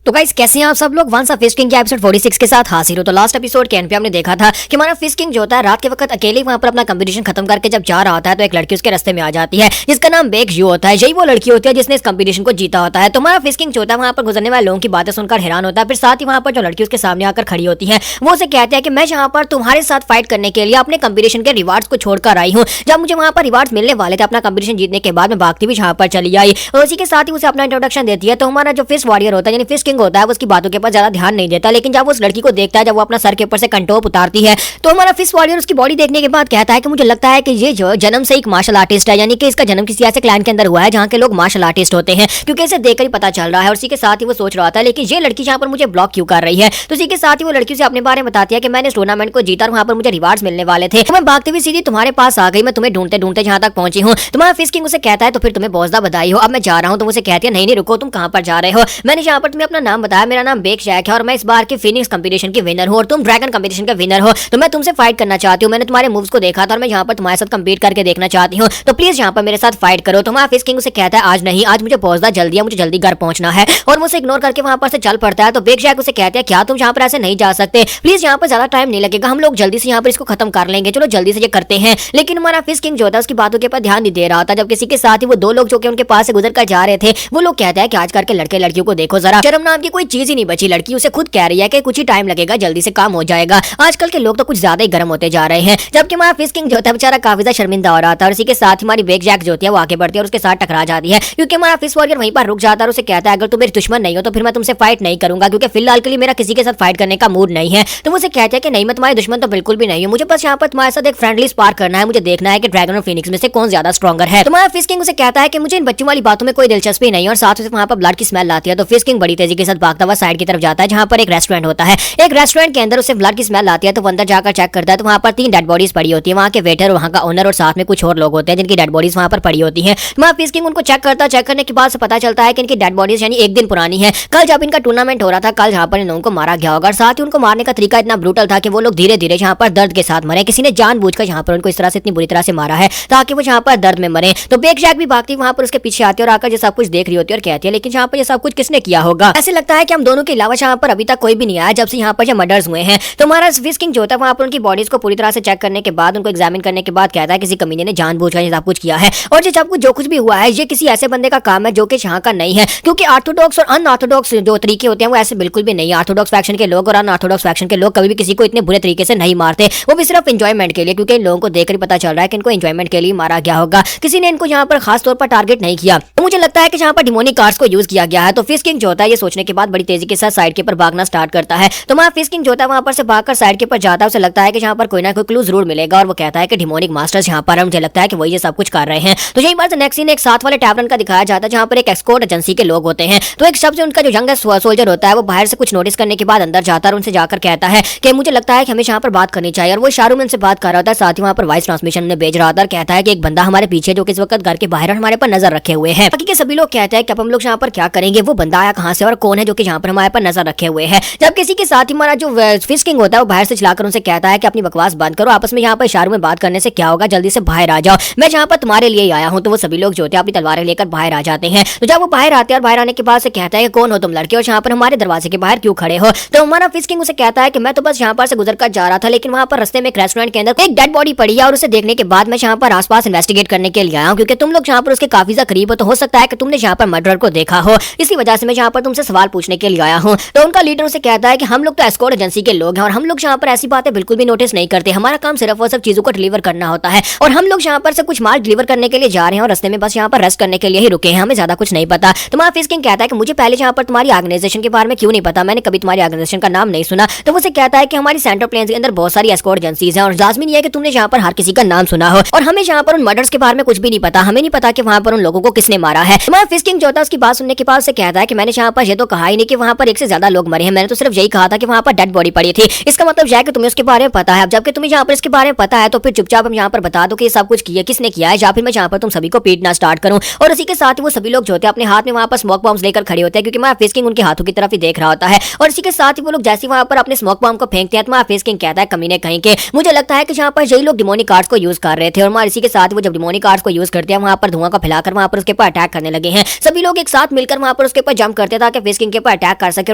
तो गाइस कैसे हैं आप सब लोग। वंस फिश किंग के एपिसोड 46 के साथ हाजिर हो। तो लास्ट एपिसोड के एंड पे हमने देखा था कि हमारा फिश किंग जो होता है रात के वक्त अकेले वहां पर अपना कंपटीशन खत्म करके जब जा रहा होता है तो एक लड़की उसके रास्ते में आ जाती है जिसका नाम बेक यू होता है। यही वो लड़की होती है जिसने इस कंपटीशन को जीता होता है। तो हमारा फिश किंग जो होता है वहां पर गुजरने वाले लोगों की बातें सुनकर हैरान होता है। फिर साथ ही वहां पर जो लड़की उसके सामने आकर खड़ी होती है वो उसे कहती है कि मैं यहाँ पर तुम्हारे साथ फाइट करने के लिए अपने कंपटीशन के रिवार्ड्स को छोड़कर आई हूँ। जब मुझे वहां पर रिवार्ड्स मिलने वाले थे अपना कंपटीशन जीतने के बाद मैं भागती हुई यहाँ पर चली आई और उसी के साथ ही उसे अपना इंट्रोडक्शन देती है। तो हमारा जो फिश वॉरियर होता है यानी फिश किंग होता है उसकी बातों के ऊपर ज्यादा ध्यान नहीं देता, लेकिन जब वो उस लड़की को देखता है जब वो अपना सर के ऊपर से कंटोप उतारती है तो हमारा फिश वॉरियर उसकी बॉडी देखने के बाद कहता है कि मुझे लगता है कि ये जो जन्म से एक मार्शल आर्टिस्ट है, यानी कि इसका जन्म किसी ऐसे क्लैन के अंदर हुआ है जहाँ के लोग मार्शल आर्टिस्ट होते हैं, क्योंकि इसे देखकर ही पता चल रहा है। और उसी के साथ ही वो सोच रहा था लेकिन ये लड़की यहाँ पर मुझे ब्लॉक क्यों कर रही है। तो उसी के साथ ही वो लड़की से अपने बारे में बताती है कि मैंने इस टूर्नामेंट को जीता और वहाँ पर मुझे रिवार्ड्स मिलने वाले थे। तो मैं भागते हुए सीधी तुम्हारे पास आ गई, मैं तुम्हें ढूंढते ढूंढते यहाँ तक पहुंची हूँ। तुम्हारा फिश किंग उसे कहता है तो फिर तुम्हें बहुत बधाई हो, अब मैं जा रहा हूँ। तो उसे कहती है नहीं नहीं रुको, तुम कहाँ पर जा रहे हो। मैंने यहाँ पर तुम्हें अपना नाम बताया, मेरा नाम बेक जैक है और मैं इस बार की फिनिक्स कंपटीशन की विनर हूँ और तुम ड्रैगन कंपटीशन का विनर हो। तो मैं तुमसे फाइट करना चाहती हूँ। मैंने तुम्हारे मूव्स को देखा था और मैं यहाँ पर तुम्हारे साथ कंपीट करके देखना चाहती हूँ, तो प्लीज यहाँ पर मेरे साथ फाइट करो। तो फिश किंग उसे कहता है आज नहीं, आज मुझे बहुत जल्दी है, मुझे जल्दी घर पहुंचना है और वो उसे इग्नोर करके वहां पर से चल पड़ता है। तो बेक जैक उसे कहते हैं क्या तुम यहाँ पर ऐसे नहीं जा सकते, प्लीज यहाँ पर ज्यादा टाइम नहीं लगेगा, हम लोग जल्दी से यहाँ पर इसको खत्म कर लेंगे, चलो जल्दी से ये करते हैं। लेकिन हमारा फिश किंग जो होता है उसकी बातों के ऊपर ध्यान नहीं दे रहा था। जब किसी के साथ ही वो दो लोग जो कि उनके पास से गुजर कर जा रहे थे वो लोग कहते हैं कि आजकल के लड़के लड़कियों को देखो जरा, शर्म नाम की कोई चीज ही नहीं बची। लड़की उसे खुद कह रही है कि कुछ ही टाइम लगेगा, जल्दी से काम हो जाएगा, आजकल के लोग तो कुछ ज्यादा ही गर्म होते जा रहे हैं। जबकि हमारा फिश किंग जो होता है बेचारा काफी ज्यादा शर्मिंदा हो रहा था और इसी के साथ हमारी बेक जैक जो होती है वो आगे बढ़ती है और उसके साथ टकरा जाती है, क्योंकि हमारा फिश वॉरियर वहीं पर रुक जाता है और उसे कहता है अगर तुम मेरे दुश्मन नहीं हो तो फिर मैं तुमसे फाइट नहीं करूंगा, क्योंकि फिलहाल के लिए मेरा किसी के साथ फाइट करने का मूड नहीं है। तो उसे कहता है कि नहीं मैं तुम्हारे दुश्मन तो बिल्कुल भी नहीं हूँ, मुझे बस यहाँ पर तुम्हारे साथ एक फ्रेंडली स्पार्क करना है, मुझे देखना है कि ड्रैगन और फिनिक्स में से कौन ज्यादा स्ट्रॉन्गर है। तुम्हारा फिश किंग उसे कहता है कि मुझे इन बच्चों वाली बातों में कोई दिलचस्पी नहीं है और साथ ही वहाँ पर ब्लड की स्मेल आती है। तो फिश किंग बड़ी तेजी के साथ भागता हुआ साइड की तरफ जाता है जहाँ पर एक रेस्टोरेंट होता है। एक रेस्टोरेंट के अंदर उसे ब्लड की स्मेल आती है तो अंदर जाकर चेक करता है तो वहाँ पर 3 डेड बॉडीज पड़ी होती है, वहाँ के वेटर, वहाँ का ओनर और साथ में कुछ और लोग होते हैं जिनकी डेड बॉडीज वहाँ पर पड़ी होती है। वहाँ फिश किंग उनको चेक करता है, चेक करने के बाद से पता चलता है कि इनकी डेड बॉडीज यानी एक दिन पुरानी है, कल जब इनका टूर्नामेंट हो रहा था कल जहाँ पर इन लोगों को मारा गया होगा। और साथ ही उनको मारने का तरीका इतना ब्रूटल था कि वो लोग धीरे धीरे यहाँ पर दर्द के साथ मरे, किसी ने जानबूझकर यहाँ पर उनको इस तरह से इतनी बुरी तरह से मारा है ताकि वो यहाँ पर दर्द में मरे। तो बेक जैक भी भागती वहाँ पर उसके पीछे आती है और आकर ये सब कुछ देख रही होती है और कहती है लेकिन यहाँ पर ये सब कुछ किसने किया होगा, ऐसे लगता है कि हम दोनों के अलावा यहाँ पर अभी तक कोई भी नहीं आया जब से यहाँ पर मर्डर्स हुए हैं। तो हमारा फिश किंग जो होता है वहाँ पर उनकी बॉडीज को पूरी तरह से चेक करने के बाद उनको एग्जामिन करने के बाद कहता है किसी कमीने ने जानबूझकर ये सब कुछ किया है और ये सब कुछ जो कुछ भी हुआ है ये किसी ऐसे बंदे का काम है जो कि यहाँ का नहीं है, क्योंकि ऑर्थोडॉक्स और अनऑर्थोडॉक्स जो तरीके होते हैं वो ऐसे बिल्कुल भी नहीं। ऑर्थोडॉक्स फैक्शन के लोग और अनऑर्थोडॉक्स फैक्शन के लोग कभी भी किसी को इतने बुरे तरीके से नहीं मारते, वो भी सिर्फ एंजॉयमेंट के लिए, क्योंकि इन लोगों को देखकर पता चल रहा है कि इनको एंजॉयमेंट के लिए मारा गया होगा, किसी ने इनको यहाँ पर खास तौर पर टारगेट नहीं किया। तो मुझे लगता है कि यहाँ पर डिमोनिक कार्ड्स को यूज किया गया है। तो फिश किंग जो होता है ये सोचने के बाद बड़ी तेजी के साथ साइड के ऊपर भागना स्टार्ट करता है। तो हमारा फिश किंग जो होता है वहाँ पर से भागकर साइड के ऊपर जाता है, उसे लगता है कि यहाँ पर कोई ना कोई क्लू जरूर मिलेगा और वो कहता है कि डिमोनिक मास्टर्स यहाँ पर, मुझे लगता है कि वही ये सब कुछ कर रहे हैं। तो यही बात नेक्स्ट सीन एक साथ वाले टैवरन का दिखाया जाता है जहाँ पर एक एस्कॉर्ट एजेंसी के लोग होते हैं। तो एक शब्द उनका जो यंगेस्ट सोल्जर होता है वो बाहर से कुछ नोटिस करने के बाद अंदर जाता है और उनसे जाकर कहता है कि मुझे लगता है कि हमें यहाँ पर बात करनी चाहिए। और वो इशारों में उनसे बात कर रहा था, साथ ही वहाँ पर वॉइस ट्रांसमिशन में भेज रहा था और कहता है कि एक बंदा हमारे पीछे जो कि इस वक्त घर के बाहर हमारे पर नजर रखे हुए हैं। बाकी के सभी लोग कहते हैं कि अब हम लोग यहाँ पर क्या करेंगे, वो बंदा आया कहाँ से और कौन है जो कि यहाँ पर हमारे पर नजर रखे हुए है। जब किसी के साथ ही हमारा जो फिश किंग होता है वो बाहर से चलाकर उनसे कहता है कि अपनी बकवास बंद करो, आपस में यहाँ पर इशारों में बात करने से क्या होगा, जल्दी से बाहर आ जाओ, मैं यहाँ पर तुम्हारे लिए आया हूँ। तो वो सभी लोग जो होते हैं अपनी तलवारें लेकर बाहर आ जाते हैं। तो जब वो बाहर आते हैं और बाहर आने के बाद से कहता है कि कौन हो तुम लड़के और यहाँ पर हमारे दरवाजे के बाहर क्यों खड़े हो। तो हमारा फिश किंग उसे कहता है कि मैं तो बस यहाँ पर से गुजर कर जा रहा था, लेकिन वहाँ पर रास्ते में एक रेस्टोरेंट के अंदर एक डेड बॉडी पड़ी है और उसे देखने के बाद मैं यहाँ पर आसपास इन्वेस्टिगेट करने के लिए आया हूँ, क्योंकि तुम लोग यहाँ पर उसके काफी ज्यादा करीब हो, तो हो सकता है कि तुमने यहाँ पर मर्डर को देखा हो, इसी वजह से मैं यहाँ पर तुमसे सवाल पूछने के लिए आया हूँ। तो उनका लीडर उसे कहता है कि हम लोग तो एस्कॉर्ट एजेंसी के लोग हैं और हम लोग यहाँ पर ऐसी बातें बिल्कुल भी नोटिस नहीं करते, हमारा काम सिर्फ और सिर्फ चीजों को डिलीवर करना होता है और हम लोग यहाँ पर से कुछ माल डिलीवर करने के लिए जा रहे हैं और रास्ते में बस यहाँ पर रेस्ट करने के लिए ही रुके हैं, हमें ज्यादा कुछ नहीं पता। तुम्हारा फिश किंग कहता है कि मुझे पहले यहाँ पर तुम्हारी ऑर्गेनाइजेशन के बारे में क्यों नहीं पता, मैंने कभी तुम्हारी ऑर्गेनाइजेशन का नाम नहीं सुना। तो उसे कहता है कि हमारी सेंट्रल प्लेन्स के अंदर बहुत सारी एस्कॉर्ट एजेंसीज हैं और लाजमी नहीं है कि तुमने यहाँ पर हर किसी का नाम सुना हो और हमें यहाँ पर उन मर्डर्स के बारे में कुछ भी नहीं पता, हमें नहीं पता कि वहाँ पर उन लोगों को किसने मारा है। तुम्हारा फिश किंग जो होता है उसकी बात सुनने के बाद से कहता है कि मैंने यहाँ पर ये तो कहा ही नहीं कि वहाँ पर एक से ज्यादा लोग मरे हैं, मैंने तो सिर्फ यही कहा था कि वहाँ पर डेड बॉडी पड़ी थी, इसका मतलब यह है कि तुम्हें उसके बारे में पता है। जबकि तुम्हें यहाँ पर इसके बारे में पता है तो फिर चुपचाप हम यहाँ पर बता दो कि सब कुछ किया किसने किया है, या फिर मैं यहाँ पर तुम सभी को पीटना स्टार्ट करूँ। और उसी के साथ ही वो सभी लोग जो होते हैं अपने हाथ में वहाँ पर स्मोक बॉम्ब्स लेकर खड़े होते हैं, क्योंकि हमारा फिश किंग उनके हाथों की तरफ ही देख रहा होता है। और इसी के साथ ही वो लोग जैसे वहाँ पर अपने स्मोक बॉम्ब को फेंकते हैं तो हमारा फिश किंग कहता है कमीने कहीं के, मुझे लगता है कि यहाँ पर यही लोग डिमोनिक कार्ड्स को यूज कर रहे थे और इसी के साथ वो जब डिमोनिक कार्ड्स को यूज करते हैं वहाँ पर धुआं को फैलाकर वहाँ पर उसके ऊपर अटैक करने लगे हैं। सभी लोग एक साथ मिलकर वहाँ पर उसके ऊपर जंप करते ताकि फिस्किंग के ऊपर अटैक कर सके।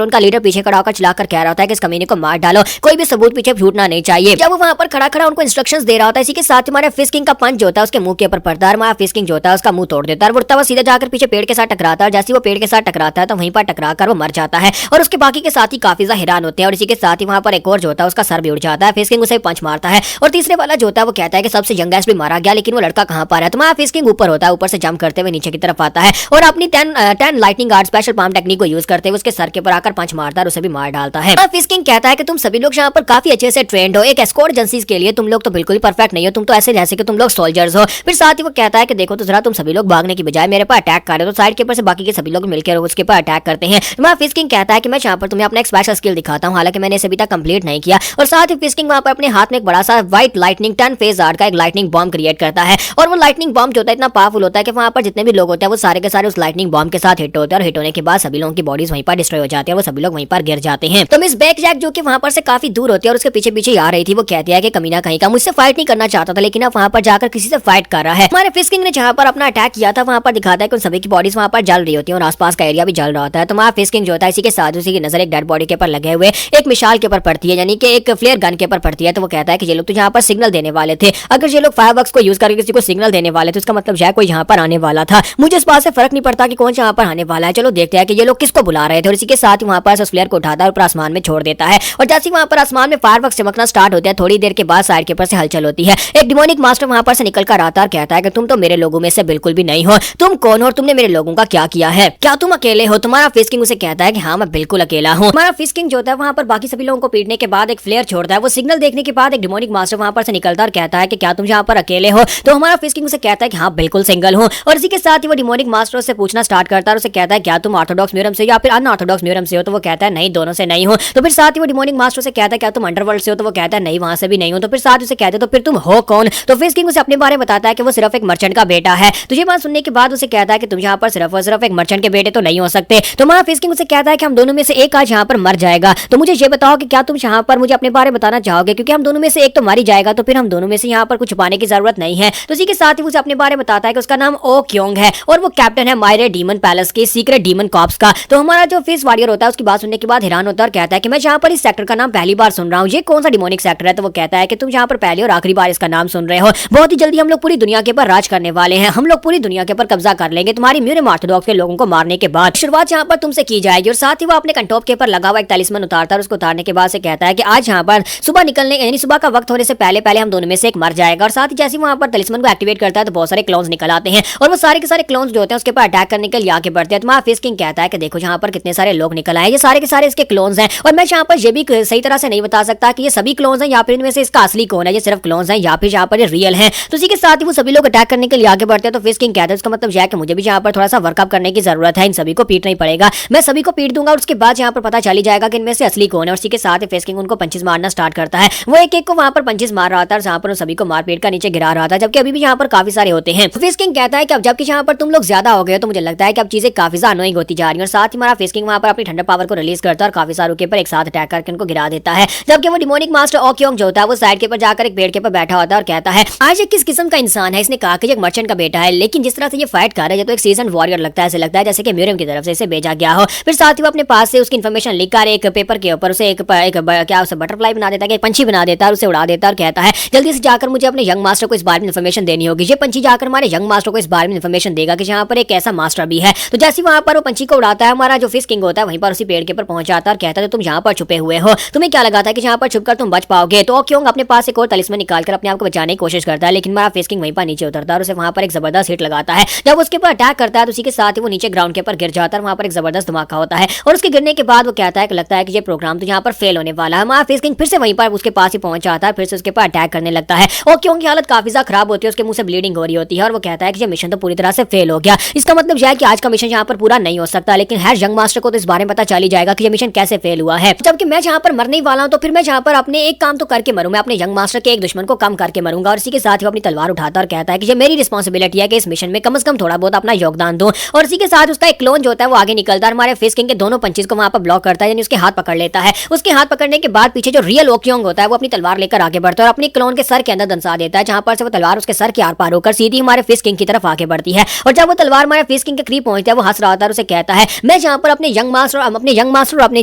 उनका लीडर पीछे खड़ा होकर चिल्लाकर कह रहा होता है कि इस कमीने को मार डालो, कोई भी सबूत पीछे छूटना नहीं चाहिए। जब वो वहाँ पर खड़ा खड़ा उनको इंस्ट्रक्शंस दे रहा होता है, इसी के साथ ही हमारा फिस्किंग का पंच जो होता है उसके मुंह के ऊपर पड़ता है। हमारा फिस्किंग जो होता है उसका मुंह तोड़ देता है। वो सीधा जाकर पीछे पेड़ के साथ टकराता है। जैसे वो पेड़ के साथ टकराता है तो वहीं पर टकराकर वो मर जाता है और उसके बाकी के साथी काफी ज्यादा हैरान होते हैं। और इसी के साथ ही वहाँ पर एक और जो होता है उसका सर भी उड़ जाता है। फिस्किंग उसे पंच मारता है और तीसरे वाला जो होता है वो कहता है कि सबसे यंगेस्ट भी मारा गया, लेकिन वो लड़का कहाँ पर है। तो हमारा फिस्किंग ऊपर होता है, ऊपर से जंप करते हुए नीचे की तरफ आता है और अपनी 10 lightning guard special palm technique को यूज करते हुए उसके सर के ऊपर आकर पंच मारता है और उसे भी मार डालता है। फिस्किंग कहता है कि तुम सभी लोग यहाँ पर काफी अच्छे से ट्रेंड हो, एक एस्कॉर्ट एजेंसीज के लिए तुम लोग तो बिल्कुल ही परफेक्ट नहीं हो, तुम तो ऐसे जैसे कि तुम लोग सोल्जर्स हो। फिर साथ ही वो कहता है कि देखो तो जरा तुम सभी लोग भागने की बजाय मेरे पर अटैक कर रहे हो, तो साइड के ऊपर से बाकी के सभी लोग मिलकर उसके ऊपर अटैक करते हैं। हमारा फिस्किंग कहता है कि मैं यहाँ पर तुम्हें अपना एक स्पेशल स्किल दिखाता हूँ, हालांकि मैंने इसे अभी तक कंप्लीट नहीं किया। और साथ ही फिस्किंग वहाँ पर अपने हाथ में एक बड़ा सा व्हाइट लाइटनिंग 10 फेज आर्ट का एक लाइटनिंग बॉम्ब क्रिएट करता है और वो लाइटनिंग बॉम्ब जो होता है इतना पावरफुल होता है कि वहाँ पर जितने भी लोग होते हैं वो सारे के सारे उस लाइटनिंग बॉम्ब के साथ हिट होते हैं और हिट होने के बाद सभी लोगों की बॉडीज वहीं पर डिस्ट्रॉय हो जाती है, वो सभी लोग वहीं पर गिर जाते हैं। तो मिस बैकजैक जो कि वहाँ पर से काफी दूर होती है और उसके पीछे पीछे आ रही थी, वो कहती है कि कमीना कहीं का मुझसे फाइट नहीं करना चाहता था, लेकिन अब वहाँ पर जाकर किसी से फाइट कर रहा है। हमारे फिस्किंग ने जहाँ पर अपना अटैक किया था वहाँ पर दिखाता है कि उन सभी की बॉडीज वहाँ पर जल रही होती है और आसपास का एरिया भी जल रहा होता है। तो हमारा फिस्किंग जो होता है इसी के साथ उसी की नजर एक डेड बॉडी के ऊपर लगे हुए एक मिसाइल के ऊपर पड़ती है, यानी कि एक फ्लेयर गन के ऊपर पड़ती है। तो वो कहता है कि ये लोग तो यहाँ पर सिग्नल देने वाले थे, अगर ये लोग फायरवर्क्स को यूज करके किसी को सिग्नल देने वाले थे उसका मतलब है कोई यहाँ पर आने वाला था। मुझे इस बात से फर्क नहीं पड़ता कि कौन यहाँ पर आने वाला है, चलो देखते हैं कि ये लोग किसको बुला रहे थे। और इसी के साथ ही वहाँ पर उस फ्लेयर को उठाता है और आसमान में छोड़ देता है और जैसे वहाँ पर आसमान में फायरवर्क्स चमकना स्टार्ट होता है थोड़ी देर के बाद साइड के ऊपर से हलचल होती है। एक डिमोनिक मास्टर वहाँ पर से निकल कर आता है, कहता है कि तुम तो मेरे लोगों में से बिल्कुल भी नहीं हो, तुम कौन हो और तुमने मेरे लोगों का क्या किया है, क्या तुम अकेले हो। तुम्हारा फिस्किंग उसे कहता है कि हाँ मैं बिल्कुल अकेला हूँ। हमारा फिस्किंग जो होता है वहाँ पर बाकी सभी लोगों को पीटने के बाद एक फ्लेयर छोड़ता है। वो सिग्नल देखने के बाद एक डिमोनिक मास्टर वहाँ पर से निकलता है और कहता है कि क्या तुम यहाँ पर अकेले हो। तो हमारा फिस्किंग उसे कहता है कि हाँ बिल्कुल सिंगल हूँ। और इसी के साथ ही वो डिमोनिक मास्टर से पूछना स्टार्ट करता है, उसे कहता है क्या तुम ऑर्थोडॉक्स म्यूरम से या फिर अनऑर्थोडॉक्स म्यूरम से हो। तो वो कहता है नहीं, दोनों से नहीं हो। तो फिर साथ ही वो डिमोनिक मास्टर से कहता है क्या तुम अंडरवर्ल्ड से हो। तो वो कहता है नहीं, वहां से भी नहीं हो। तो फिर साथ उसे कहते तो फिर तुम हो कौन। तो फिस्किंग उसे अपने बारे में बताता है कि वो सिर्फ एक मर्चेंट का बेटा है। तो ये बात सुनने के बाद उसे कहता है कि तुम यहाँ पर सिर्फ और सिर्फ एक मर्चेंट के बेटे तो नहीं हो सकते। तो हमारा फिस्किंग उसे कहता है कि हम दोनों में से एक आज यहाँ पर मर जाएगा। तो मुझे ये बताओ कि क्या तुम यहाँ पर मुझे अपने बारे में बताना चाहोगे, क्योंकि हम दोनों में से एक तो मर ही जाएगा, तो फिर हम दोनों में से यहाँ पर कुछ छुपाने की जरूरत नहीं है। तो इसी के साथ ही उसे अपने बारे में बताता है कि उसका नाम ओ क्योंग है और वो कैप्टन है मायरे डीमन पैलेस के सीक्रेट डीमन कॉप्स का। तो हमारा जो फिश वॉरियर होता है उसकी बात सुनने के बाद हैरान होता है और कहता है कि मैं यहाँ पर इस सेक्टर का नाम पहली बार सुन रहा हूँ, ये कौन सा डिमोनिक सेक्टर है। तो वो कहता है कि तुम यहाँ पर पहली और आखिरी बार इसका नाम सुन रहे हो, बहुत ही जल्दी हम लोग पूरी दुनिया के ऊपर राज करने वाले हैं, हम लोग पूरी दुनिया के ऊपर कब्जा कर लेंगे तुम्हारी म्यूरम ऑर्थोडॉक्स के लोगों को मारने के बाद। शुरुआत यहाँ पर तुमसे की जाएगी। और साथ ही वो अपने कंटोप के ऊपर लगा हुआ एक तलिस्मन उतारता है और उसको उतारने के बाद से कहता है कि आज यहाँ पर सुबह निकलने यानी सुबह का वक्त होने से पहले पहले हम दोनों में से एक मर जाएगा। और साथ ही जैसे वहाँ पर तलिस्मन को एक्टिवेट करता है तो बहुत सारे क्लोन्स निकल आते हैं और वो सारे के सारे क्लोन्स जो होते हैं उसके ऊपर अटैक करने के लिए आगे बढ़ते हैं। तो हमारा फिश किंग कहता है कि देखो यहाँ पर कितने सारे लोग निकल आए, ये सारे के सारे इसके क्लोन्स हैं और मैं यहाँ पर ये भी सही तरह से नहीं बता सकता कि ये सभी क्लोन्स हैं या फिर इनमें से इसका असली कौन है, ये सिर्फ क्लोन्स हैं या फिर यहाँ पर ये रियल है। तो इसी के साथ ही वो सभी लोग अटैक करने के लिए आगे बढ़ते हैं। तो फिश किंग कहता है उसका मतलब यह है कि मुझे भी यहाँ पर थोड़ा सा वर्कअप करने की जरूरत है, इन सभी को पीटना ही पड़ेगा, मैं सभी को पीट दूंगा और उसके बाद यहाँ पर पता चली जाएगा कि इनमें से असली कौन है। और इसी के साथ फिश किंग उनको पंचेस मारना स्टार्ट करता है। वो एक एक को वहाँ पर पंचेस मार रहा था और जहाँ पर सभी को मार पीट कर नीचे गिरा रहा था, जबकि अभी भी यहाँ पर काफी सारे होते हैं। फिश किंग कहता है कि अब जबकि यहाँ पर तुम लोग ज्यादा हो गए तो मुझे लगता है कि अब चीजें काफी ज्यादा अनोइंग होती जा रही है। और साथ ही हमारा फिश किंग वहाँ पर अपनी ठंडा पावर को रिलीज करता है और काफी सारों के ऊपर एक साथ अटैक करके उनको गिरा देता है। जबकि वो डिमोनिक मास्टर ओ क्योंग जो होता है वो साइड के ऊपर जाकर एक पेड़ के ऊपर बैठा होता है और कहता है आज एक किस किस्म का इंसान है, इसने कहा कि एक मर्चेंट का बेटा है, लेकिन जिस तरह से ये फाइट कर रहा है तो एक सीजन वॉरियर लगता है, ऐसे लगता है जैसे कि म्यूरम की तरफ से इसे भेजा गया हो। फिर साथ ही वो अपने पास से उसकी इन्फॉर्मेशन लिखकर एक पेपर के ऊपर उसे एक क्या उसे बटरफ्लाई बना देता है, एक पंछी बना देता है और उसे उड़ा देता है और कहता है जल्दी से जाकर मुझे अपने यंग मास्टर को इस बारे में इन्फॉर्मेशन देनी होगी। ये पंछी जाकर हमारे यंग मास्टर को इस बारे में इन्फॉर्मेशन देगा कि यहाँ पर एक ऐसा मास्टर भी है। तो जैसे वहाँ पर वो पंछी को उड़ाता है हमारा जो फिश किंग होता है वहीं पर उसी पेड़ के ऊपर पहुंच जाता है और कहता है तुम यहाँ पर छुपे हुए हो, तुम्हें क्या लगा था कि यहाँ पर छुपकर तुम बच पाओगे। तो क्यों अपने पास एक और तलिस्मन निकालकर अपने आप को बचाने की कोशिश करता है, लेकिन हमारा फिश किंग वहीं पर नीचे उतरता है और उसे वहाँ पर एक जबरदस्त हिट लगाता है। जब उसके ऊपर अटैक करता है तो उसी के साथ ही वो नीचे ग्राउंड के ऊपर गिर जाता है, वहाँ पर एक जबरदस्त धमाका होता है और उसके गिरने के बाद वो कहता है कि लगता है कि ये प्रोग्राम तो यहाँ पर फेल होने वाला है। हमारा फिश किंग फिर से वहीं पर उसके पास ही पहुंच जाता है, फिर से उसके ऊपर अटैक करने लगता है और क्योंकि हालत काफी ज्यादा खराब होती है, उसके मुंह से ब्लीडिंग हो रही होती है और वो कहता है कि ये मिशन तो पूरी तरह से फेल हो गया, इसका मतलब यह है कि आज का मिशन यहाँ पर पूरा नहीं हो सकता। लेकिन हर यंग मास्टर को तो इस बारे में पता चल ही जाएगा कि ये मिशन कैसे फेल हुआ है। जबकि मैं जहाँ पर मरने वाला हूँ तो फिर मैं जहाँ पर अपने एक काम तो करके मरूँ, मैं अपने यंग मास्टर के एक दुश्मन को कम करके मरूंगा। और इसी के साथ ही वो अपनी तलवार उठाता है और कहता है कि ये मेरी रिस्पॉन्सिबिलिटी है कि इस मिशन में कम से कम थोड़ा बहुत अपना योगदान दूं। और इसी के साथ उसका एक क्लोन जो होता है वो आगे निकलता है, हमारे फिश किंग के दोनों पंचेस को वहाँ पर ब्लॉक करता है, यानी उसके हाथ पकड़ लेता है। उसके हाथ पकड़ने के बाद पीछे जो रियल ओक्योंग होता है वो अपनी तलवार लेकर आगे बढ़ता है और अपनी क्लोन के सर के अंदर दंसा देता है, जहाँ पर से वो तलवार उसके सर के आर पार होकर सीधी हमारे फिश किंग की तरफ आगे बढ़ती है। और जब वो तलवार हमारे फिश किंग के करीब पहुंचता है वो हंस रहा होता है और उसे कहता है मैं यहाँ पर अपने यंग मास्टर और अपने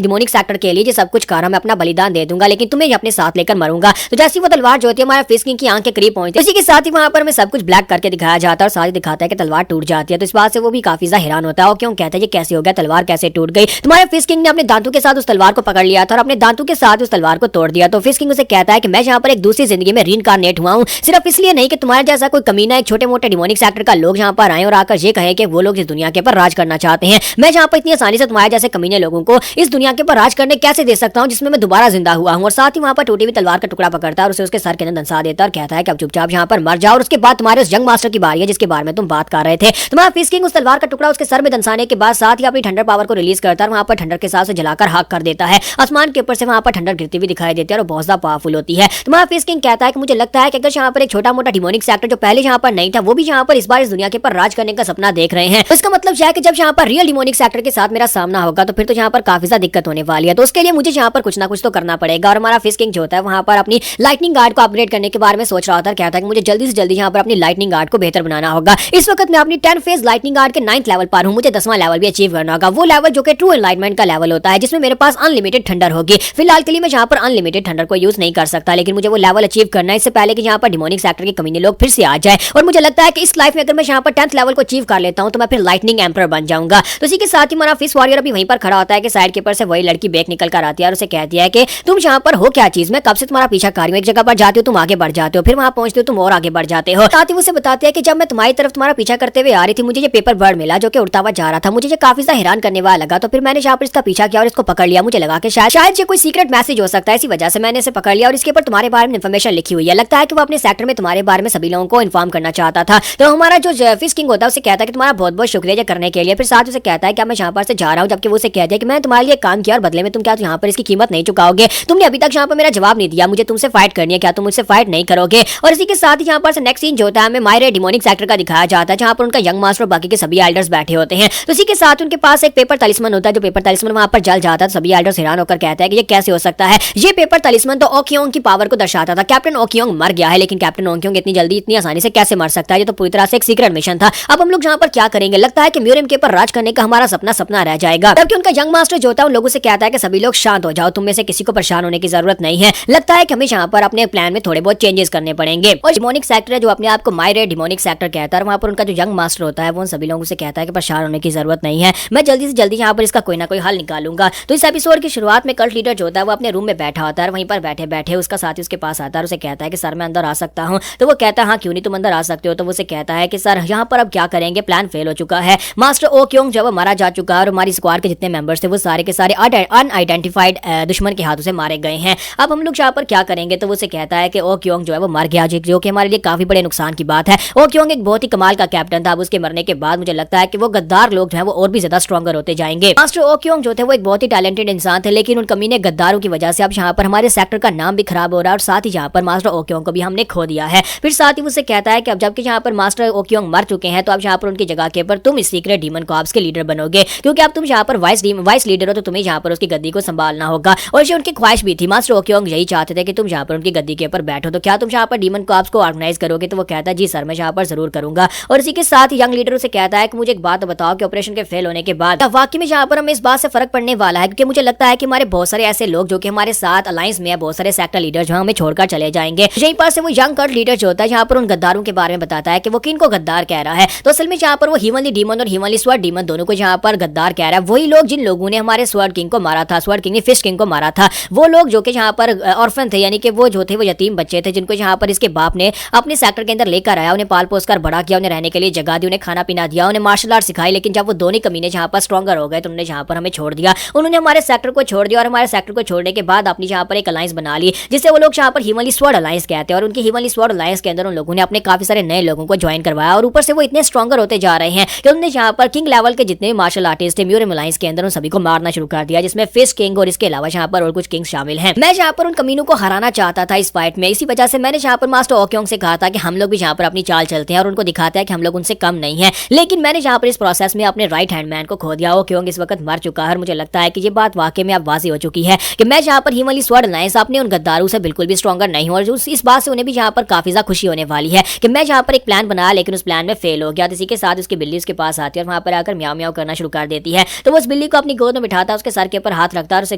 डिमोनिक सेक्टर के लिए सब कुछ कर मैं अपना बलिदान दे दूंगा, लेकिन तुम्हें अपने साथ लेकर मरूंगा। तो जैसी वो तलवार जो होती है हमारे फिश किंग की आंख के करीब पहुंचती है, इसी के साथ ही वहां पर हमें सब कुछ ब्लैक करके दिखाया जाता है और साथ ही दिखाता है कि तलवार टूट जाती है। तो इस बात से वो भी काफी ज्यादा हैरान होता है और क्यों कहता है ये कैसे हो गया, तलवार कैसे टूट गई। तुम्हारे फिश किंग ने अपने दांतों के साथ उस तलवार को पकड़ लिया था और अपने दांतों के साथ उस तलवार को तोड़ दिया। तो फिश किंग उसे कहता है कि मैं यहाँ पर एक दूसरी जिंदगी में रीइंकार्नेट हुआ हूँ, सिर्फ इसलिए नहीं कि तुम्हारे जैसा कोई कमीना एक छोटे मोटे डिमोनिक सेक्टर का लोग यहाँ पर आए और आकर ये कहे कि वो लोग इस दुनिया के ऊपर राज करना चाहते हैं। मैं यहाँ पर इतनी आसानी से तुम्हारे जैसे कमीने लोगों को इस दुनिया के ऊपर राज करने कैसे दे सकता हूँ जिसमें मैं दोबारा जिंदा हुआ हूँ। और साथ ही वहाँ पर टूटी हुई तलवार का टुकड़ा पकड़ता है और उसे उसके सर के अंदर दंसा देता है और कहता है कि अब चुपचाप यहाँ पर मर जाओ और उसके बाद तुम्हारे उस यंग मास्टर की बारी है जिसके बारे में तुम बात कर रहे थे। तुम्हारा फिश किंग उस तलवार का टुकड़ा उसके सर में दंसाने के बाद साथ ही अपनी ठंडर पावर को रिलीज करता है और वहाँ पर ठंडर के साथ से जलाकर हाक कर देता है। आसमान के ऊपर से वहाँ पर ठंडर गिरती हुई दिखाई देती है और बहुत ज्यादा पावरफुल होती है। तुम्हारा फिश किंग कहता है कि मुझे लगता है कि अगर यहाँ पर एक छोटा मोटा डिमोनिक सेक्टर जो पहले यहाँ पर नहीं था वो भी यहाँ पर इस बार इस दुनिया के ऊपर राज करने का सपना देख रहे हैं। इसका मतलब है कि जब यहाँ पर रियल डिमोनिक सेक्टर के साथ मेरा सामना होगा तो फिर तो यहाँ पर काफी ज्यादा दिक्कत होने वाली है। तो उसके लिए मुझे यहाँ पर कुछ ना कुछ तो करना पड़ेगा। और हमारा फिश किंग जो होता है वहाँ पर अपनी लाइटनिंग गार्ड को अपग्रेड करने के बारे में सोच रहा था, कहता है कि मुझे जल्दी से जल्दी यहाँ पर अपनी लाइटनिंग गार्ड को बेहतर बनाना होगा। इस वक्त मैं अपनी 10 फेज लाइटनिंग गार्ड के 9th लेवल पर हूँ, मुझे 10वां लेवल भी अचीव करना होगा, वो लेवल जो कि ट्रू एनलाइटमेंट का लेवल होता है जिसमें मेरे पास अनलिमिटेड ठंडर होगी। फिलहाल के लिए मैं यहाँ पर अनलिमिटेड ठंडर को यूज नहीं कर सकता, लेकिन मुझे वो लेवल अचीव करना है इससे पहले कि यहाँ पर डिमोनिक सेक्टर के कमीने लोग फिर से आ जाए। और मुझे लगता है कि इस लाइफ में अगर मैं यहाँ पर 10th लेवल को अचीव कर लेता हूँ तो मैं फिर लाइटनिंग एम्पर बन जाऊंगा। तो इसी के साथ ही हमारा फिश वॉरियर अभी वहीं पर खड़ा होता है कि साइड के ऊपर से वही लड़की बैक निकल कर आती है और उसे कहती है कि तुम यहाँ पर हो क्या चीज, मैं कब से तुम्हारा पीछा कर रही हूँ, एक जगह पर जाते हो तुम आगे बढ़ जाते हो, फिर वहां पहुंचते हो तुम और आगे बढ़ जाते हो। साथ ही उसे बताती है कि जब मैं तुम्हारी तरफ तुम्हारा पीछा करते हुए आ रही थी मुझे ये पेपर बर्ड मिला जो कि उड़ता हुआ जा रहा था, मुझे ये काफी ज्यादा हैरान करने वाला लगा। तो फिर मैंने यहाँ पर इसका पीछा किया और इसको पकड़ लिया, मुझे लगा कि शायद ये कोई सीक्रेट मैसेज हो सकता है, इसी वजह से मैंने इसे पकड़ लिया और इसके ऊपर तुम्हारे बारे में इन्फॉर्मेशन लिखी हुई है। लगता है कि वो अपने सेक्टर में तुम्हारे बारे में सभी लोगों को इन्फॉर्म करना चाहता था। तो हमारा जो फिश किंग होता है उसे कहता है कि तुम्हारा बहुत बहुत शुक्रिया ये करने के लिए। फिर साथ उसे कहता है कि मैं यहाँ पर से जा रहा हूँ, जबकि वो उसे कहता है कि मैं तुम्हारे लिए काम किया और बदले में तुम क्या यहाँ पर इसकी कीमत नहीं चुकाओगे, तुमने अभी तक यहाँ पर मेरा जवाब नहीं दिया, मुझे तुमसे फाइट करनी है, क्या तुम मुझसे फाइट नहीं करोगे। और इसी के साथ ही यहाँ पर से नेक्स्ट सीन जो होता है हमें मायरे डिमोनिक सेक्टर का दिखाया जाता है जहाँ पर उनका यंग मास्टर और बाकी के सभी एल्डर्स बैठे होते हैं। तो इसी के साथ उनके पास एक पेपर तलिस्मन होता है, जो पेपर तलिस्मन वहाँ पर जल जाता है। सभी एल्डर्स हैरान होकर कहते हैं कि ये कैसे हो सकता है, ये पेपर तलिस्मन तो ओकियोंग की पावर को दर्शाता था, कैप्टन ओकियोंग मर गया है, लेकिन कैप्टन ओकियोंग इतनी जल्दी इतनी आसानी से कैसे मर सकता है, ये तो पूरी तरह से एक सीक्रेट मिशन था। अब हम लोग यहाँ पर क्या करेंगे, लगता है कि म्यूरियम के ऊपर राज करने का हमारा सपना रह जाएगा। जबकि उनका यंग मास्टर जो होता है उन लोगों से कहता है कि सभी लोग शांत हो जाओ, तुम में से किसी को परेशान होने की जरूरत नहीं है, लगता है कि हमें यहाँ पर अपने प्लान में थोड़े बहुत चेंजेस करने पड़ेंगे। और डिमोनिक सेक्टर है जो अपने आप को मायरे डिमोनिक सेक्टर कहता है, वहाँ पर उनका जो यंग मास्टर होता है वो उन सभी लोगों से कहता है कि परेशान होने की जरूरत नहीं है, मैं जल्दी से जल्दी यहाँ पर इसका कोई ना कोई हल निकालूंगा। तो इस एपिसोड की शुरुआत में कल्ट लीडर जो होता है वो अपने रूम में बैठा होता है, वहीं पर बैठे बैठे उसका साथी उसके पास आता है, उसे कहता है कि सर मैं अंदर आ सकता हूँ। तो वो कहता है हाँ क्यों नहीं, तुम अंदर आ सकते हो। तो वो उसे कहता है कि सर यहाँ पर अब क्या करेंगे, प्लान फेल हो चुका है, मास्टर ओकियोंग जब मारा जा चुका है और हमारी स्क्वाड के जितने मेंबर्स थे वो सारे के सारे अनआइडेंटिफाइड दुश्मन के हाथों से मारे गए हैं, अब हम लोग यहाँ पर क्या करेंगे। तो वो उसे कहता है कि ओकियोंग जो है वो मर गया, जो कि हमारे लिए काफी बड़े नुकसान की बात है। ओकियोंग एक बहुत ही कमाल का कैप्टन था, अब उसके मरने के बाद मुझे लगता है कि वो गद्दार लोग जो है वो और भी ज्यादा स्ट्रॉन्गर होते जाएंगे। मास्टर ओकियोंग जो थे वो एक बहुत ही टैलेंटेड इंसान थे, लेकिन उन कमीने गद्दारों की वजह से अब यहाँ पर हमारे सेक्टर का नाम भी खराब हो रहा है और साथ ही यहाँ पर मास्टर ओकियोंग को भी हमने खो दिया है। फिर साथ ही मुझसे कहता है कि अब जबकि यहाँ पर मास्टर ओकियोंग मर चुके हैं तो अब यहाँ पर उनकी जगह के ऊपर तुम इस सीक्रेट डीमन कॉर्प्स के लीडर बनोगे, क्योंकि अब तुम यहाँ पर वाइस लीडर हो तो तुम्हें यहाँ पर उसकी गद्दी को संभालना होगा। और ये उनकी ख्वाहिश भी थी, मास्टर ओकियोंग यही चाहते थे कि तुम यहाँ पर उनकी गद्दी के ऊपर बैठो, तो क्या तुम यहाँ पर डीमन कॉर्प्स को ऑर्गेनाइज करोगे। तो वो कहता है जी सर मैं यहाँ पर जरूर करूंगा। और इसी के साथ यंग लीडर से कहता है कि मुझे एक बात बताओ कि ऑपरेशन के फेल होने के बाद वाकई में यहाँ पर हमें इस बात से फर्क पड़ने वाला है, क्योंकि मुझे लगता है कि हमारे बहुत सारे ऐसे लोग जो कि हमारे साथ अलायंस में है, बहुत सारे सेक्टर लीडर जो हमें छोड़कर चले जाएंगे। यहीं पर से वो यंग कल्ट लीडर जो होता है यहाँ पर उन गद्दारों के बारे में बताता है कि वो किन को गद्दार कह रहा है। तो असल में यहाँ पर वो हीवनली डीमन और हीवनली स्वर्ड डीमन दोनों को यहाँ पर गद्दार कह रहा है, वही लोग जिन लोगों ने हमारे स्वर्ड किंग को मारा था, स्वर्ड किंग ने फिश किंग को मारा था, वो लोग जो कि यहाँ पर ऑर्फन थे, यानी कि वो जो थे वो यतीम बच्चे थे जिनको यहाँ पर इसके बाप ने अपने सेक्टर के अंदर लेकर आया, उन्हें पाल पोस कर बड़ा किया, उन्हें रहने के लिए जगह दी, उन्हें खाना पीना दिया, उन्हें मार्शल आर्ट सिखाई। लेकिन जब वो दोनों कमीने यहाँ पर स्ट्रॉन्गर हो गए तो उन्होंने यहाँ पर हमें छोड़ दिया, उन्होंने हमारे सेक्टर को छोड़ दिया और हमारे सेक्टर को छोड़ने के बाद अपनी यहाँ पर एक अलायंस बना ली जिसे वो लोग यहाँ पर हीवनली स्वर्ड अलायंस कहते हैं। और उनकी हीवनली स्वर्ड अलायंस के अंदर उन लोगों ने अपने काफी सारे नए लोगों को ज्वाइन करवाया और ऊपर से वो इतने स्ट्रॉन्गर होते जा रहे हैं कि उन्होंने यहाँ पर किंग लेवल के जितने मार्शल आर्टिस्ट थे म्यूरियम अलायंस के अंदर उन सभी को मारना शुरू कर दिया, जिसमें फिश किंग और इसके अलावा यहाँ पर और कुछ किंग्स शामिल हैं। मैं यहाँ पर उन कमीनों को हराना चाहता था इस फाइट में, इसी वजह से मैंने यहाँ पर मास्टर ओकियोंग से कहा था कि हम लोग भी यहाँ पर अपनी चाल चलते हैं और उनको दिखाते हैं कि हम लोग उनसे कम नहीं है। लेकिन मैंने यहाँ पर इस प्रोसेस में अपने राइट हैंड मैन को खो दिया। ओकियोंग इस वक्त मर चुका है और मुझे लगता है कि ये बात वाकई में अब वाज़ेह हो चुकी है कि मैं यहाँ पर हीवनली स्वर्ड अलायंस अपने उन गद्दारों से बिल्कुल भी स्ट्रॉन्गर नहीं हूँ। और इस बात से उन्हें भी यहाँ पर काफी ज्यादा खुशी होने वाली है कि मैं यहाँ पर एक प्लान बनाया लेकिन उस प्लान में फेल हो गया। इसी के साथ उसकी बिल्ली उसके पास आती है और वहाँ पर आकर म्याऊं म्याऊं करना शुरू कर देती है। तो वो उस बिल्ली को अपनी गोद में बिठाता है, उसके सर के ऊपर हाथ रखता है और उसे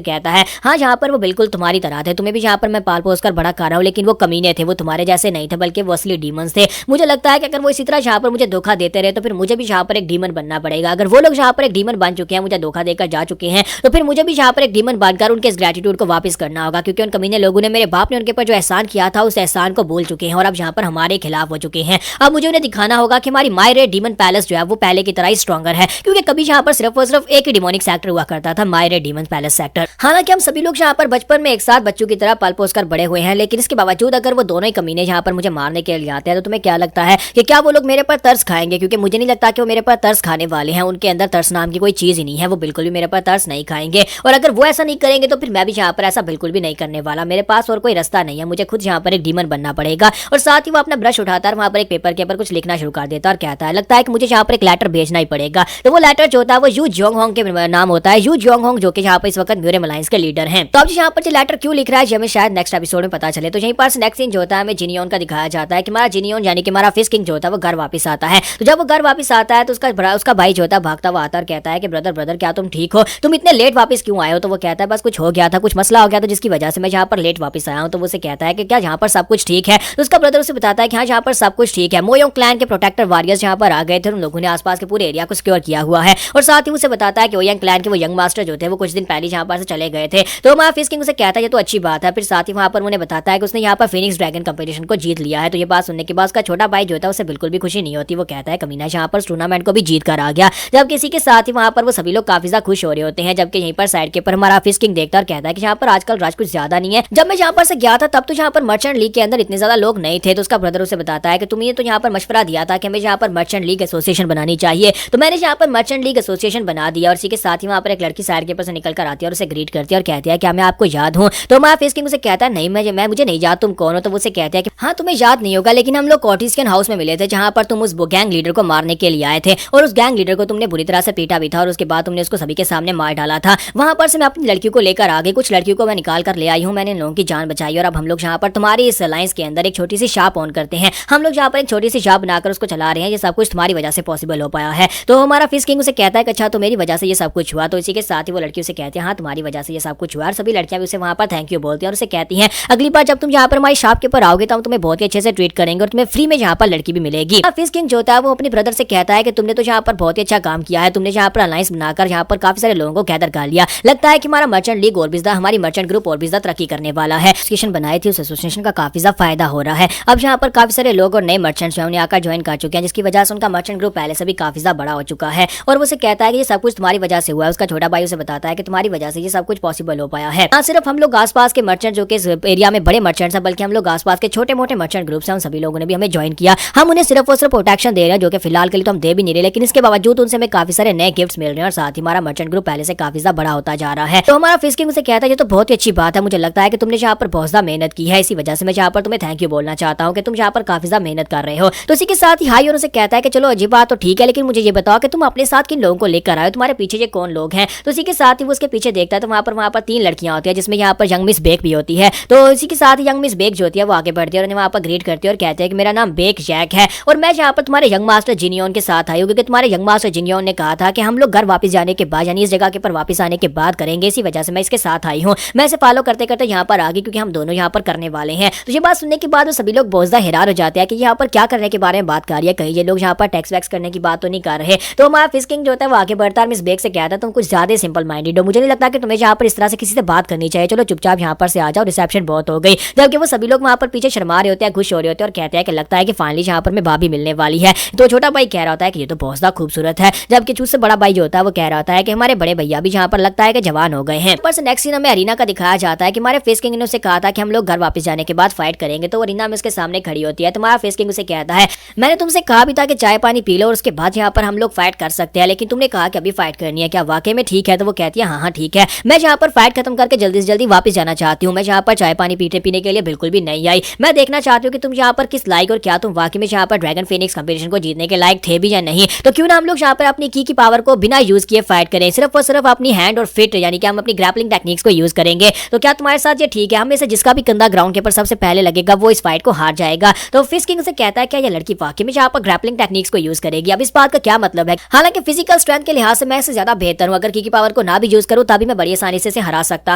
कहता है हाँ जहाँ पर वो बिल्कुल तुम्हारी तरह थे, तुम्हें भी जहाँ पर मैं पाल पोस कर बड़ा कर रहा हूँ, लेकिन वो कमीने थे, वो तुम्हारे जैसे नहीं थे बल्कि वो असली डीमंस थे। मुझे लगता है कि अगर वो इसी तरह जहाँ पर मुझे धोखा देते रहे तो फिर मुझे भी जहाँ पर एक डीमन बनना पड़ेगा। अगर वो लोग जहाँ पर एक डीमन बन चुके हैं, मुझे धोखा देकर जा चुके हैं, तो फिर मुझे भी जहाँ पर एक डीमन बनकर उनके इस ग्रेटिट्यूड को वापस करना होगा, क्योंकि उन कमीने लोगों ने, मेरे बाप ने उनके ऊपर जो एहसान किया था उस एहसान को भूल चुके हैं और अब जहाँ पर हमारे खिलाफ हो चुके हैं। अब मुझे उन्हें दिखाना होगा कि हमारी माय रे डीमन पैलेस जो है वो पहले की तरह ही स्ट्रॉन्गर है, क्योंकि कभी यहाँ पर सिर्फ और सिर्फ एक ही डिमोनिक सेक्टर हुआ करता था, माय रे डीमन पैलेस सेक्टर। हालांकि हम सभी लोग यहाँ पर बचपन में एक साथ बच्चों की तरह पल पोस कर बड़े हुए हैं, लेकिन इसके बावजूद अगर वो दोनों ही कमीने यहाँ पर मुझे मारने के लिए आते हैं तो तुम्हें क्या लगता है कि क्या वो लोग मेरे पर तरस खाएंगे? क्योंकि मुझे नहीं लगता कि वो मेरे पर तरस खाने वाले हैं, उनके अंदर तरस नाम की कोई चीज ही नहीं है, वो बिल्कुल भी मेरे पर तरस नहीं खाएंगे। और अगर वो ऐसा नहीं करेंगे तो फिर मैं भी यहाँ पर ऐसा बिल्कुल भी नहीं करने वाला। मेरे पास और कोई रास्ता नहीं है, मुझे खुद यहाँ पर एक डीमन बनना पड़ेगा। और साथ ही वो अपना ब्रश उठाता है, वहां पर एक पेपर के ऊपर कुछ लिखना शुरू कर देता है और कहता है लगता है कि मुझे यहाँ पर एक लेटर भेजना ही पड़ेगा। तो वो लेटर जो होता है वो यू जोंग होंग के नाम होता है, यू जोंग होंग, जो कि यहाँ पर इस वक्त म्यूरियम अलायंस के लीडर हैं। तो अब यहाँ पर लेटर क्यों लिख रहा है हमें शायद नेक्स्ट एपिसोड में पता चले। तो यहीं पर नेक्स्ट सीन जो होता है हमें जिनियन का दिखाया जाता है कि हमारा जिनियन यानी कि हमारा फिश किंग जो होता है वो घर वापस आता है। तो जब वो घर वापस आता है तो उसका भाई जो होता है भागता हुआ आता है और कहता है कि ब्रदर क्या तुम ठीक हो, तुम इतने लेट वापस क्यों आए हो? तो वो कहता है बस कुछ हो गया था, कुछ मसला हो गया था जिसकी वजह से मैं यहाँ पर लेट वापस आया हूँ। तो वो उसे कहता है कि क्या यहाँ पर सब कुछ ठीक है? तो उसका ब्रदर उसे बताता है कि हाँ यहाँ पर सब कुछ ठीक है, मोयोंग क्लैन के प्रोटेक्टर वॉरियर्स यहाँ पर आ गए थे, उन लोगों ने आसपास के पूरे एरिया को सिक्योर किया हुआ है। और साथ ही उसे बताता है कि ओयांग क्लैन के वो यंग मास्टर जो थे वो कुछ दिन पहले यहाँ पर से चले गए थे। तो हमारा फिश किंग उसे कहता है ये तो अच्छी बात है। फिर साथ ही वहाँ पर उन्हें बताता है कि उसने यहाँ पर फिनिक्स ड्रैगन कंपटीशन को जीत लिया है। तो ये बात सुनने के बाद उसका छोटा भाई जो होता है उसे बिल्कुल भी खुशी नहीं होती, वो कहता है कमीना यहाँ पर टूर्नामेंट को भी जीत कर आ गया। जब किसी के साथ ही वहाँ पर वो सभी लोग काफी ज्यादा खुश हो रहे होते हैं, जबकि यहीं पर साइड के पर हमारा फिश किंग देखता है और कहता है कि यहाँ पर आजकल राज कुछ ज्यादा नहीं है। जब मैं यहाँ पर से गया था तब तो यहाँ पर मर्चेंट लीग के अंदर इतने ज्यादा लोग नहीं थे। तो उसका ब्रदर उसे बताता है कि तुमने तो यहाँ पर मशवरा दिया था कि हमें यहाँ पर मर्चेंट लीग एसोसिएशन बनानी चाहिए, तो मैंने यहाँ पर मर्चेंट लीग एसोसिएशन बना दिया। और इसी के साथ ही वहाँ पर एक लड़की साइड के ऊपर से निकल कर आती है और उसे ग्रीट करती है और कहती है क्या मैं आपको याद हूँ? तो हमारा फिश किंग उसे कहता है नहीं मैं मुझे नहीं याद, तुम कौन हो? तो वो उसे कहते हैं कि हाँ तुम्हें याद नहीं होगा, लेकिन हम लोग कॉटिस्कियन हाउस में मिले थे जहाँ पर तुम उस गैंग लीडर को मारने के लिए आए थे और उस गैंग लीडर को तुमने बुरी तरह से पीटा भी था और उसके बाद तुमने उसको सभी के सामने मार डाला था। वहां पर से मैं अपनी लड़कियों को लेकर आ गई, कुछ लड़कियों को मैं निकाल कर ले आई हूँ, मैंने लोगों की जान बचाई और अब हम लोग यहाँ पर तुम्हारी इस अलायंस के अंदर एक छोटी सी शॉप ऑन करते हैं। हम लोग यहाँ पर एक छोटी सी शॉप बनाकर उसको चला रहे हैं, ये सब कुछ तुम्हारी वजह से पॉसिबल हो पाया है। तो हमारा फिश किंग उसे कहता है कि अच्छा तो मेरी वजह से ये सब कुछ हुआ। तो इसी के साथ ही वो लड़की उसे कहती है हाँ तुम्हारी वजह से ये सब कुछ हुआ। और सभी लड़कियां भी उसे वहां पर थैंक यू बोलती हैं और उसे कहती हैं अगली बार जब तुम यहाँ पर हमारी शॉप के ऊपर आओगे तो हम तुम्हें बहुत ही अच्छे से ट्रीट करेंगे और तुम्हें फ्री में यहाँ पर लड़की भी मिलेगी। फिश किंग जो होता है वो अपने ब्रदर से कहता है कि तुमने तो यहाँ पर बहुत ही अच्छा काम किया है, तुमने यहाँ पर अलायंस बनाकर यहाँ पर काफी सारे लोगों को गैदर कर लिया। लगता है कि हमारा मर्चेंट लीग और भी ज्यादा, हमारी मर्चेंट ग्रुप और भी ज्यादा तरक्की करने वाला है। एसोसिएशन बनाई थी, उस एसोसिएशन का काफी ज्यादा फायदा हो रहा है। अब यहाँ पर काफी सारे लोग और नए मर्चेंट्स उन्हें आकर ज्वाइन कर चुके हैं, जिसकी वजह से उनका मर्चेंट ग्रुप पहले से भी काफी ज्यादा बड़ा हो चुका है। और वो उसे कहता है कि ये सब कुछ तुम्हारी वजह से हुआ है। उसका छोटा भाई उसे बताता है कि तुम्हारी वजह से ये सब कुछ पॉसिबल हो पाया है। सिर्फ हम लोग आसपास के मर्चेंट जो कि इस एरिया में बड़े मर्चेंट्स हैं, बल्कि हम लोग आसपास के छोटे मोटे मर्चेंट ग्रुप्स हैं, उन सभी लोगों ने भी हमें ज्वाइन किया। हम उन्हें सिर्फ और सिर्फ प्रोटेक्शन दे रहे हैं, जो कि फिलहाल के लिए तो हम दे भी नहीं रहे, लेकिन इसके बावजूद उनसे हमें काफी सारे नए गिफ्ट्स मिल रहे हैं और साथ ही हमारा मर्चेंट ग्रुप पहले से काफी ज्यादा बड़ा होता जा रहा है। तो हमारा फिश किंग उसे कहता है ये तो बहुत ही अच्छी बात है, मुझे लगता है कि तुमने यहाँ पर बहुत ज्यादा मेहनत की है, इसी वजह से मैं यहाँ पर तुम्हें थैंक यू बोलना चाहता हूँ कि तुम यहाँ पर काफी ज्यादा मेहनत कर रहे हो। तो इसी के साथ ही हाई और उसे कहता है कि चलो अजीब बात तो ठीक है, लेकिन मुझे ये बताओ कि तुम अपने साथ किन लोगों को लेकर आए, तुम्हारे पीछे ये कौन लोग हैं? तो इसी के साथ ही वो उसके पीछे देखता है तो वहाँ पर 3 लड़कियां होती है, जिसमें यहाँ पर यंग मिस बेक भी होती है। तो इसी के साथ ही यंग मिस बेक जो होती है वो आगे बढ़ती है और उन्हें वहाँ पर ग्रीट करती है और कहते हैं कि मेरा नाम बेक जैक है और मैं यहाँ पर तुम्हारे यंग मास्टर जिनियन के साथ आई हूँ, क्योंकि तुम्हारे यंग मास्टर जिनियन ने कहा था कि हम लोग घर वापस जाने के बाद यानी इस जगह के पर वापस आने के बाद करेंगे, इसी वजह से मैं इसके साथ आई हूँ। मैं इसे फॉलो करते करते यहाँ पर आ गई क्योंकि हम दोनों यहाँ पर करने वाले हैं। तो ये बात सुनने के बाद सभी लोग बहुत ज्यादा हैरान हो जाते हैं कि यहाँ पर क्या करने के बारे में बात कर रही है, कहीं ये लोग यहाँ पर टैक्स वैक्स करने की बात तो नहीं कर रहे। तो हमारा फिश किंग जो होता है वो आगे बढ़ता है, मिस बेक से कहता है तुम कुछ ज्यादा सिंपल माइंडेड हो, मुझे नहीं लगता कि तुम्हें यहाँ पर इस तरह से किसी से बात करनी चाहिए, चलो चुपचाप यहाँ पर से आ जाओ, रिसेप्शन बहुत हो गई। जबकि वो सभी लोग वहाँ पर पीछे शर्मा रहे होते हैं, खुश हो रहे होते हैं और कहते हैं कि लगता है कि फाइनली यहाँ पर मैं भाभी मिलने वाली है। तो छोटा भाई कह रहा होता है कि ये तो बहुत ज्यादा खूबसूरत है, जबकि चूज से बड़ा भाई जो होता है वो कह रहा होता है कि हमारे बड़े भैया भी यहाँ पर लगता है कि जवान हो गए हैं। पर से नेक्स्ट सीन हमें अरीना का दिखाया जाता है कि हमारे फिश किंग ने उसे कहा था कि हम लोग घर वापस जाने के बाद फाइट करेंगे। तो अरीना में उसके सामने खड़ी होती है, तुम्हारा फिश किंग उसे कहता है मैंने तुमसे कहा भी था कि चाय पानी पी लो और उसके बाद यहाँ पर हम लोग फाइट कर सकते हैं, लेकिन तुमने कहा कि अभी फाइट करनी है, क्या वाकई में ठीक है? तो वो कहती है हाँ ठीक है, मैं यहाँ पर फाइट खत्म करके जल्दी से जल्दी वापस जाना चाहती हूँ, मैं यहाँ पर चाय पानी पीने के लिए बिल्कुल भी नहीं आई, मैं देखना चाहती हूँ कि तुम यहाँ पर किस लायक और क्या तुम वाकई में यहाँ पर ड्रैगन फिनिक्स कंपटीशन को जीतने के लायक थे भी या नहीं। तो क्यों ना हम लोग यहाँ पर अपनी की पावर को बिना यूज किए फाइट करें, सिर्फ और सिर्फ अपनी हैंड और फिट यानी कि हम अपनी ग्रैपलिंग टेक्निक्स को यूज करेंगे। तो क्या तुम्हारे साथ ये ठीक है? हम में से जिसका भी कंधा ग्राउंड के ऊपर सबसे पहले लगेगा वो इस फाइट को हार जाएगा। तो फिश किंग से कहता है क्या ये लड़की वाकई में यहाँ पर ग्रैपलिंग टेक्निक्स को यूज करेगी? अब इस बात का क्या मतलब है? हालांकि फिजिकल स्ट्रेंथ के लिहाज से मैं इससे ज्यादा बेहतर हूँ, अगर की पावर को ना भी यूज करूँ तभी मैं बड़ी आसानी से हरा सकता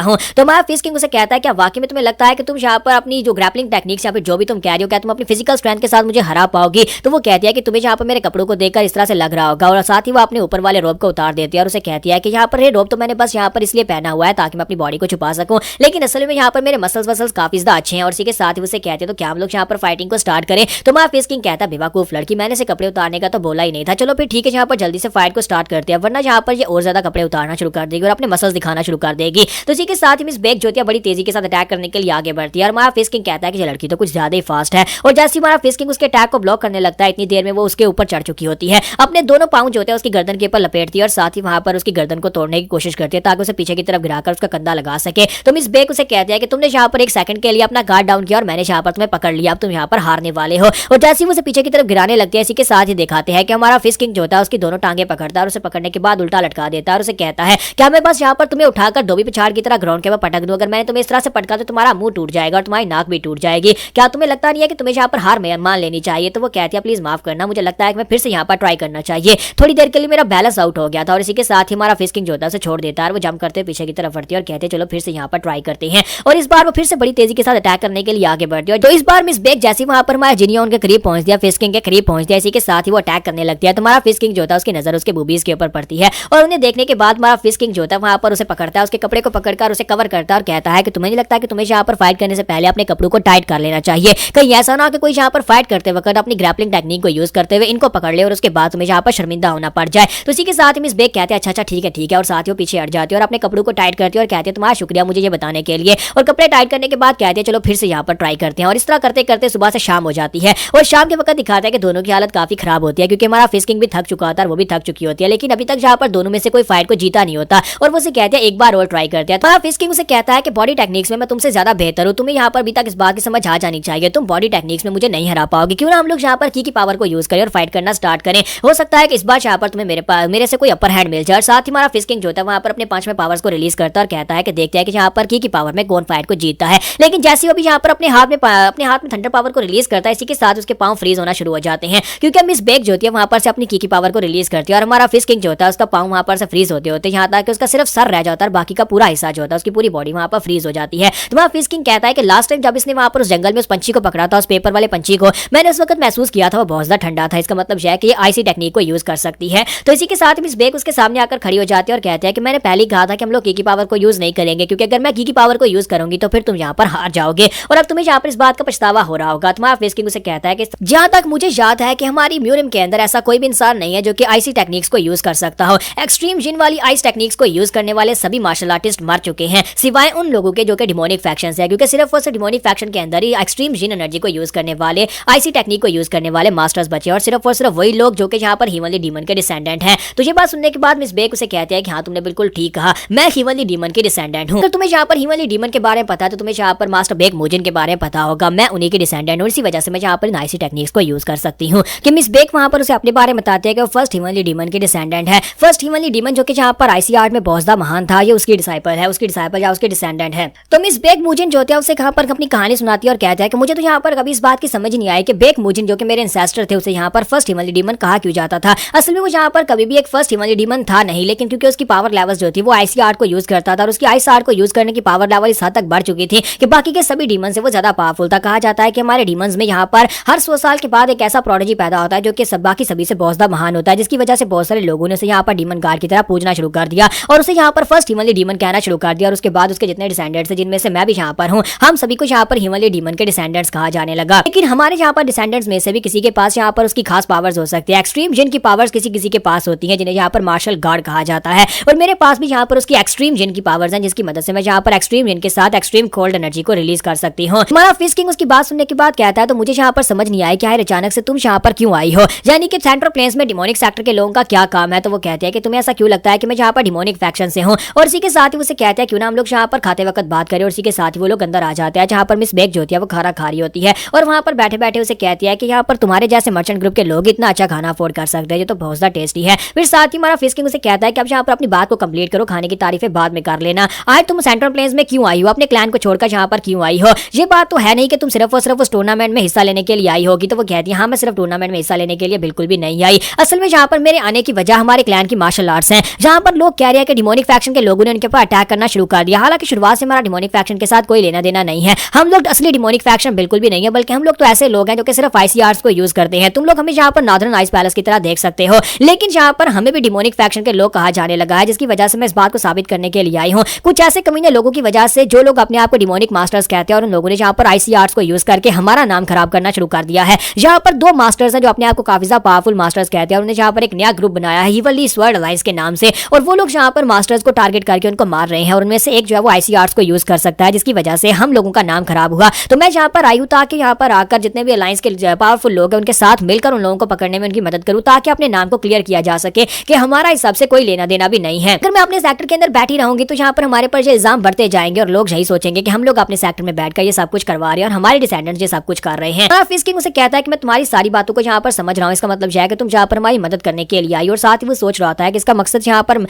हूँ। तो हमारा फिश किंग उसे कहता है क्या वाकई में तुम्हें लगता है कि तुम यहाँ पर अपनी जो ग्रैपलिंग टेक्निक्स या फिर जो भी तुम कह रही हो क्या तुम अपनी फिजिकल स्ट्रेंथ के साथ मुझे हरा पाओगी? तो वो कहती है कि तुम्हें यहाँ पर मेरे कपड़ों को देखकर इस तरह से लग रहा होगा, और साथ ही वो अपने ऊपर वाले रोब को उतार देती है और उसे कहती है कि यहाँ पर ये रोब तो मैंने बस यहाँ पर इसलिए पहना हुआ है ताकि मैं अपनी बॉडी को छुपा सकूं, लेकिन असल में यहाँ पर मेरे मसल्स काफी ज्यादा अच्छे हैं। और इसी के साथ ही उसे कहते हैं तो क्या हम लोग यहाँ पर फाइटिंग को स्टार्ट करें? तो हमारा फिश किंग कहता है बेवकूफ लड़की, मैंने से कपड़े उतारने का तो बोला ही नहीं था, चलो फिर ठीक है यहाँ पर जल्दी से फाइट को स्टार्ट करते हैं, वरना यहाँ पर ये और ज्यादा कपड़े उतारना शुरू कर देगी और अपने मसल्स दिखाना शुरू कर देगी। तो इसी के साथ ही मिस बेक जो है बड़ी तेजी के साथ अटैक करने के लिए आगे बढ़ती है और हमारा फिश किंग कहता है कि ये लड़की तो कुछ ज्यादा ही फास्ट है। और जैसे हमारा फिश किंग उसके अटैक को ब्लॉक करने लगता है इतनी देर में वो उसके ऊपर चढ़ चुकी होती है, अपने दोनों पाँव जो होते हैं उसकी गर्दन के ऊपर लपेटती है और साथ ही वहां पर उसकी गर्दन को तोड़ने की कोशिश करती है ताकि उसे पीछे की तरफ गिराकर उसका कंधा लगा सके। तो मिस बेक उसे कहती है कि तुमने यहाँ पर एक सेकंड के लिए अपना गार्ड डाउन किया और मैंने यहाँ पर तुम्हें पकड़ लिया, अब तुम यहाँ पर हारने वाले हो। और जैसे ही उसे पीछे की तरफ गिराने लगती है इसी के साथ ही दिखाते हैं कि हमारा फिश किंग जो होता है उसकी दोनों टांगे पकड़ता है और उसे पकड़ने के बाद उल्टा लटका देता है और उसे कहता है क्या मैं बस यहाँ पर तुम्हें उठाकर धोबी पिछाड़ की तरह ग्राउंड के ऊपर पटक दूं? अगर मैंने तुम्हें इस तरह से पटका तो तुम्हारा मुंह टूट जाएगा और तुम्हारी नाक भी टूट जाएगी, क्या तुम्हें लगता नहीं है कि तुम्हें यहाँ पर हार मान लेनी चाहिए? तो वो कहती है प्लीज माफ करना, मुझे लगता है कि मैं फिर से यहाँ पर ट्राई करना चाहिए, थोड़ी देर के लिए मेरा बैलेंस आउट हो गया था। और इसी के साथ ही हमारा फिश किंग जो होता है उसे छोड़ देता है और वो जंप करते पीछे की तरफ बढ़ती है और कहते हैं चलो फिर से यहाँ पर ट्राई करते हैं। और इस बार वो फिर से बड़ी तेजी के साथ अटैक करने के लिए आगे बढ़ती है। तो इस बार मिस बेक जैसे वहां पर हमारा जिनिया उनके करीब पहुंच दिया, फिश किंग के करीब पहुंच दिया, इसी के साथ ही वो अटैक करने लगती है। तो हमारा फिश किंग जो होता है उसकी नजर उसके बूबीज के ऊपर पड़ती है और उन्हें देखने के बाद हमारा फिश किंग जो होता है वहां पर उसे पकड़ता है, उसके कपड़े को पकड़कर उसे कवर करता है और कहता है कि तुम्हें नहीं लगता कि तुम्हें यहाँ पर फाइट करने से पहले अपने कपड़ों को टाइट कर लेना चाहिए? कहीं ऐसा ना हो कि कोई यहाँ पर फाइट करते वक्त अपनी ग्रैपलिंग टेक्निक को यूज करते हुए इनको पकड़ ले और उसके बाद तुम्हें यहाँ पर शर्मिंदा होना पड़ जाए। तो इसी के साथ मिस बेक कहते हैं अच्छा ठीक है और साथ ही वो पीछे हट जाती है और अपने कपड़ों को टाइट करती है और कहते हैं तुम्हारा शुक्रिया मुझे ये बताने के लिए। और कपड़े टाइट करने के बाद कहते हैं चलो फिर से यहाँ पर ट्राई करते हैं। और इस तरह करते करते सुबह से शाम हो जाती है और शाम के वक्त दिखाता है कि दोनों की हालत काफी खराब होती है क्योंकि हमारा फिश किंग भी थक चुका होता है और वो भी थक चुकी होती है, लेकिन अभी तक यहाँ पर दोनों में से कोई फाइट को जीता नहीं होता और वो उसे कहते हैं एक बार और ट्राई करते हैं। हमारा फिश किंग उसे कहता है कि बॉडी टेक्निक्स में मैं तुमसे ज्यादा बेहतर हूँ, तुम्हें यहाँ पर अभी तक इस बात की समझ आ जानी चाहिए, तुम बॉडी टेक्निक्स में मुझे नहीं हरा पाओगे, क्यों ना हम लोग यहाँ पर की पावर को यूज करें और फाइट करना स्टार्ट करें, हो सकता है कि इस बार यहाँ पर तुम्हें मेरे से कोई अपर हैंड मिल जाए। और साथ ही हमारा फिश किंग जो होता है वहां पर अपने 5वें पावर्स को रिलीज करता है और कहता है कि देखते हैं कि यहाँ पर की पावर में कौन फाइट को जीतता है। लेकिन जैसे वो भी यहाँ पर अपने हाथ में थंडर पावर को रिलीज करता है इसी के साथ उसके पांव फ्रीज होना शुरू हो जाते हैं क्योंकि मिस बेक जो होती है वहां पर से अपनी की पावर को रिलीज करती है और हमारा फिश किंग जो होता है उसका पांव वहां पर से फ्रीज होते होते यहाँ तक कि उसका सिर्फ सर रह जाता है, बाकी का पूरा हिस्सा जो होता है उसकी पूरी बॉडी वहां पर फ्रीज हो जाती है। तो वहां फिश किंग कहता है कि लास्ट टाइम जब इसने वहां पर उस जंगल में उस पंछी को पकड़ा था, उस पेपर वाले पंछी को, मैंने उस वक्त महसूस किया था वो बहुत ज्यादा ठंडा था, इसका मतलब यह है कि ये आईसी टेक्निक को यूज कर सकती है। तो इसी के साथ मिस बेक उसके सामने आकर खड़ी हो जाती है और कहते हैं कि मैंने पहले ही कहा था कि हम लोग की पावर को यूज नहीं करेंगे क्योंकि अगर मैं की पावर को यूज करूंगी तो फिर तुम यहाँ पर हार जाओगे और अब तुम्हें यहाँ पर इस बात का पछतावा हो रहा होगा। तुम्हारा फिश किंग उसे कहता है कि जहां तक मुझे याद है कि हमारी म्यूरियम के अंदर ऐसा कोई भी इंसान नहीं है जो कि आईसी टेक्निक्स को यूज कर सकता हो, एक्सट्रीम जिन वाली आइस टेक्निक्स को यूज करने वाले सभी मार्शल आर्टिस्ट मर चुके हैं सिवाय उन लोगों के जो कि डिमोनिक फैक्शंस है, क्योंकि सिर्फ और सिर्फ डिमोनिक फैक्शन के अंदर ही एक्सट्रीम जिन एनर्जी को यूज करने वाले आईसी टेक्निक को यूज करने वाले मास्टर्स बचे और सिर्फ वही लोग जो कि यहाँ पर हीवनली डीमन के डिसेंडेंट हैं। तो ये बात सुनने के बाद मिस बेक उसे कहते हैं कि हाँ तुमने बिल्कुल ठीक कहा, मैं हीवनली डीमन के डिसेंडेंट हूँ। अगर तुम्हें यहाँ पर हीवनली डीमन के बारे में पता है तो तुम्हें यहाँ पर मास्टर बेक मोजिन के बारे में पता होगा, मैं उन्हीं के डिसेंडेंट हूँ, इसी वजह से मैं यहाँ पर आईसी टेक्निक्स को यूज कर सकती हूँ। कि मिस बेक वहाँ पर उसे अपने बारे में बताते हैं कि वो फर्स्ट हीवनली डीमन के डिसेंडेंट है, फर्स्ट हीवनली डीमन जो कि यहाँ पर आईसी आर्ट में बहुत ज्यादा महान था, ये उसकी डिसाइपल है, उसकी डिसाइपल या उसके डिसेंडेंट है। तो मिस बेक मोजिन जो होता है उसे यहाँ पर अपनी कहानी सुनाती है और कहता है कि मुझे तो यहाँ पर कभी इस बात की समझ नहीं आई कि बेक मोजिन जो कि मेरे इंसेस्टर थे उसे यहाँ पर फर्स्ट हीवनली डीमन कहा क्यों जाता था। असल में वो यहाँ पर कभी भी एक फर्स्ट हीवनली डीमन था नहीं, लेकिन क्योंकि उसकी पावर लेवल्स जो थी वो आईसी आर्ट को यूज करता था और उसकी आईसी आर्ट को यूज करने की पावर लेवल इस हद तक बढ़ चुकी थी कि बाकी के सभी डीमन से वो ज्यादा पावरफुल था। कहा जाता है कि हमारे डीमंस में यहाँ पर हर 100 साल के बाद एक ऐसा प्रोडिजी पैदा होता है जो कि बाकी सभी से बहुत ज्यादा महान होता है, जिसकी वजह से बहुत सारे लोगों ने उसे यहाँ पर डीमन गार्ड की तरह पूजना शुरू कर दिया और उसे यहाँ पर फर्स्ट हीवनली डीमन कहना शुरू कर दिया। और उसके बाद उसके जितने डिसेंडेंट्स हैं जिनमें से मैं भी यहाँ पर हूँ, हम सभी को यहाँ पर हीवनली डीमन के डिसेंडेंट्स कहा जाने लगा। लेकिन हमारे यहाँ पर डिसेंडेंट्स में से भी किसी के पास यहाँ पर उसकी खास पावर्स हो सकती है, एक्सट्रीम जिन की पावर्स किसी किसी के पास होती है जिन्हें यहाँ पर मार्शल गार्ड कहा जाता है। और मेरे पास भी यहाँ पर उसकी एक्सट्रीम जिन की पावर्स हैं जिसकी मदद से मैं यहाँ पर एक्सट्रीम जिन के साथ एक्सट्रीम कोल्ड एनर्जी को रिलीज कर सकती हूँ। हमारा फिश किंग उसकी बात सुनने के बाद कहता है तो मुझे यहाँ पर समझ नहीं आया कि अचानक से तुम यहाँ पर क्यों आई हो, यानी कि सेंट्रल प्लेन्स में डिमोनिक सेक्टर के लोगों का क्या काम है। तो वो कहते हैं कि तुम्हें ऐसा क्यों लगता है कि मैं यहाँ पर डिमोनिक फैक्शन से हूँ। और इसी के साथ ही उसे कहते हैं क्यों ना हम लोग यहाँ पर खाते वक्त बात करें। और इसी के साथ ही वो लोग अंदर आ जाते हैं जहाँ पर मिस बेक जो होती है वो खाना खा रही होती है और वहाँ पर बैठे बैठे उसे कहती है कि यहाँ पर तुम्हारे जैसे मर्चेंट ग्रुप के लोग इतना अच्छा खाना अफोर्ड कर सकते हैं, ये तो बहुत ज्यादा टेस्टी है। फिर साथ ही हमारा फिश किंग उसे कहता है कि अब यहाँ पर अपनी बात को कंप्लीट करो, खाने की तारीफें बाद में कर लेना, आज तुम सेंट्रल प्लेन्स में क्यों आई हो, अपने क्लैन को छोड़कर यहाँ पर क्यों आई हो। ये बात तो है नहीं कि तुम सिर्फ और सिर्फ उस टूर्नामेंट में हिस्सा लेने के लिए आई होगी। तो वो कहती है हाँ मैं सिर्फ टूर्नामेंट में हिस्सा लेने के लिए बिल्कुल भी नहीं आई, असल में यहाँ पर मेरे आने की वजह वजह हमारे क्लैन की मार्शल आर्ट्स हैं, जहां पर लोग कह रहे हैं कि डिमोनिक फैक्शन के लोगों ने उनके ऊपर अटैक करना शुरू कर दिया। हालांकि शुरुआत से हमारा डिमोनिक फैक्शन के साथ कोई लेना देना नहीं है, हम लोग असली डिमोनिक फैक्शन बिल्कुल भी नहीं है, बल्कि हम लोग तो ऐसे लोग हैं जो कि सिर्फ आईसीआर्स को यूज करते हैं। तुम लोग हमें यहाँ पर नॉर्दर्न आइस पैलेस की तरह देख सकते हो, लेकिन यहाँ पर हमें भी डिमोनिक फैक्शन के लोग कहा जाने लगा है, जिसकी वजह से मैं इस बात को साबित करने के लिए आई हूँ। कुछ ऐसे कमीने लोगों की वजह से जो लोग अपने आप को डिमोनिक मास्टर्स कहते हैं, और उन लोगों ने यहाँ पर आईसीआर्स को यूज करके हमारा नाम खराब करना शुरू कर दिया है। यहाँ पर दो मास्टर्स हैं जो अपने आप को काफी ज्यादा पावरफुल मास्टर्स कहते हैं, और उन्हें यहाँ पर एक नया ग्रुप बनाया है इवली स्वर्ड अलायंस के नाम से, और वो लोग यहाँ पर मास्टर्स को टारगेट करके उनको मार रहे हैं, और उनमें से एक जो है वो आईसीआर्स को यूज कर सकता है, जिसकी वजह से हम लोगों का नाम खराब हुआ। तो मैं यहाँ पर आई हूँ ताकि यहाँ पर आकर जितने भी अलायंस के पावरफुल लोग हैं उनके साथ मिलकर उन लोगों को पकड़ने में उनकी मदद करूँ, ताकि अपने नाम को क्लियर किया जा सके कि हमारा इस सबसे कोई लेना देना भी नहीं है। अगर मैं अपने सेक्टर के अंदर बैठी रहूंगी तो यहाँ पर हमारे पर जो इल्जाम बढ़ते जाएंगे, और लोग यही सोचेंगे कि हम लोग अपने सेक्टर में बैठकर ये सब कुछ करवा रहे हैं और हमारे डिसेंडेंट्स ये सब कुछ कर रहे हैं। फिश किंग उसे कहता है कि मैं तुम्हारी सारी बातों को यहाँ पर समझ रहा हूँ, इसका मतलब यह है कि तुम यहाँ पर हमारी मदद करने के लिए आई, और साथ ही वो सोच रहा था कि इसका मकसद यहाँ पर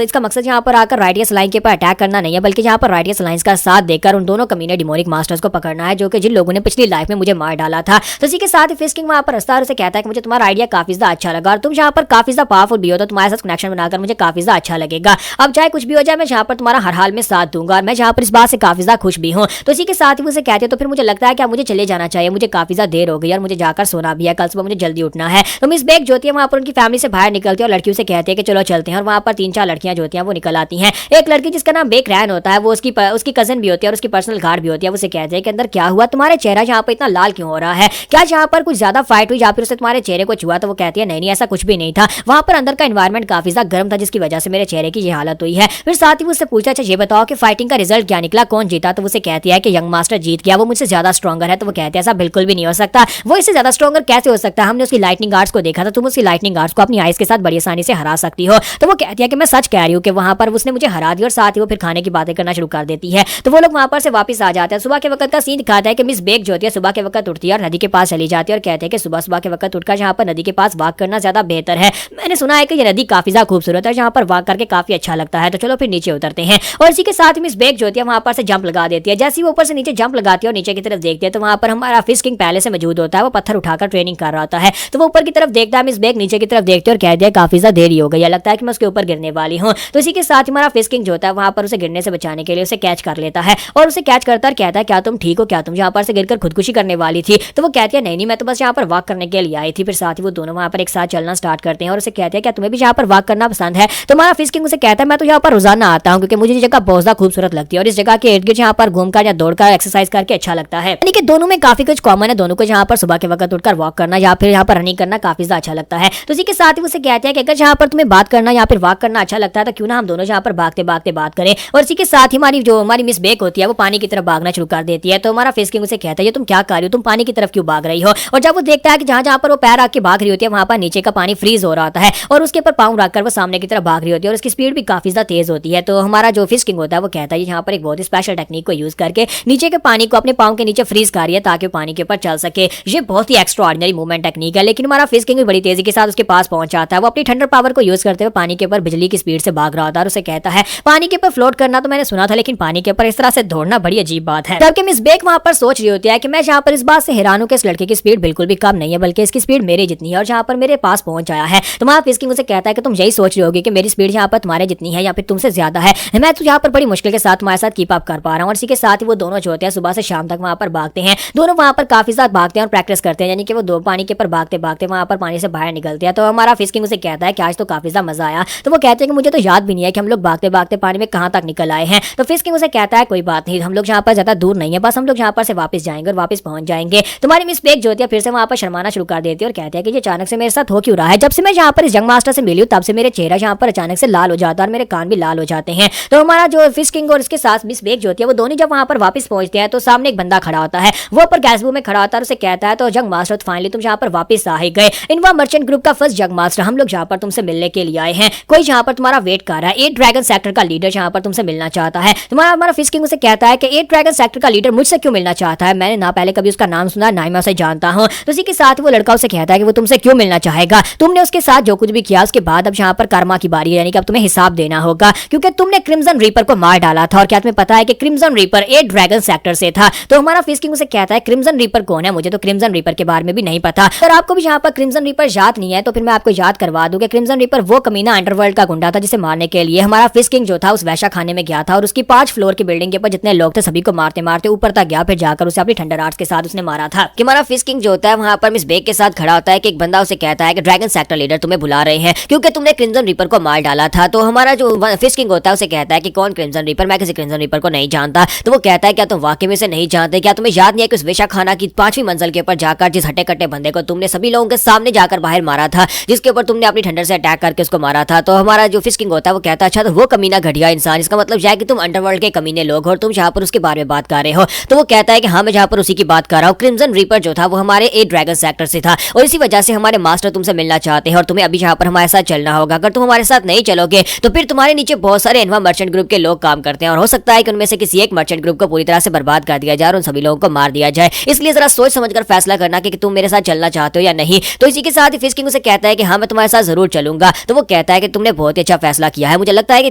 इसका मकसद यहाँ पर आकर राइडियस लाइन के ऊपर अटैक करना नहीं है, बल्कि यहाँ पर राइडियस लाइन का साथ देकर उन दोनों कमीने डिमोनिक मास्टर्स को पकड़ना है, जो कि जिन लोगों ने पिछली लाइफ में मुझे मार डाला था। तो इसी के साथ ही फिश किंग वहाँ पर रस्ता उसे कहता है कि मुझे तुम्हारा आइडिया काफी ज्यादा अच्छा लगा, और तुम यहाँ पर काफी ज्यादा पावरफुल भी हो, तो तुम्हारे साथ कनेक्शन बनाकर मुझे काफी ज्यादा अच्छा लगेगा। अब चाहे कुछ भी हो जाए, मैं यहाँ पर तुम्हारा हर हाल में साथ दूंगा, और मैं यहाँ पर इस बात से काफी ज्यादा खुश भी हूँ। तो इसी के साथ ही उसे कहते हैं तो फिर मुझे लगता है कि मुझे चले जाना चाहिए, मुझे काफी ज्यादा देर हो गई और मुझे जाकर सोना भी है, कल सुबह मुझे जल्दी उठना है। तो मिस बेक जो होती है वहाँ पर उनकी फैमिली से बाहर निकलती है और लड़कियों से कहती है कि चलो चलते हैं, और वहाँ पर 3-4 लड़कियां जो होती हैं वो निकल आती हैं। एक लड़की जिसका नाम बेक रैन होता है, वो उसकी कजन भी होती है और उसकी पर्सनल गार्ड भी होती है। वो उसे कहते हैं कि अंदर क्या हुआ, तुम्हारे चेहरा यहाँ पर इतना लाल क्यों हो रहा है, क्या यहाँ पर कुछ ज्यादा फाइट हुई या फिर उससे तुम्हारे चेहरे को छुआ? तो वो कहती है नहीं ऐसा कुछ भी नहीं था, वहाँ पर अंदर का एनवायरमेंट काफी ज्यादा गर्म था, जिसकी वजह से मेरे चेहरे की ये हालत हुई है। फिर साथ ही उससे पूछा अच्छा ये बताओ कि फाइटिंग का रिजल्ट क्या निकला, कौन जीता? तो उसे कहती है कि यंग मास्टर जीत गया, वो मुझसे ज्यादा स्ट्रॉन्गर है। तो वो कहते हैं ऐसा बिल्कुल भी नहीं हो सकता, वो इससे ज्यादा स्ट्रॉन्गर कैसे हो सकता है, हमने उसकी लाइटनिंग आर्ट्स को देखा था, तुम उसकी लाइटनिंग आर्ट्स को अपनी आइस के साथ बड़ी आसानी से हरा सकती हो। तो वो कहती है कि मैं सच कह रही हूँ कि वहां पर उसने मुझे हरा दिया, और साथ ही वो फिर खाने की बातें करना शुरू कर देती है। तो वो लोग वहां पर से वापस आ जाते हैं। सुबह के वक्त का सीन दिखाता है कि मिस बेक जो होती है सुबह के वक्त उठती है और नदी के पास चली जाती है, और कहते हैं कि सुबह सुबह के वक्त उठकर यहाँ पर नदी के पास वॉक करना ज्यादा बेहतर है। मैंने सुना है कि ये नदी काफी ज्यादा खूबसूरत है, जहाँ पर वॉक करके काफी अच्छा लगता है, तो चलो फिर नीचे उतरते हैं। और इसी के साथ मिस बेक जो होती है वहां पर से जंप लगा देती है। जैसे ही ऊपर से नीचे जंप लगाती है और नीचे की तरफ देखती है, तो वहां पर हमारा फिश किंग पहले से मौजूद होता है, वो पत्थर उठाकर ट्रेनिंग कर रहा होता है। तो वो ऊपर की तरफ देखता है, मिस बेक नीचे की तरफ देखती है और कहती है काफी ज्यादा देरी हो गई है, लगता है कि मैं उसके ऊपर गिरने वाली हूँ। तो इसी के साथ हमारा फिश किंग जो होता है वहां पर उसे गिरने से बचाने के लिए उसे कैच कर लेता है, और उसे कैच करता है कहता है क्या तुम ठीक हो, क्या तुम यहाँ पर से गिरकर खुदकुशी करने वाली थी? तो वो कहती है नहीं मैं तो बस यहाँ पर वॉक करने के लिए आई थी। फिर साथ ही वो दोनों वहां पर एक साथ चलना स्टार्ट करते हैं, और उसे कहते हैं क्या तुम्हें भी यहाँ पर वॉक करना पसंद है? तो हमारा फिश किंग उसे कहता है मैं तो यहाँ पर रोजाना आता हूँ, क्योंकि मुझे ये जगह बहुत ज्यादा खूबसूरत लगती है, और इस जगह के इर्द गिर्द यहाँ पर घूमकर या दौड़कर एक्सरसाइज करके अच्छा लगता है। यानी कि दोनों में काफी कुछ कॉमन है, दोनों को यहाँ पर सुबह के वक्त उठकर वॉक करना या फिर यहाँ पर रनिंग करना काफी ज्यादा अच्छा लगता है। तो इसी के साथ ही उसे कहते हैं कि अगर यहाँ पर तुम्हें बात करना या फिर वॉक करना अच्छा लगता है, तो क्यों ना हम दोनों यहाँ पर भागते भागते बात करें। और इसी के साथ ही हमारी मिस बेक होती है वो पानी की तरफ भागना शुरू कर देती है। तो हमारा फिश किंग उसे कहता है ये तुम क्या कर रही हो, तुम पानी की तरफ क्यों भाग रही हो? और जब वो देखता है कि जहाँ जहाँ पर वो पैर आके भाग रही होती है वहां पर नीचे का पानी फ्रीज हो रहा होता है, और उसके ऊपर पाँव रखकर वो सामने की तरफ भाग रही होती है, और उसकी स्पीड भी काफी ज्यादा तेज होती है। तो हमारा जो फिश किंग होता है वो कहता है यहाँ पर एक बहुत ही स्पेशल टेक्निक को यूज करके नीचे के पानी को अपने पाँव के नीचे फ्रीज कर रही है, ताकि वो पानी के ऊपर चल सके। ये बहुत ही एक्स्ट्रा ऑर्डिनरी मूवमेंट टेक्निक है, लेकिन हमारा फिश किंग भी बड़ी तेजी के साथ उसके पास पहुंच जाता है। वो अपनी थंडर पावर को यूज करते हुए पानी के ऊपर बिजली की स्पीड से भाग रहा होता है, और उसे कहता है पानी के ऊपर फ्लोट करना तो मैंने सुना था, लेकिन पानी के ऊपर इस तरह से दौड़ना बड़ी अजीब बात है। जबकि मिस बेक वहां पर सोच रही होती है कि मैं यहाँ पर इस बात से हैरान हूं कि इस लड़के की स्पीड बिल्कुल भी कम नहीं है, बल्कि इसकी स्पीड मेरे जितनी है, और जहाँ पर मेरे पास पहुंच आया है। तुम्हारा फिश किंग उसे कहता है कि तुम यही सोच रही होगी कि मेरी स्पीड यहाँ पर तुम्हारे जितनी है या फिर तुमसे ज्यादा है, मैं तो यहाँ पर बड़ी मुश्किल के साथ तुम्हारे साथ कीप अप कर पा रहा हूँ। और इसी के साथ ही वो दोनों जो होते हैं सुबह से शाम तक वहां पर भागते हैं, दोनों वहां पर काफी साथ भागते हैं और प्रैक्टिस करते हैं, यानी कि वो दो पानी के ऊपर भागते भागते वहां पर पानी से बाहर निकलते हैं। तो हमारा फिश किंग उसे कहता है कि आज तो काफी ज्यादा मजा आया। तो वो कहते हैं कि मुझे तो याद भी नहीं है कि हम लोग भागते भागते पानी में कहाँ तक निकल आए हैं। तो फिश किंग उसे कहता है कोई बात नहीं, हम लोग यहाँ पर ज्यादा दूर नहीं है, बस हम लोग यहाँ पर से वापस जाएंगे और वापस पहुंच जाएंगे। तुम्हारी मिस बेक जो होती है फिर से वहां पर शर्माना शुरू कर देती है और कहती है कि ये अचानक से मेरे साथ हो क्यों रहा है? जब से मैं यहाँ पर इस यंग मास्टर से मिली हूँ तब से मेरे चेहरा यहाँ पर अचानक से लाल हो जाता है और मेरे कान भी लाल हो जाते हैं। तो हमारा जो फिश किंग और इसके साथ मिस बेक जो होती है वो दोनों जब वहां पर वापस पहुंचते हैं, तो सामने एक बंदा खड़ा होता है, वो ऊपर गैसबू में खड़ा होता है और उसे कहता है तो यंग मास्टर फाइनली तुम यहाँ पर वापस आ ही गए। इनवा मर्चेंट ग्रुप का फर्स्ट यंग मास्टर, हम लोग यहाँ पर तुमसे मिलने के लिए आए हैं, कोई यहाँ पर तुम्हारा वेट कर रहा है। 8 ड्रैगन सेक्टर का लीडर यहाँ पर तुमसे मिलना चाहता है। हमारा फिश किंग उसे कहता है कि 8 ड्रैगन सेक्टर का लीडर मुझसे क्यों मिलना चाहता है? मैंने ना पहले कभी उसका नाम सुना, ना ही मैं उसे जानता हूँ। तो इसी के साथ वो लड़का उसे कहता है कि वो तुमसे क्यों मिलना चाहेगा? तुमने उसके साथ जो कुछ भी किया उसके बाद अब यहाँ पर कर्मा की बारी है, यानी कि अब तुम्हें हिसाब देना होगा, क्योंकि तुमने क्रिम्सन रीपर को मार डाला था। और क्या तुम्हें पता है कि क्रिम्सन रीपर 8 ड्रैगन सेक्टर से था? तो हमारा फिश किंग उसे कहता है क्रिम्सन रीपर कौन है? मुझे तो क्रिम्सन रीपर के बारे में भी नहीं पता। अगर आपको भी यहाँ पर क्रिम्सन रीपर याद नहीं है तो फिर मैं आपको याद बात करवा दूं कि क्रिम्सन रीपर वो कमीना अंडरवर्ल्ड का गुंडा था जिसे मारने के लिए हमारा फिश किंग जो था उस वैश्या खाने में गया था और उसकी 5 फ्लोर की बिल्डिंग के ऊपर जितने लोग थे सभी को मारते मारते ऊपर तक गया, फिर जाकर उसे अपनी थंडर आर्ट्स के साथ उसने मारा था। कि हमारा फिश किंग जो होता है वहां पर मिस बेक के साथ खड़ा होता है कि एक बंदा उसे कहता है कि ड्रैगन सेक्टर लीडर तुम्हें बुला रहे हैं क्योंकि तुमने क्रिम्सन रीपर को मार डाला था। तो हमारा जो फिश किंग होता है उसे कहता है कि कौन क्रिम्सन रीपर, मैं किसी क्रिम्सन रीपर को नहीं जानता। तो वो कहता है क्या तुम वाकई में से नहीं जानते, क्या तुम्हें याद नहीं है कि उस वेश्या खाना की 5वीं मंजिल के ऊपर जाकर जिस हट्टे कट्टे बंदे को तुमने सभी लोगों के सामने जाकर बाहर मारा था, जिसके ऊपर तुमने अपनी ठंडर से अटैक करके उसको मारा था। तो हमारा जो फिश किंग होता है वो कहता है अच्छा तो वो कमीना घटिया इंसान, इसका मतलब यह है कि तुम अंडरवर्ल्ड के कमीने लोग हो और तुम जहां पर उसके बारे में बात कर रहे हो। तो वो कहता है कि हाँ मैं जहां पर उसी की बात कर रहा हूँ। क्रिम्सन रीपर जो था वो हमारे ए ड्रैगन सेक्टर से था और इसी वजह से हमारे मास्टर तुमसे मिलना चाहते हैं और तुम्हें अभी जहां पर हमारे साथ चलना होगा। अगर तुम हमारे साथ नहीं चलोगे तो फिर तुम्हारे नीचे बहुत सारे एनवा मर्चेंट ग्रुप के लोग काम करते हैं और हो सकता है कि उनमें से किसी एक मर्चेंट ग्रुप को पूरी तरह से बर्बाद कर दिया जाए और उन सभी लोगों को मार दिया जाए। इसलिए जरा सोच समझकर फैसला करना कि तुम मेरे साथ चलना चाहते हो या नहीं। तो इसी के साथ ही फिश किंग उसे कहता है कि हाँ मैं तुम्हारे साथ जरूर चलूंगा। तो वो कहता है कि तुमने बहुत ही अच्छा फैसला किया है, मुझे लगता है कि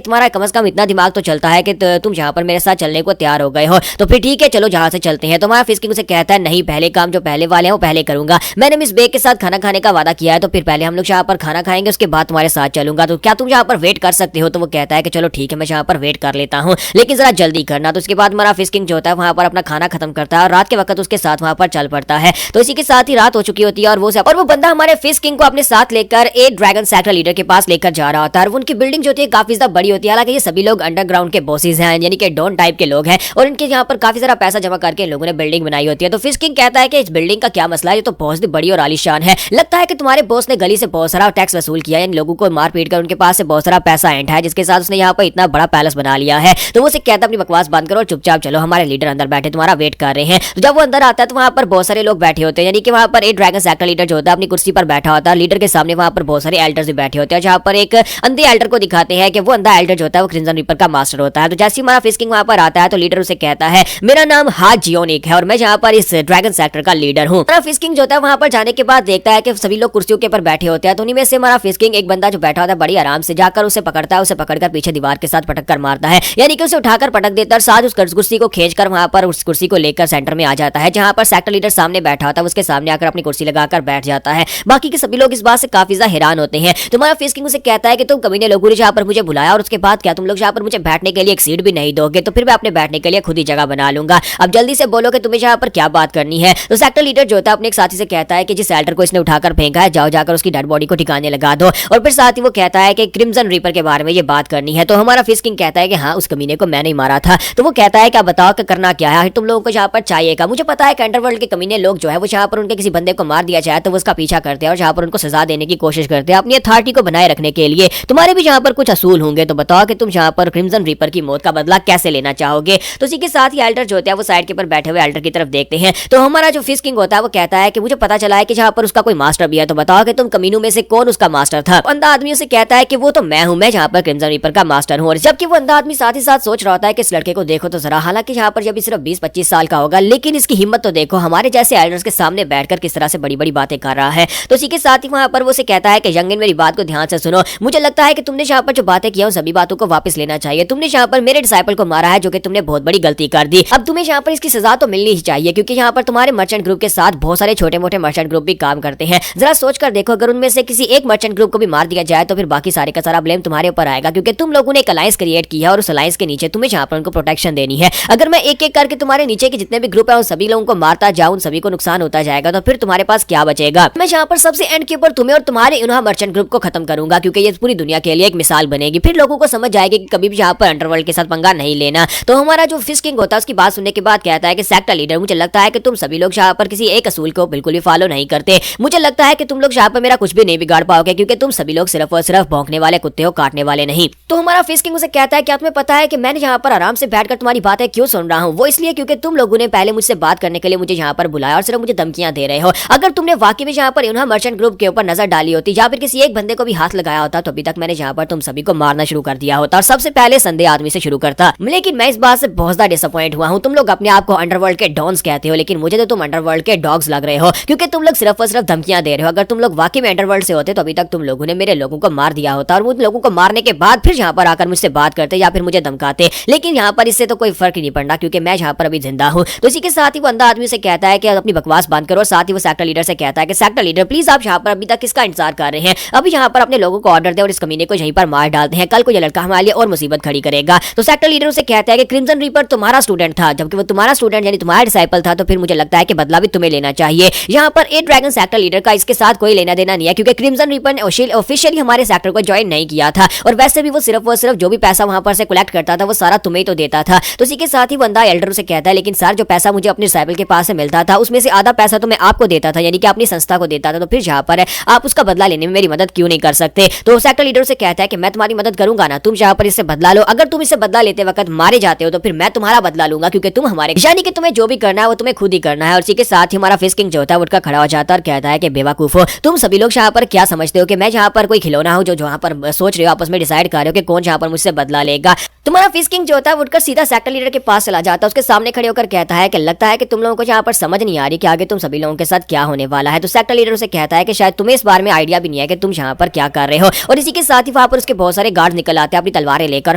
तुम्हारा कम से कम इतना दिमाग तो चलता है कि तुम जहां पर मेरे साथ चलने को तैयार हो गए हो, तो फिर ठीक है चलो जहां से चलते हैं। तो हमारा फिश किंग उसे कहता है नहीं, पहले काम जो पहले वाले हैं वो पहले करूंगा। मैंने मिस बेक के साथ खाना खाने का वादा किया है, तो फिर पहले हम लोग जहां पर खाना खाएंगे उसके बाद तुम्हारे साथ चलूंगा। तो क्या तुम जहां पर वेट कर सकते हो? तो वो कहता है कि चलो ठीक है मैं जहां पर वेट कर लेता हूँ, लेकिन जरा जल्दी करना। तो उसके बाद हमारा फिश किंग जो होता है वहां पर अपना खाना खत्म करता है और रात के वक्त उसके साथ वहां पर चल पड़ता है। तो इसी के साथ ही रात हो चुकी होती है और वो बंदा हमारे फिश किंग को अपने साथ लेकर एक ड्रैगन सेक्टर लीडर के पास लेकर जा रहा होता है। उनकी बिल्डिंग जो होती है काफी ज्यादा बड़ी होती है, हालांकि ये सभी लोग अंडरग्राउंड के बॉसेस हैं, यानी कि डॉन टाइप के लोग हैं और इनके यहाँ पर काफी सारा पैसा जमा करके इन लोगों ने बिल्डिंग बनाई होती है। तो फिश किंग कहता है कि इस बिल्डिंग का क्या मसला है, ये तो बहुत ही बड़ी और आलीशान है, लगता है कि तुम्हारे बॉस ने गली से बहुत सारा टैक्स वसूल किया है, इन लोगों को मार पीट कर उनके पास से बहुत सारा पैसा एंटा है, जिसके साथ उसने यहाँ पर इतना बड़ा पैलेस बना लिया है। तो वो उसे कहता है अपनी बकवास बंद करो और चुपचाप चलो, हमारे लीडर अंदर बैठे तुम्हारा वेट कर रहे हैं। तो जब वो अंदर आता है तो वहां पर बहुत सारे लोग बैठे होते हैं, यानी कि वहां पर एक ड्रैगन सेक्टर लीडर जो होता है अपनी कुर्सी पर बैठा होता है। लीडर के सामने वहां पर बहुत सारे एल्डर्स भी बैठे होते हैं, जहां पर एक अंधे एल्डर को दिखाते हैं कि वो अंधा एल्डर जो होता है वो क्रिम्सन रीपर का मास्टर होता है। तो जैसे ही हमारा फिश किंग वहां पर आता है तो लीडर उसे कहता है मेरा नाम हाथ जियोनिक है और मैं जहां पर इस ड्रैगन सेक्टर का लीडर हूं। हमारा फिश किंग जो होता है वहां पर जाने के बाद देखता है कि सभी लोग कुर्सियों के ऊपर बैठे होते हैं। तो उन्हीं में से हमारा फिश किंग एक बंदा जो बैठा होता है बड़ी आराम से जाकर उसे पकड़ता है, उसे पकड़कर पीछे दीवार के साथ पटक कर मारता है, यानी कि उसे उठाकर पटक देता है, साथ उस कुर्सी को खींचकर वहां पर उस कुर्सी को लेकर सेंटर में आ जाता है, जहां पर सेक्टर लीडर सामने बैठा होता है उसके सामने आकर अपनी कुर्सी लगाकर बैठ जाता है। बाकी के सभी लोग इस बात से काफी ज्यादा हैरान होते हैं। तो हमारा फिश किंग उसे कहता है कि तुम कमीने लोगों ने जहां पर मुझे बुलाया और उसके बाद क्या तुम लोग जहां पर मुझे बैठने के लिए एक सीट भी नहीं दोगे? तो फिर मैं अपने बैठने के लिए खुद ही जगह बना लूंगा, अब जल्दी से बोलो कि तुम्हें जहां पर क्या बात करनी है। तो सेक्टर लीडर जो होता है अपने एक साथी से कहता है कि जिस एल्डर को इसने उठाकर फेंका है जाओ जाकर उसकी डेड बॉडी को ठिकाने लगा दो, और फिर साथ ही वो कहता है कि क्रिम्सन रीपर के बारे में ये बात करनी है। तो हमारा फिश किंग कहता है कि हाँ उस कमीने को मैंने ही मारा था। तो वो कहता है क्या बताओ कि करना क्या है, तुम लोगों को जहां पर चाहिएगा। मुझे पता है कि अंडरवर्ल्ड के कमीने लोग जो है वो जहां पर उनके किसी बंदे को मार दिया जाए तो वो उसका पीछा करते हैं और जहां पर उनको सजा देने की कोशिश करते हैं अपनी अथॉरिटी को बनाए रखने के लिए। तुम्हारे भी जहां पर कुछ असूल होंगे, तो बताओ कि तुम जहां पर क्रिम्सन रीपर की मौत का बदला कैसे लेना चाहोगे। तो इसी के साथ ही एल्डर जो होता है वो साइड के ऊपर बैठे हुए एल्डर की तरफ देखते हैं। तो हमारा जो फिश किंग होता है वो कहता है कि मुझे पता चला है कि जहां पर उसका कोई मास्टर भी है, तो बताओ कि तुम कमीनों में से कौन उसका मास्टर था। अंधा आदमी उसे कहता है कि वो तो मैं हूं, मैं जहां पर क्रिम्सन रीपर का मास्टर हूं। और जबकि वो अंधा आदमी साथ ही साथ सोच रहा होता है कि इस लड़के को देखो तो जरा, हालांकि जहां पर जब सिर्फ 20-25 साल का होगा, लेकिन इसकी हिम्मत तो देखो, हमारे जैसे एल्डर्स के सामने बैठकर किस तरह से बड़ी बड़ी बातें कर रहा है। तो इसी के साथ ही वहां पर वो उसे कहता है कि यंगन मेरी बात को ध्यान से सुनो, मुझे लगता है कि तुमने जहां पर जो बातें की उन सभी बातों को वापस लेना चाहिए। तुमने जहां पर मेरे डिसाइपल को मारा है जो कि तुमने बहुत बड़ी गलती कर दी, अब तुम्हें जहां पर इसकी सजा तो मिलनी ही चाहिए, क्योंकि यहाँ पर तुम्हारे मर्चेंट ग्रुप के साथ बहुत सारे छोटे मोटे मर्चेंट ग्रुप भी काम करते हैं। जरा सोच कर देखो, अगर उनमें से किसी एक मर्चेंट ग्रुप को भी मार दिया जाए तो फिर बाकी सारे का सारा ब्लेम तुम्हारे ऊपर आएगा, क्योंकि तुम लोगों ने एक अलायंस क्रिएट की है और उस अलायंस के नीचे तुम्हें जहां पर उनको प्रोटेक्शन देनी है। अगर मैं एक एक करके तुम्हारे नीचे के जितने भी ग्रुप है उन सभी लोगों को मारता जाऊं, उन सभी को नुकसान होता जाएगा, तो फिर तुम्हारे पास क्या बचेगा। मैं जहां पर सबसे एंड के ऊपर तुम्हें और तुम्हारे इन मर्चेंट ग्रुप को खत्म करूंगा, क्योंकि ये पूरी दुनिया के लिए एक मिसाल बनेगी। फिर लोगों को समझ जाएगी कि कभी भी जहां पर अंडरवर्ल्ड के साथ पंगा नहीं लेना। तो हमारा जो फिश किंग होता है उसकी बात सुनने के बाद कहता है कि सेक्टर लीडर, मुझे लगता है कि तुम सभी लोग जहां पर किसी एक असूल को बिल्कुल भी फॉलो नहीं करते। मुझे लगता है कि तुम लोग जहां पर मेरा कुछ भी नहीं बिगाड़ पाओगे, क्योंकि तुम सभी लोग सिर्फ और सिर्फ भौंकने वाले कुत्ते हो, काटने वाले नहीं। तो हमारा फिश किंग उसे कहता है क्या तुम्हें पता है कि मैंने जहां पर आराम से बैठकर तुम्हारी बातें क्यों सुन रहा हूं? वो इसलिए क्योंकि तुम लोगों ने पहले मुझसे बात करने के लिए मुझे यहाँ पर बुलाया और सिर्फ मुझे धमकियां दे रहे हो। अगर तुमने वाकई में यहाँ पर इन्होंने मर्चेंट ग्रुप के ऊपर नजर डाली होती या फिर किसी एक बंदे को भी हाथ लगाया होता, तो अभी तक मैंने यहाँ पर तुम सभी को मारना शुरू कर दिया होता और सबसे पहले संदेह आदमी से शुरू करता। लेकिन मैं इस बात से बहुत ज्यादा डिसअपॉइंट हुआ हूँ। तुम लोग अपने आप को अंडरवर्ल्ड के डॉन्स कहते हो, लेकिन मुझे तो तुम अंडरवर्ल्ड के डॉग्स लग रहे हो, क्योंकि तुम लोग सिर्फ और सिर्फ धमकियां दे रहे हो। अगर तुम लोग वाकई में अंडरवर्ल्ड से होते तो अभी तक तुम लोगों ने मेरे लोगों को मार दिया होता और उन लोगों को मारने के बाद फिर यहाँ पर आकर मुझसे बात करते या फिर मुझे धमकाते। लेकिन यहाँ पर इससे तो कोई फर्क नहीं पड़ना, क्योंकि मैं यहाँ पर अभी जिंदा हूँ। तो इसी के साथ ही वो अंधा आदमी से कहता है कि अपनी बकवास बंद करो। साथ ही वो सेक्टर लीडर से कहता है कि सेक्टर लीडर प्लीज आप यहाँ पर अभी तक किसका इंतजार इंतजार कर रहे हैं, अभी यहाँ पर अपने लोगों को ऑर्डर दे और इस कमीने को यहीं पर मार डालते हैं, कल को ये लड़का हमारे लिए और मुसीबत खड़ी करेगा। तो सेक्टर लीडर उसे कहता है कि क्रिम्सन रीपर तुम्हारा स्टूडेंट था, जबकि वो तुम्हारा स्टूडेंट यानी तुम्हारा डिसाइपल था, तो फिर मुझे लगता है कि बदला भी तुम्हें लेना चाहिए। यहाँ पर ए ड्रैगन सेक्टर लीडर का इसके साथ कोई लेना देना नहीं है, क्योंकि क्रिम्सन रीपर ने ऑफिशियली हमारे सेक्टर को ज्वाइन नहीं किया था, और वैसे भी वो सिर्फ जो भी पैसा वहां पर से कलेक्ट करता था वो सारा तुम्हें तो देता था। तो इसी के साथ ही बंदा एल्डर उसे कहता है, लेकिन सर जो पैसा मुझे अपने डिसाइपल के पास से मिलता था उसमें से आधा पैसा तो मैं आपको देता था, यानी कि अपनी संस्था को देता था, तो फिर जहाँ पर है आप उसका बदला लेने में मेरी मदद क्यों नहीं कर सकते। तो सेक्टर लीडर से कहता है कि मैं तुम्हारी मदद करूंगा ना, तुम जहाँ पर इससे बदला लो, अगर तुम इससे बदला लेते वक्त मारे जाते हो तो फिर मैं तुम्हारा बदला लूंगा, क्योंकि तुम हमारे, यानी कि तुम्हें जो भी करना है वो तुम्हें खुद ही करना है। और इसी के साथ ही हमारा फिश किंग जो होता है उठकर खड़ा हो जाता है और कहता है कि बेवकूफो, तुम सभी लोग यहाँ पर क्या समझते हो कि मैं जहाँ पर कोई खिलौना हूँ जो जहाँ पर सोच रहे हो आपस में डिसाइड कर रहे हो कि कौन जहाँ पर मुझसे बदला लेगा। तुम्हारा फिश किंग जो होता है उठकर सीधा सेक्टर लीडर के पास चला जाता है, उसके सामने खड़े होकर कहता है कि लगता है कि तुम लोगों को यहाँ पर समझ नहीं आ रही कि आगे तुम सभी लोगों के साथ क्या होने वाला है। तो सेक्टर लीडर उसे कहता है कि शायद तुम्हें इस बारे में आइडिया भी नहीं है कि तुम यहाँ पर क्या कर रहे हो। और इसी के साथ ही वहां पर उसके बहुत सारे गार्ड निकल आते हैं अपनी तलवारें लेकर,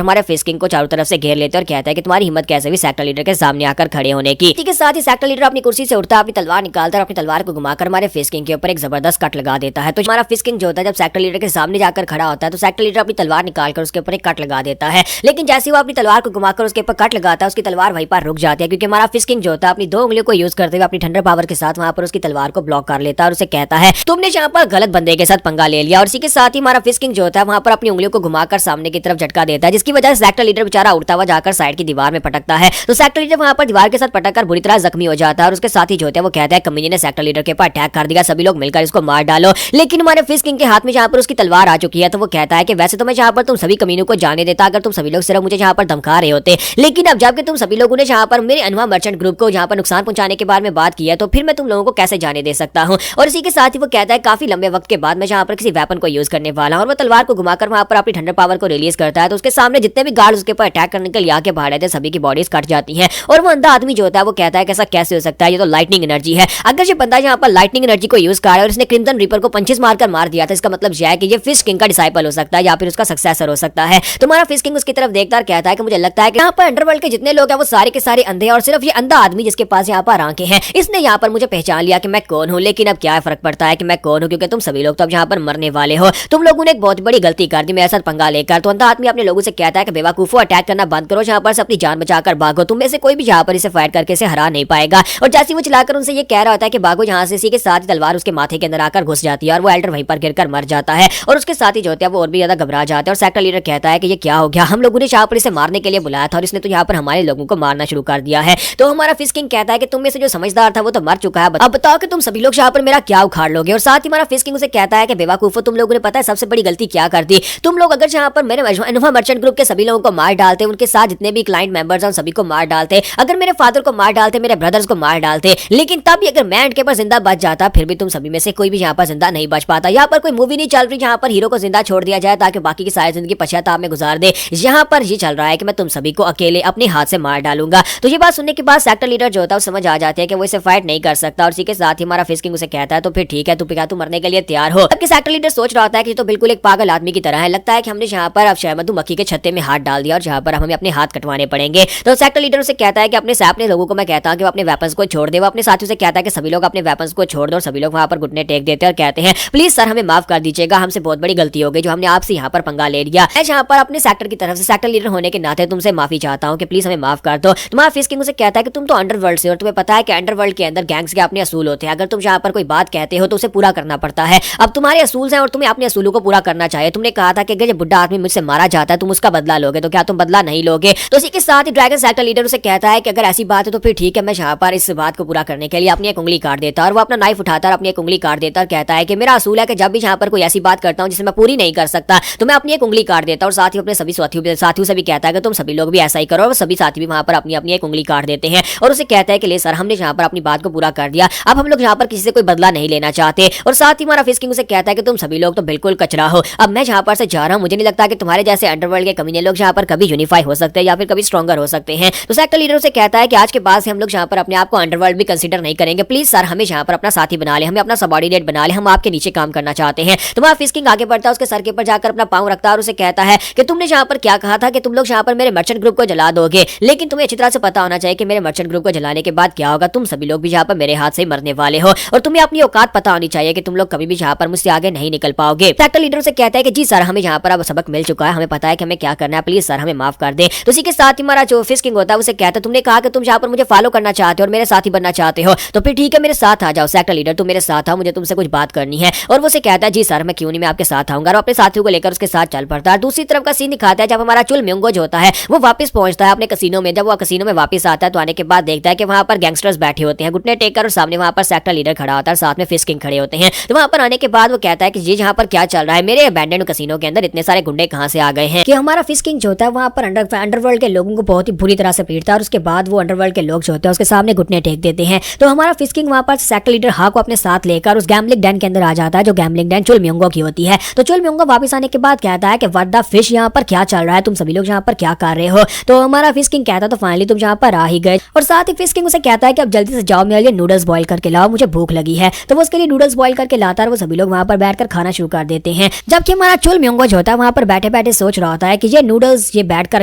हमारे फिश किंग को चारों तरफ से घेर लेते और कहता है कि तुम्हारी हिम्मत कैसे भी सेक्टर लीडर के सामने आकर खड़े होने की। इसी के साथ ही सेक्टर लीडर अपनी कुर्सी से उठता है, अपनी तलवार निकालता है, अपनी तलवार को घुमाकर हमारे फिश किंग के ऊपर एक जबरदस्त कट लगा देता है। तो हमारा फिश किंग जो होता है जब सेक्टर लीडर के सामने जाकर खड़ा होता है तो सेक्टर लीडर अपनी तलवार निकालकर उसके ऊपर एक कट लगा देता है, लेकिन जैसे वो अपनी तलवार को घुमाकर उसके ऊपर कट लगाता है उसकी तलवार वहीं पर रुक जाती है, क्योंकि हमारा फिश किंग जो होता है अपनी दो उंगलियों को यूज करते हुए अपनी थंडर पावर के साथ वहां पर उसकी तलवार को ब्लॉक कर लेता है और उसे कहता है तुमने यहाँ पर गलत बंदे के साथ पंगा ले लिया। और इसी के साथ ही हमारा फिश किंग जो होता है वहां पर अपनी उंगलियों को घुमाकर सामने की तरफ झटका देता है, जिसकी वजह से सेक्टर लीडर बेचारा उड़ता हुआ जाकर साइड की दीवार में पटकता है। तो सेक्टर लीडर वहां पर दीवार के साथ पटककर बुरी तरह जख्मी हो जाता है और उसके साथ ही जो होता है वो कहता है कमीने ने सेक्टर लीडर के ऊपर अटैक कर दिया, सभी लोग मिलकर इसको मार डालो। लेकिन हमारे फिश किंग के हाथ में जहाँ पर उसकी तलवार आ चुकी है तो वो कहता है कि वैसे तो मैं जहाँ पर तुम सभी कमीनों को जाने देता अगर तुम सभी लोग सिर्फ मुझे जहाँ पर धमका रहे होते, लेकिन अब जबकि तुम सभी लोगों ने जहाँ पर मेरे अनवा मर्चेंट ग्रुप को जहाँ पर नुकसान पहुंचाने के बारे में बात की है तो फिर मैं तुम लोगों को कैसे जाने दे सकता हूँ। और इसी के साथ ही वो कहता है काफी लंबे वक्त के बाद मैं जहाँ पर किसी वेपन को यूज करने वाला हूँ, और वो तलवार को घुमाकर वहां पर अपनी थंडर पावर को रिलीज करता है। तो उसके सामने जितने भी गार्ड उसके ऊपर अटैक करने के लिए आके भाड़ रहे थे सभी की बॉडीज कट जाती है। और वो अंधा आदमी जो होता है वो कहता है कैसा कैसे हो सकता है, ये तो लाइटनिंग एनर्जी है। अगर ये बंदा यहाँ पर लाइटनिंग एनर्जी को यूज कर रहा है और इसने क्रिम्सन रीपर को पंचेस मारकर मार दिया था, इसका मतलब यह है कि ये फिश किंग का डिसाइपल हो सकता है या फिर उसका सक्सेसर हो सकता है। तुम्हारा फिश किंग उसकी तरफ देखता कहता है कि मुझे लगता है कि यहाँ पर अंडरवर्ल्ड के जितने लोग हैं वो सारे के सारे अंधे हैं और सिर्फ ये अंधा आदमी जिसके पास यहाँ पर आंखें हैं इसने यहाँ पर मुझे पहचान लिया कि मैं कौन हूँ। लेकिन अब क्या फर्क पड़ता है कि मैं कौन हूँ, क्योंकि तुम सभी लोग तो अब यहाँ पर मरने वाले हो। तुम लोगों ने एक बहुत बड़ी गलती कर दी मेरे साथ पंगा लेकर। तो अंधा आदमी अपने लोगों से कहता है कि बेवकूफो अटैक करना बंद करो, यहाँ पर से अपनी जान बचाकर भागो, तुम में से कोई भी यहाँ पर इसे फाइट करके इसे हरा नहीं पाएगा। और जैसे वो चलाकर उनसे ये कह रहा होता है कि भागो यहाँ से, इसी के साथ ही तलवार उसके माथे के अंदर आकर घुस जाती है और वो एल्डर वहीं पर गिरकर मर जाता है। और उसके साथ ही जो होता है वो और भी ज्यादा घबरा जाते हैं और सेक्टर लीडर कहता है कि ये क्या हो गया, हम लोगों ने यहाँ पर इसे मारने के लिए बुलाया था और इसने तो यहाँ पर हमारे लोगों को मारना शुरू कर दिया है। तो हमारा फिश किंग कहता है कि तुम में से जो समझदार था वो तो मर चुका है, अब बताओ कि तुम सभी लोग यहाँ पर मेरा क्या उखाड़ लोगे। और साथ ही हमारा फिश किंग उसे कहता है कि बेवकूफो, तुम लोगों ने पता है सबसे बड़ी गलती क्या कर दी, तुम लोग अगर यहाँ पर मेरे अनोवा मर्चेंट ग्रुप के सभी लोगों को मार डालते, उनके साथ जितने भी क्लाइंट मेंबर्स हैं सभी को मार डालते, अगर मेरे फादर को मार डालते, मेरे ब्रदर्स को मार डालते, लेकिन तब भी अगर मैं एंड के पर जिंदा बच जाता फिर भी तुम सभी में से कोई भी यहाँ पर जिंदा नहीं बच पाता। यहाँ पर कोई मूवी नहीं चल रही जहाँ पर हीरो को जिंदा छोड़ दिया जाए ताकि बाकी की सारी जिंदगी पश्चाताप में गुजार दे, यहाँ पर ये चल रहा है कि मैं तुम सभी को अकेले अपने हाथ से मार डालूंगा। तो ये बात सुनने के बाद सेक्टर लीडर जो होता है समझ आ जाते हैं कि वो इसे फाइट नहीं कर सकता और इसी के साथ ही हमारा फिश किंग उसे कहता है तो फिर ठीक है, तू क्या तू मरने के लिए तैयार हो। जबकि सेक्टर लीडर सोच रहा होता है कि तो बिल्कुल एक पागल आदमी की तरह है, लगता है कि हमने यहाँ पर अब शहमद मक्खी के छत्ते में हाथ डाल दिया और यहाँ पर हमें अपने हाथ कटवाने पड़ेंगे। तो सेक्टर लीडर उसे कहता है कि अपने लोगों को मैं कहता हूँ कि वो अपने वेपन्स को छोड़ दे। वो अपने साथियों से कहता है कि सभी लोग अपने वेपन्स को छोड़ दो और सभी लोग वहां पर घुटने टेक देते हैं और कहते हैं प्लीज सर हमें माफ कर दीजिएगा, हमसे बहुत बड़ी गलती हो गई जो हमने आपसे यहाँ पर पंगा ले लिया। मैं यहाँ पर अपने सेक्टर की तरफ से सेक्टर लीडर होने के नाते तुमसे माफी चाहता हूँ कि प्लीज हमें माफ कर दो। तुम्हारा फिश किंग उसे कहता है कि तुम तो अंडरवर्ल्ड से और तुम्हें पता है कि अंडरवर्ल्ड के अंदर गैंग्स के अपने असूल होते हैं, अगर तुम यहाँ पर कोई बात कहते हो तो उसे पूरा करना पड़ता है। अब तुम्हारे असूल हैं और तुम्हें अपने असूलों को पूरा करना चाहिए। तुमने कहा था कि अगर ये बुढ़ा आदमी मुझसे मारा जाता है तुम उसका बदला लोगे, तो क्या तुम बदला नहीं लोगे। तो इसी के साथ ही ड्रैगन सेक्टर लीडर उसे कहता है कि अगर ऐसी बात है तो फिर ठीक है, मैं यहाँ पर इस बात को पूरा करने के लिए अपनी एक उंगली काट देता और वो अपना नाइफ उठाता और अपनी एक उंगली काट देता और कहता है कि मेरा असूल है कि जब भी यहाँ पर कोई ऐसी बात करता हूँ जिसे मैं पूरी नहीं कर सकता तो मैं अपनी एक उंगली काट देता और साथ ही अपने सभी साथियों से भी कहता है कि तुम सभी लोग भी ऐसा ही करो और सभी साथी भी वहां पर अपनी अपनी एक उंगली काट देते हैं और उसे कहता है कि ले सर हमने यहाँ पर अपनी बात को पूरा कर दिया, अब हम लोग यहाँ पर किसी से कोई बदला नहीं लेना चाहते। और साथ ही हमारा फिश किंग उसे कहता है कि तुम सभी लोग तो बिल्कुल कचरा हो, अब मैं यहाँ पर से जा रहा हूँ, मुझे नहीं लगता कि तुम्हारे जैसे अंडरवर्ल्ड के कमीने लोग यहाँ पर कभी यूनिफाई हो सकते हैं या फिर कभी स्ट्रॉन्गर हो सकते हैं। तो सेक्टर लीडर उसे कहता है कि आज के बाद से हम लोग यहाँ पर अपने आप को अंडरवर्ल्ड भी कंसीडर नहीं करेंगे, प्लीज सर हमें यहाँ पर अपना साथी बना ले, हमें अपना सबॉर्डिनेट बना ले, हम आपके नीचे काम करना चाहते हैं। तुम्हारा फिश किंग आगे बढ़ता है, उसके सर के ऊपर जाकर अपना पाँव रखता है और उसे कहता है कि तुमने यहाँ पर क्या कहा था कि तुम लोग यहाँ पर मेरे मर्चेंट ग्रुप को जला दोगे, लेकिन तुम्हें अच्छी तरह से पता होना चाहिए कि मेरे मर्चेंट ग्रुप को जलाने के बाद क्या होगा, तुम सभी लोग भी यहाँ पर मेरे हाथ से मरने वाले हो और तुम्हें अपनी औकात पता होनी चाहिए कि तुम लोग कभी भी यहाँ पर मुझसे आगे नहीं निकल पाओगे। सेक्टर लीडर से कहता है कि जी सर, हमें यहाँ पर अब सबक मिल चुका है, हमें पता है कि हमें क्या करना है, प्लीज सर हमें माफ कर दे। तो इसी के साथ ही हमारा जो फिश किंग होता है उसे कहता है तुमने कहा कि तुम यहाँ पर मुझे फॉलो करना चाहते हो और मेरे साथी बनना चाहते हो, तो फिर ठीक है मेरे साथ आ जाओ। सेक्टर लीडर तुम मेरे साथ आओ, मुझे तुमसे कुछ बात करनी है। और वो से कहता है जी सर मैं क्यों नहीं, मैं आपके साथ आऊंगा। और अपने साथियों को लेकर उसके साथ चल पड़ता है। दूसरी तरफ का सीन दिखाता है जब हमारा चुल म्योंगो जो होता है वो वापस पहुंचता है अपने कसिनो में। जब वो कसिनो में वापस आता है तो आने के बाद देखता है कि वहां पर गैंगस्टर्स बैठे होते हैं घुटने टेक कर, और सामने वहां पर सेक्टर लीडर खड़ा होता है, साथ में फिश किंग खड़े होते हैं। तो वहां पर आने के बाद वो कहता है कि जी यहाँ पर क्या चल रहा है, मेरे अबैंडन कसिनो के अंदर इतने सारे गुंडे कहां से आ गए हैं। कि हमारा फिश किंग जो होता है वहां पर अंडरवर्ल्ड के लोगों को बहुत ही बुरी तरह से पीटता है और उसके बाद वो अंडरवर्ल्ड के लोग जो होते हैं उसके सामने घुटने टेक देते हैं। तो हमारा फिश किंग वहां पर सेक्टर लीडर हा को अपने साथ लेकर उस गैम्बलिंग डैन के अंदर आ जाता है, जो गैम्बलिंग डैन चुल म्योंगो की होती है। तो चुल म्योंगो वापस आने के बाद कहता है कि व्हाट द फिश, यहाँ पर क्या चल रहा है, तुम सभी लोग यहाँ पर क्या कर रहे हो। तो हमारा फिश किंग कहता है तो फाइनली तुम यहाँ पर आ ही गए। और साथ ही फिश किंग उसे कहता है कि अब जल्दी से जाओ, मेरे लिए नूडल्स बॉईल करके लाओ, मुझे भूख लगी है। तो वो उसके लिए नूडल्स बॉईल करके लाता है और वो सभी लोग वहां पर बैठकर खाना शुरू कर देते हैं। जबकि हमारा चुल म्योंगो जो होता है वहां पर बैठे बैठे सोच रहा होता है कि ये नूडल्स, ये बैठकर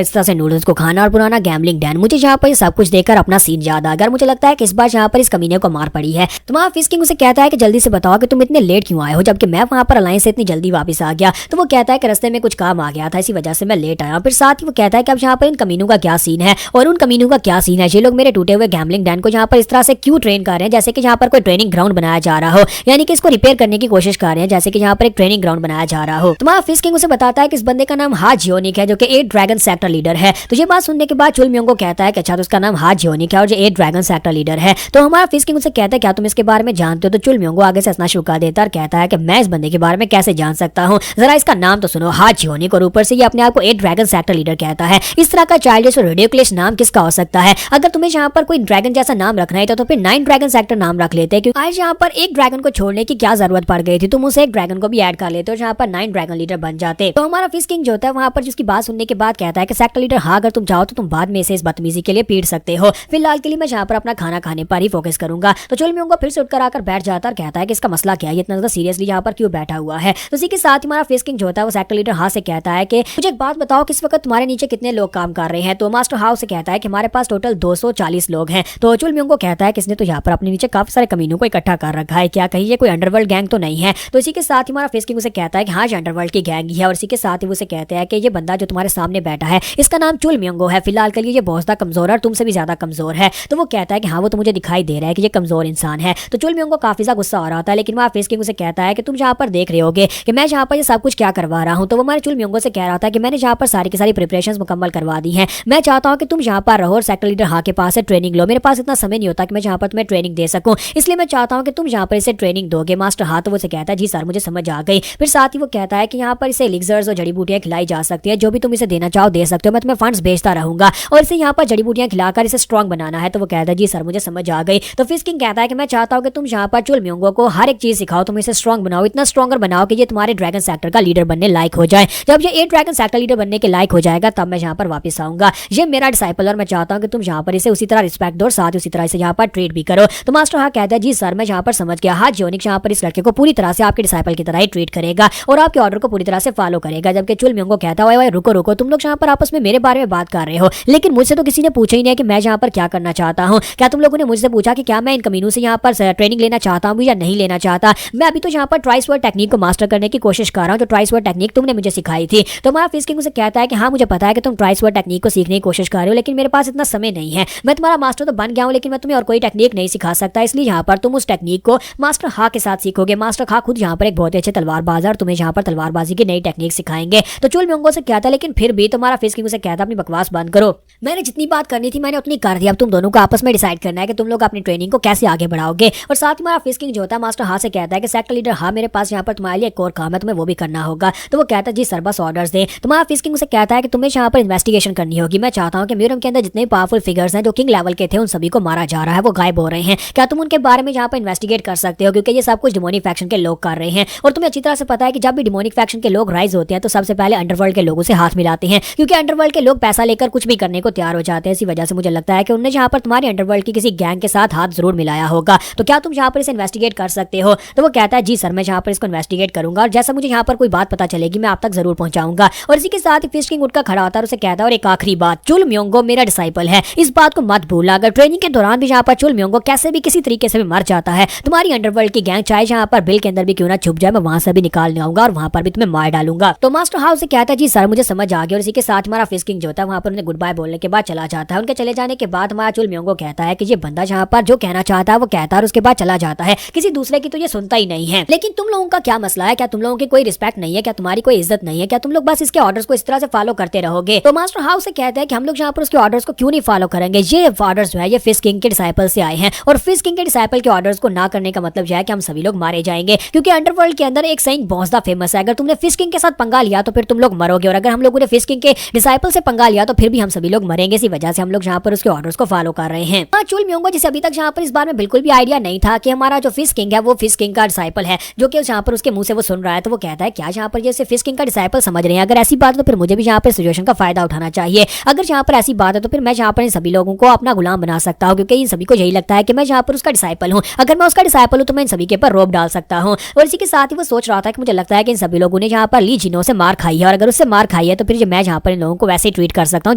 इस तरह से नूडल्स को खाना और पुराना गैम्बलिंग डैन, मुझे यहाँ पर सब कुछ देखकर अपना सीन याद आ गया। मुझे लगता है कि इस बार यहाँ पर इस कमीने को मार पड़ी है। तो वहाँ फिश किंग उसे कहता है कि जल्दी से बताओ कि तुम इतने लेट क्यों आए हो, जबकि मैं वहां पर अलायंस से इतनी जल्दी वापस आ गया। तो वो कहता है कि रास्ते में कुछ काम आ गया था, इसी वजह से मैं लेट आया। फिर साथ ही वो कहता है कि अब यहाँ पर इन कमीनों का क्या सीन है और उन कमीनों का क्या सीन है, ये लोग मेरे टूटे हुए गैम्बलिंग डैन को यहाँ पर इस तरह से क्यों ट्रेन कर रहे हैं जैसे कि यहाँ पर कोई ट्रेनिंग ग्राउंड बनाया जा रहा हो, यानी कि इसको रिपेयर करने की कोशिश कर रहे हैं जैसे कि यहाँ पर एक ट्रेनिंग ग्राउंड बनाया जा रहा हो। तो वहाँ फिश किंग उसे बताता है कि इस बंदे का नाम हा जियोनिक है, जो कि 8 ड्रैगन सेक्टर लीडर है। तो ये बात सुनने के बाद चुल म्योंगो कहता है कि अच्छा तो उसका नाम हा जियोनिक है और जो 8 ड्रैगन सेक्टर लीडर है। तो हमारा फिश किंग उसे कहता है क्या तुम इसके बारे में जानते हो। तो चुल म्योंगो आगे से हंसना शुरू कर देता है और कहता है कि मैं इस बंदे के बारे में कैसे जान सकता हूँ, जरा इसका नाम तो सुनो, हा जियोनिक, और ऊपर से ये अपने आप को 8 ड्रैगन सेक्टर लीडर कहता है। इस तरह का चाइल्डिश और रिडिकुलस नाम किसका हो सकता है। अगर तुम्हें यहाँ पर कोई ड्रैगन जैसा नाम रखना है तो फिर 9 ड्रैगन सेक्टर नाम रख लेते हैं, क्योंकि आज यहाँ पर एक ड्रैगन को छोड़ने की क्या जरूरत पड़ गई थी, तुम उसे एक ड्रैगन को भी ऐड कर लेते हो, जहाँ पर 9 ड्रैगन लीडर बन जाते। तो हमारा फिश किंग जो होता है वहाँ पर जिसकी बात सुनने के बाद कहता है कि सेक्टर लीडर हाँ, अगर तुम चाहो तो तुम बाद में इसे इस बदतमीजी के लिए पीट सकते हो, फिलहाल के लिए मैं यहाँ पर अपना खाना खाने पर ही फोकस करूंगा। तो चुल म्योंगो फिर से उठकर आकर बैठ जाता है और कहता है कि इसका मसला क्या है, इतना ज्यादा सीरियसली यहाँ पर क्यों बैठा हुआ है। तो इसी के साथ ही हमारा फिश किंग जो होता है वो सेक्टर लीडर हाँ से कहता है कि मुझे एक बात बताओ, किस वक्त तुम्हारे नीचे कितने लोग काम कर रहे हैं। तो मास्टर हाउ से कहता है कि हमारे पास टोटल 240 लोग हैं। तो चुल म्योंगो कहता है कि इसने तो यहाँ पर अपने नीचे काफी सारे कमीनों को इकट्ठा कर रखा है, क्या कहीं ये कोई अंडरवर्ल्ड गैंग तो नहीं है। तो इसी के साथ ही हमारा फिश किंग उसे कहता है कि हाँ, अंडरवर्ल्ड की गैंग ही है। और इसी के साथ ही उसे कहते हैं कि ये बंदा जो तुम्हारे सामने बैठा है इसका नाम चुल म्योंगो है, फिलहाल के लिए ये बहुत ज्यादा कमजोर है और तुमसे भी ज्यादा कमजोर है। तो वो कहता है कि हाँ, वो तो मुझे दिखाई दे रहा है कि ये कमजोर इंसान है। तो चुल म्योंगो काफी ज्यादा गुस्सा आ रहा था, लेकिन वहाँ फिश किंग उसे कहता है कि तुम यहाँ पर देख रहे होगे कि मैं यहाँ पर ये सब कुछ क्या करवा रहा हूँ। तो वो हमारे चुल म्योंगो से कह रहा था कि मैंने यहाँ पर सारी की सारी प्रिपरेशंस मुकम्मल करवा दी हैं, मैं चाहता हूँ कि तुम यहाँ पर रहो और सेक्टर लीडर हाँ के पास से ट्रेनिंग लो। मेरे पास इतना समय नहीं होता कि मैं यहाँ पर तुम्हें ट्रेनिंग दे सकूँ, इसलिए मैं चाहता हूँ कि तुम यहाँ पर इसे ट्रेनिंग दोगे। मास्टर हाँ तो वो से कहता है जी सर, मुझे समझ आ गई। फिर साथ ही वो कहता है कि यहाँ पर इसे एलिक्सर्स और जड़ी बूटियां खिलाई जा सकती है, जो भी तुम इसे देना चाहो दे सकते हो, मैं तुम्हें फंड्स भेजता रहूंगा और इसे यहाँ पर जड़ी बूटियां खिलाकर इसे स्ट्रॉन्ग बनाना है। तो वो कहता है जी सर, मुझे समझ आ गई। तो फिश किंग कहता है कि मैं चाहता हूँ कि तुम यहाँ पर चुल म्योंगो को हर एक चीज सिखाओ, तुम इसे स्ट्रॉन्ग बनाओ, इतना स्ट्रॉन्गर बनाओ कि ये तुम्हारे ड्रैगन सेक्टर का लीडर बनने लायक हो जाए। जब ये 8 ड्रैगन सेक्टर लीडर बनने के लायक हो जाएगा तब मैं यहाँ पर वापस आऊंगा। ये मेरा डिसाइपल और मैं चाहता हूँ कि तुम यहाँ पर इसे उसी तरह रिस्पेक्ट दो और साथ उसी तरह से यहाँ पर ट्रीट भी करो। तो मास्टर हाँ कहता है जी सर, मैं यहाँ पर समझ गया। हाँ, जियोनिक यहाँ पर इस लड़के को पूरी तरह से आपके डिसाइपल की तरह ही ट्रीट करेगा और आपके ऑर्डर को पूरी तरह से फॉलो करेगा। जबकि चुल म्योंगो कहता है रुको रुको, तुम लोग यहाँ पर आपस में मेरे बारे में बात कर रहे हो, लेकिन मुझसे तो किसी ने पूछा ही नहीं कि मैं यहाँ पर क्या करना चाहता हूँ। क्या तुम लोगों ने मुझसे पूछा कि क्या मैं इन कमीनों से यहाँ पर ट्रेनिंग लेना चाहता हूँ या नहीं लेना चाहता। मैं अभी तो यहाँ पर ट्राइस वर्ड टेक्निक को मास्टर करने की कोशिश कर रहा हूँ, जो ट्राइस वर्ड टेक्निक तुमने मुझे सिखाई थी। तो हमारा फिश किंग उसे कहता है कि हाँ, मुझे पता है कि तुम ट्राइस वर्ड टेक्निक को सीखने की कोशिश कर रहे हो, लेकिन मेरे पास इतना समय नहीं है। मैं तुम्हारा मास्टर तो बन गया हूँ, लेकिन मैं तुम्हें और कोई टेक्निक नहीं सिखा सकता, इसलिए यहाँ पर तुम उस टेक्निक को मास्टर हा के साथ सीखोगे। मास्टर हा खुद यहाँ पर एक बहुत ही अच्छे तलवारबाज और तुम्हें यहाँ पर तलवारबाजी की नई टेक्निक सिखाएंगे। तो चुल म्योंगो से कहता है लेकिन फिर भी तुम्हारा फिश किंग उसे कहता है अपनी बकवास बंद करो, मैंने जितनी बात करनी थी मैंने उतनी कर दी, अब तुम दोनों को आपस में डिसाइड करना है कि तुम लोग अपनी ट्रेनिंग को कैसे आगे बढ़ाओगे। और साथ ही हमारा फिश किंग जो होता है मास्टर हा से कहता है कि सेक्टर लीडर हा, मेरे पास यहाँ पर तुम्हारे लिए एक और काम है, तुम्हें वो भी करना होगा। तो वो कहता है जी सर, बस ऑर्डर्स दे। तुम्हारा फिश किंग उसे कहता है कि तुम्हें यहाँ पर इन्वेस्टिगेशन करनी होगी। मैं चाहता हूँ कि म्यूजियम के अंदर जितने पावरफुल फिगर्स हैं जो किंग लेवल के थे उन सभी को मारा जा रहा है, वो गायब हो रहे हैं। क्या तुम उनके बारे में यहाँ पर इन्वेस्टिगेट कर सकते हो, क्योंकि ये सब कुछ डिमोनिक फैक्शन के लोग कर रहे हैं। और तुम्हें अच्छी तरह से पता है कि जब भी डिमोनिक फैक्शन के लोग राइज होते हैं तो सबसे पहले अंडरवर्ल्ड के लोगों से हाथ मिलाते हैं, क्योंकि अंडरवर्ल्ड के लोग पैसा लेकर कुछ भी करने को तैयार हो जाते हैं। इसी वजह से मुझे लगता है कि उन्होंने यहाँ पर तुम्हारी अंडरवर्ल्ड की किसी गैंग के साथ हाथ जरूर मिलाया होगा। तो क्या तुम यहाँ पर इसे इन्वेस्टिगेट कर सकते हो। तो वो कहता है जी सर, मैं यहाँ पर इसको इन्वेस्टिगेट करूंगा और जैसा मुझे यहाँ पर कोई बात पता चलेगी मैं आप तक जरूर पहुंचाऊंगा। और इसी के साथ ही फिश किंग उठकर खड़ा होता है और उसे कहता है और एक आखिरी बात, चुल म्योंगो मेरा डिसाइपल है, इस बात को मत भूलना। अगर ट्रेनिंग के दौरान भी यहाँ पर चुल म्योंगो कैसे भी किसी तरीके से भी मर जाता है, तुम्हारी अंडरवर्ल्ड की गैंग चाहे यहाँ पर बिल के अंदर भी क्यों ना छुप जाए, मैं वहां से भी निकाल आऊंगा और वहां पर भी तुम्हें मार डालूंगा। तो मास्टर हाउस से कहता है जी सर मुझे समझ आ गया, और इसी के साथ हमारा फिश किंग जो होता है वहां पर उन्हें गुड बाय बोलने के बाद चला जाता है। उनके चले जाने के बाद हमारा चुल म्योंगो कहता है कि ये बंदा जहाँ पर जो कहना चाहता है वो कहता है और उसके बाद चला जाता है, किसी दूसरे की तो ये सुनता ही नहीं है। लेकिन तुम लोगों का क्या मसला है, क्या तुम लोगों की कोई रिस्पेक्ट नहीं है, क्या तुम्हारी कोई इज्जत नहीं है, क्या तुम लोग बस इसके ऑर्डर्स को इस तरह से फॉलो करते रहोगे। तो मास्टर हाउस से कहता है कि हम लोग यहाँ पर उसके ऑर्डर्स को क्यों नहीं फॉलो करेंगे, ये ऑर्डर्स जो है ये फिश किंग के डिसाइपल से आए हैं और फिश किंग के डिसाइपल के ऑर्डर्स को ना करने का मतलब यह है कि हम सभी लोग मारे जाएंगे, क्योंकि अंडरवर्ल्ड के अंदर एक सही बॉसदा फेमस है, अगर तुमने फिश किंग के साथ पंगा लिया तो फिर तुम लोग मरोगे, और अगर हम लोगों ने फिश किंग के डिसाइपल से पंगा लिया तो फिर भी हम सभी लोग मरेंगे। इसी वजह से हम लोग यहाँ पर उसके ऑर्डर्स को फॉलो कर रहे हैं। चुल म्योंगो जिसे अभी तक यहाँ पर इस बारे में बिल्कुल भी आइडिया नहीं था कि हमारा जो फिश किंग है वो फिश किंग का डिसाइपल है, जो कि यहाँ पर उसके मुंह से वो सुन रहा है, तो वो कहता है क्या यहाँ पर जैसे फिश किंग का डिसाइपल समझ रहे हैं, अगर ऐसी बात है तो फिर मुझे भी यहाँ पर सिचुएशन का फायदा उठाना चाहिए। अगर यहाँ पर ऐसी बात है तो फिर मैं यहाँ पर इन सभी लोगों को अपना गुलाम बना सकता हूँ, क्योंकि इन सभी को यही लगता है कि मैं यहाँ पर उसका डिसाइपल हूँ। अगर मैं उसका डिसाइपल हूँ तो मैं इन सभी के ऊपर रोब डाल सकता हूँ। और इसी के साथ ही वो सोच रहा था कि मुझे लगता है कि इन सभी लोगों ने यहाँ पर ली जिनों से मार खाई है, और अगर उससे मार खाई है तो फिर मैं यहाँ पर इन लोगों को वैसे ही ट्रीट कर सकता हूँ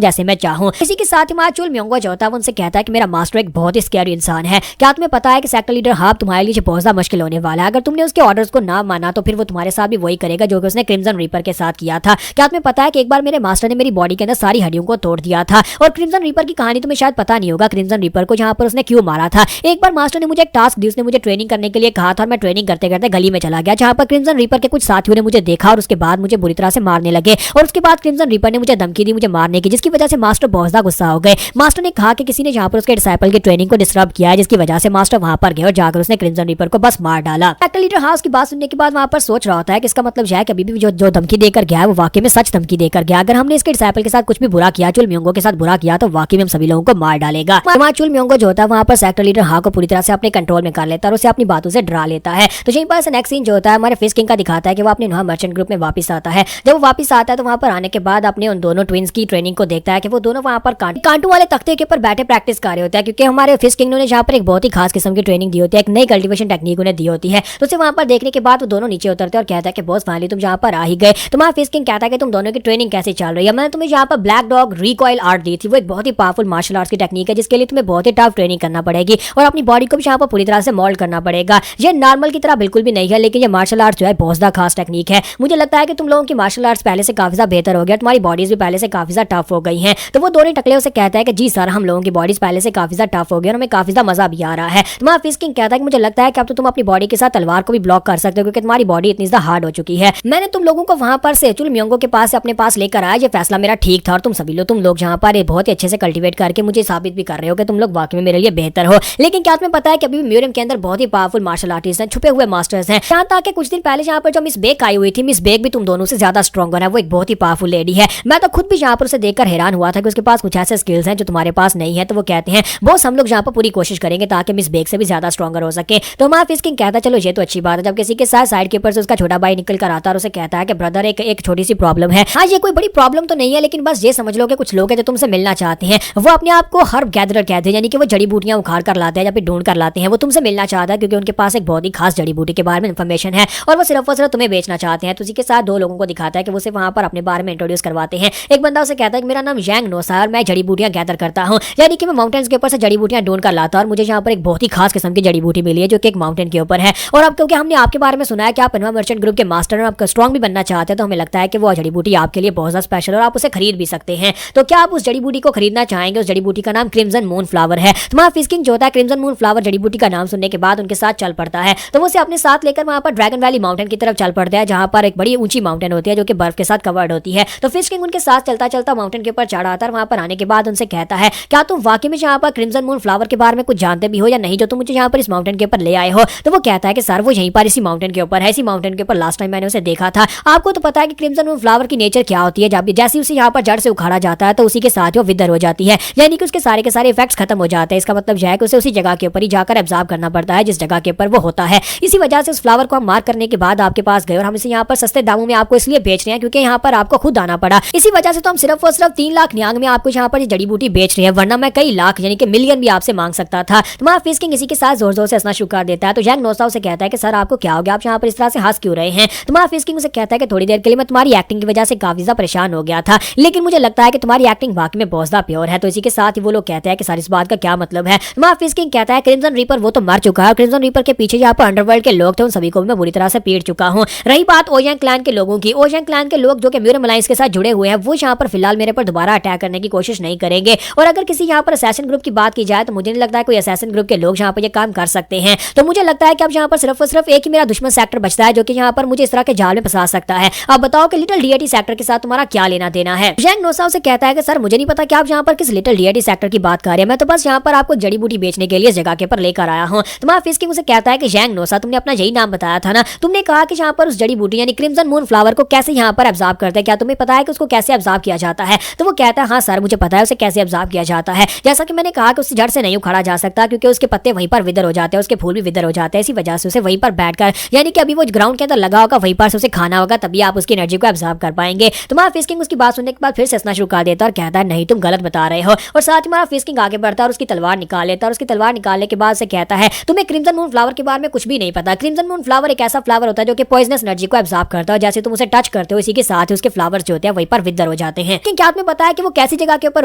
जैसे मैं चाहूँ। इसी के साथ ही हमारा चुल म्योंगो जो होता है वो उनसे कहता है कि मेरा मास्टर एक बहुत ही स्कैरी इंसान है, क्या तुम्हें पता है कि सेक्टर लीडर हाफ तुम्हारे लिए बहुत ज्यादा मुश्किल होने वाला है, अगर तुमने उसके ऑर्डर्स को ना माना तो फिर वो तुम्हारे साथ भी वही करेगा जो कि उसने क्रिम्सन रीपर के साथ किया था। क्या तुम्हें पता है कि एक बार मेरे मास्टर ने मेरी बॉडी के अंदर सारी हड्डियों को तोड़ दिया था, और क्रिम्सन रीपर की कहानी तुम्हें शायद पता नहीं होगा, क्रिम्सन रीपर को जहाँ पर उसने क्यों मारा था। एक बार मास्टर ने मुझे एक टास्क दी, उसने मुझे ट्रेनिंग करने के लिए कहा था और मैं ट्रेनिंग करते करते गली में चला गया, जहाँ पर क्रिम्सन रीपर के कुछ साथियों ने मुझे देखा और उसके बाद मुझे बुरी तरह से मारने लगे, और उसके बाद क्रिम्सन रीपर ने मुझे धमकी दी मुझे मारने की, जिसकी वजह से मास्टर बहुत ज्यादा गुस्सा हो गए। मास्टर ने कहा कि किसी ने जहाँ पर उसके डिसाइपल की ट्रेनिंग को डिस्टर्ब किया है, जिसकी वजह से मास्टर वहां पर गए और जाकर उसने क्रिम्सन रीपर को बस मार डाला। सेक्टर लीडर हाउस की बात सुनने के बाद वहां पर सोच रहा होता है कि इसका मतलब यह है कि अभी भी जो धमकी देकर गया है वो वाकई में सच धमकी देकर गया, अगर हमने इसके डिसाइपल के साथ कुछ भी बुरा किया, चुल म्योंगो के साथ बुरा किया, तो वाकई में हम सभी लोगों को मार डालेगा। वहाँ चुल म्योंगो जो होता है वहाँ पर सेक्टर लीडर हाउ को पूरी तरह से अपने कंट्रोल में कर लेता है और उसे अपनी बातों से डरा लेता है। तो यहीं पर नेक्स्ट सीन जो होता है हमारे फिश किंग का दिखाता है कि वो अपने मर्चेंट ग्रुप में वापस आता है। जब वो वापस आता है तो वहाँ पर आने के बाद अपने उन दोनों ट्विंस की ट्रेनिंग को देखता है कि वो दोनों वहाँ पर कांटू वाले तख्ते के ऊपर बैठे प्रैक्टिस कर रहे होते हैं, क्योंकि हमारे फिश किंग ने यहाँ पर एक बहुत ही खास किस्म की ट्रेनिंग दी होती है, एक नई कल्टीवेशन टेक्निक उन्हें दी होती है। तो उसे वहाँ पर देखने के बाद वो दोनों नीचे उतरते हैं और कहता है कि बॉस फाइनली तुम यहाँ पर आ ही गए। तुम्हारा फिश किंग कहता है कि तुम दोनों की ट्रेनिंग कैसे चल रही है, मैंने तुम्हें यहाँ पर ब्लैक डॉग रिकॉइल आर्ट दी थी, वो एक बहुत ही पावरफुल मार्शल आर्ट्स की टेक्निक है जिसके लिए तुम्हें बहुत ही टफ ट्रेनिंग करना पड़ेगी और अपनी बॉडी को भी यहाँ पर पूरी तरह से मोल्ड करना पड़ेगा। ये नॉर्मल की तरह बिल्कुल भी नहीं है, लेकिन ये मार्शल आर्ट्स जो है बहुत ज्यादा खास टेक्निक है। मुझे लगता है कि तुम लोगों की मार्शल आर्ट्स पहले से काफी ज्यादा बेहतर हो गया, तुम्हारी बॉडीज भी पहले से काफी ज्यादा टफ हो गई हैं। तो वो दोनों टकले उसे कहता है कि जी सर हम लोगों की बॉडीज पहले से काफी ज्यादा टफ हो गई और हमें काफी ज्यादा मजा भी आ रहा है। तुम्हारा फिश किंग कहता है कि मुझे लगता है कि अब तो तुम अपनी बॉडी के साथ तलवार को भी ब्लॉक कर सकते हो, क्योंकि तुम्हारी बॉडी इतनी ज्यादा हार्ड हो चुकी है। मैंने तुम लोगों को वहां पर से चुल म्योंगो के पास से अपने पास लेकर आया, ये फैसला मेरा ठीक था और तुम सभी लोग तुम लोग जहाँ पर बहुत ही अच्छे से कल्टीवेट करके मुझे साबित भी कर रहे हो कि तुम लोग वाकई में मेरे लिए बेहतर हो। लेकिन क्या तुम्हें पता है कि अभी भी म्यूजियम के अंदर बहुत ही पावरफुल मार्शल आर्टिस्ट हैं, छुपे हुए मास्टर्स हैं। यहाँ तक कि कुछ दिन पहले यहाँ पर जो मिस बेक आई हुई थी, मिस बेक भी तुम दोनों से ज्यादा स्ट्रॉन्गर है, वो एक बहुत ही पावरफुल लेडी है। मैं तो खुद भी यहाँ पर उसे देखकर हैरान हुआ था कि उसके पास कुछ ऐसे स्किल्स हैं जो तुम्हारे पास नहीं है। तो वो कहते हैं बॉस हम लोग यहाँ पर पूरी कोशिश करेंगे ताकि मिस बेक से भी ज्यादा स्ट्रॉन्गर हो सके। तो हमारा फिश किंग कहता है चलो ये तो अच्छी बात है। जब किसी के साथ साइड के ऊपर से उसका छोटा भाई निकल कर आता है और उसे कहता है कि ब्रदर एक छोटी सी प्रॉब्लम है। हाँ ये कोई बड़ी प्रॉब्लम तो नहीं है, लेकिन बस ये समझ लो कि कुछ लोग हैं जो तुमसे मिलना चाहते हैं। वो अपने आप को हर्ब गैदरर कहते हैं, यानी कि वो जड़ी बूटियां उखाड़ कर लाते हैं या फिर ढूंढ कर लाते हैं। वो तुमसे मिलना चाहता है क्योंकि उनके पास एक बहुत ही खास जड़ी बूटी के बारे में इन्फॉर्मेशन है और वो सिर्फ तुम्हें बेचना चाहते हैं। तो उसी के साथ दो लोगों को दिखाता है कि वो उसे वहां पर अपने बारे में इंट्रोड्यूस करवाते हैं। एक बंदा उसे कहता है कि मेरा नाम यांग नोसा है और मैं जड़ी बूटियां गैदर करता हूँ, यानी कि मैं माउंटेन्स के ऊपर से जड़ी बूटियां ढूंढ कर लाता हूं और मुझे यहाँ पर एक बहुत ही खास किस्म की जड़ी बूटी मिली है जो कि एक माउंटेन के ऊपर है। और अब क्योंकि हमने आपके बारे में सुना है कि आप इनवा मर्चेंट ग्रुप के मास्टर और आप स्ट्रॉन्ग भी बनना चाहते हैं, तो हमें लगता है कि वो जड़ी बूटी आपके लिए बहुत ज्यादा स्पेशल और आप उसे खरीद भी सकते हैं। तो क्या आप उस जड़ी बूटी को खरीदना चाहेंगे? उस जड़ी बूटी का नाम क्रिम्सन मून फ्लावर है। तुम्हारा फिश किंग जो होता है क्रिम्सन मून फ्लावर जड़ी बूटी का नाम सुनने के बाद उनके साथ चल पड़ता है। तो वो उसे अपने साथ लेकर वहां पर ड्रैगन वैली माउंटेन की तरफ चल पड़ता है, जहां पर एक बड़ी ऊंची माउंटेन होती है जो कि बर्फ के साथ कवर्ड होती है। तो फिश किंग उनके साथ चलता चलता माउंटेन के ऊपर चढ़ आता है। वहां पर आने के बाद उनसे कहता है क्या तुम वाकई में यहाँ पर क्रिम्सन मून फ्लावर के बारे में कुछ जानते भी हो या नहीं, जो तुम मुझे यहाँ पर इस माउंटेन के ऊपर ले आए हो? तो वो कहता है कि सर वो यहीं पर इसी माउंटेन के ऊपर है, इसी माउंटेन के ऊपर लास्ट टाइम मैंने उसे देखा था। आपको तो पता है कि क्रिम्सन मून फ्लावर की नेचर क्या होती है, जब जैसे उसे यहाँ पर जड़ से उखाड़ा जाता है तो उसी के साथ वो विदर हो जाती है, यानी कि उसके सारे के सारे इफेक्ट्स खत्म हो जाते हैं। इसका मतलब यह है कि उसे उसी जगह के ऊपर ही जाकर एब्जॉर्ब करना पड़ता है जिस जगह के ऊपर वो होता है। इसी वजह से उस फ्लावर को हम मार्क करने के बाद आपके पास गए और हम इसे यहाँ पर सस्ते दामों में आपको इसलिए बेच रहे हैं क्योंकि यहाँ पर आपको खुद आना पड़ा। इसी वजह से तो हम सिर्फ और सिर्फ 3 लाख न्यांग में आपको यहाँ पर जड़ी बूटी बेच रहे हैं, वरना मैं कई लाख यानी कि मिलियन भी आपसे मांग सकता था। तुम्हारा फिश किंग इसी के साथ जोर जोर से हंसना शुरू कर देता है। तो यांग नोसा उसे कहता है कि सर आपको क्या हो गया, आप यहाँ पर इस तरह से हंस क्यों रहे हैं? तुम्हारा फिश किंग उसे कहता है कि थोड़ी देर के लिए मैं तुम्हारी एक्टिंग की वजह से काफी ज्यादा परेशान हो गया था, लेकिन मुझे लगता है कि तुम्हारी एक्टिंग वाकई में बहुत ज्यादा प्योर है। तो इसी के साथ ही वो लोग कहते हैं कि सर इस बात का क्या मतलब है? तुम्हारा फिश किंग कहता है क्रिम्सन रीपर वो तो मर चुका है, क्रिम्सन रीपर के पीछे यहाँ पर अंडरवर्ल्ड के लोग थे उन सभी को भी मैं बुरी तरह से पीट चुका हूँ। रही बात ओयांग क्लैन के लोगों की, ओयांग क्लैन के लोग जो कि म्यूरम अलायंस के साथ जुड़े हुए हैं वो यहाँ पर फिलहाल मेरे पर दोबारा अटैक करने की कोशिश नहीं करेंगे। और अगर किसी यहाँ पर असैसिन ग्रुप की बात की जाए तो मुझे नहीं लगता है कोई असैसिन ग्रुप के लोग यहाँ पर ये काम कर सकते हैं। तो मुझे लगता है कि अब यहाँ पर सिर्फ और सिर्फ एक ही मेरा दुश्मन सेक्टर बचता है जो कि यहाँ पर मुझे इस तरह के जाल में फंसा सकता है। अब बताओ कि लिटिल डीएटी सेक्टर के साथ तुम्हारा क्या लेना देना है। जैंग नोसा उसे कहता है कि सर मुझे नहीं पता कि आप यहाँ पर किस लिटिल डीएटी सेक्टर की बात कर रहे हैं, मैं तो बस यहाँ पर आपको जड़ी बूटी बेचने के लिए जगह के पर लेकर आया हूँ। तुम्हारा फिस्किंग उसे कहता है कि जैंग नोसा तुमने अपना यही नाम बताया था ना, तुमने कहा कि यहाँ पर उस जड़ी बूटी यानी क्रिम्सन मून फ्लावर को कैसे यहाँ पर एब्जॉर्ब करते हैं, क्या तुम्हें पता है कि उसको कैसे एब्जॉर्ब किया जाता है। तो वो कहता है हाँ सर मुझे पता है उसे कैसे एब्जॉर्ब किया जाता है। जैसा कि मैंने कहा कि उससे जड़ से नहीं उखाड़ा जा सकता क्योंकि उसके पत्ते वहीं पर विदर हो जाते हैं, उसके फूल भी विदर हो जाते हैं। इसी वजह से उसे वहीं पर बैठकर यानी कि अभी वो ग्राउंड के अंदर लगा होगा वहीं पर से उसे खाना होगा, तभी आप उसकी एनर्जी को एब्जॉर्ब कर पाएंगे। तुम्हारा फिस्किंग उसकी बात सुनने के बाद फिर से हंसना शुरू कर देता है और कहता है नहीं तुम गलत बता रहे हो। और साथ ही हमारा फिस्किंग आगे बढ़ता है और उसकी तलवार निकाल लेता है और उसकी तलवार निकालने के बाद से कहता है तुम्हें क्रिम्सन मून फ्लावर के बारे में कुछ भी नहीं पता। क्रिम्सन मून फ्लावर एक ऐसा फ्लावर होता है जो कि पॉइजनस एनर्जी को एब्जॉर्ब करता है, जैसे तुम उसे टच करते हो इसी के साथ उसके फ्लावर्स जो होते हैं वहीं पर विदर हो जाते हैं। लेकिन क्या तुम्हें पता है कि वो कैसी जगह के ऊपर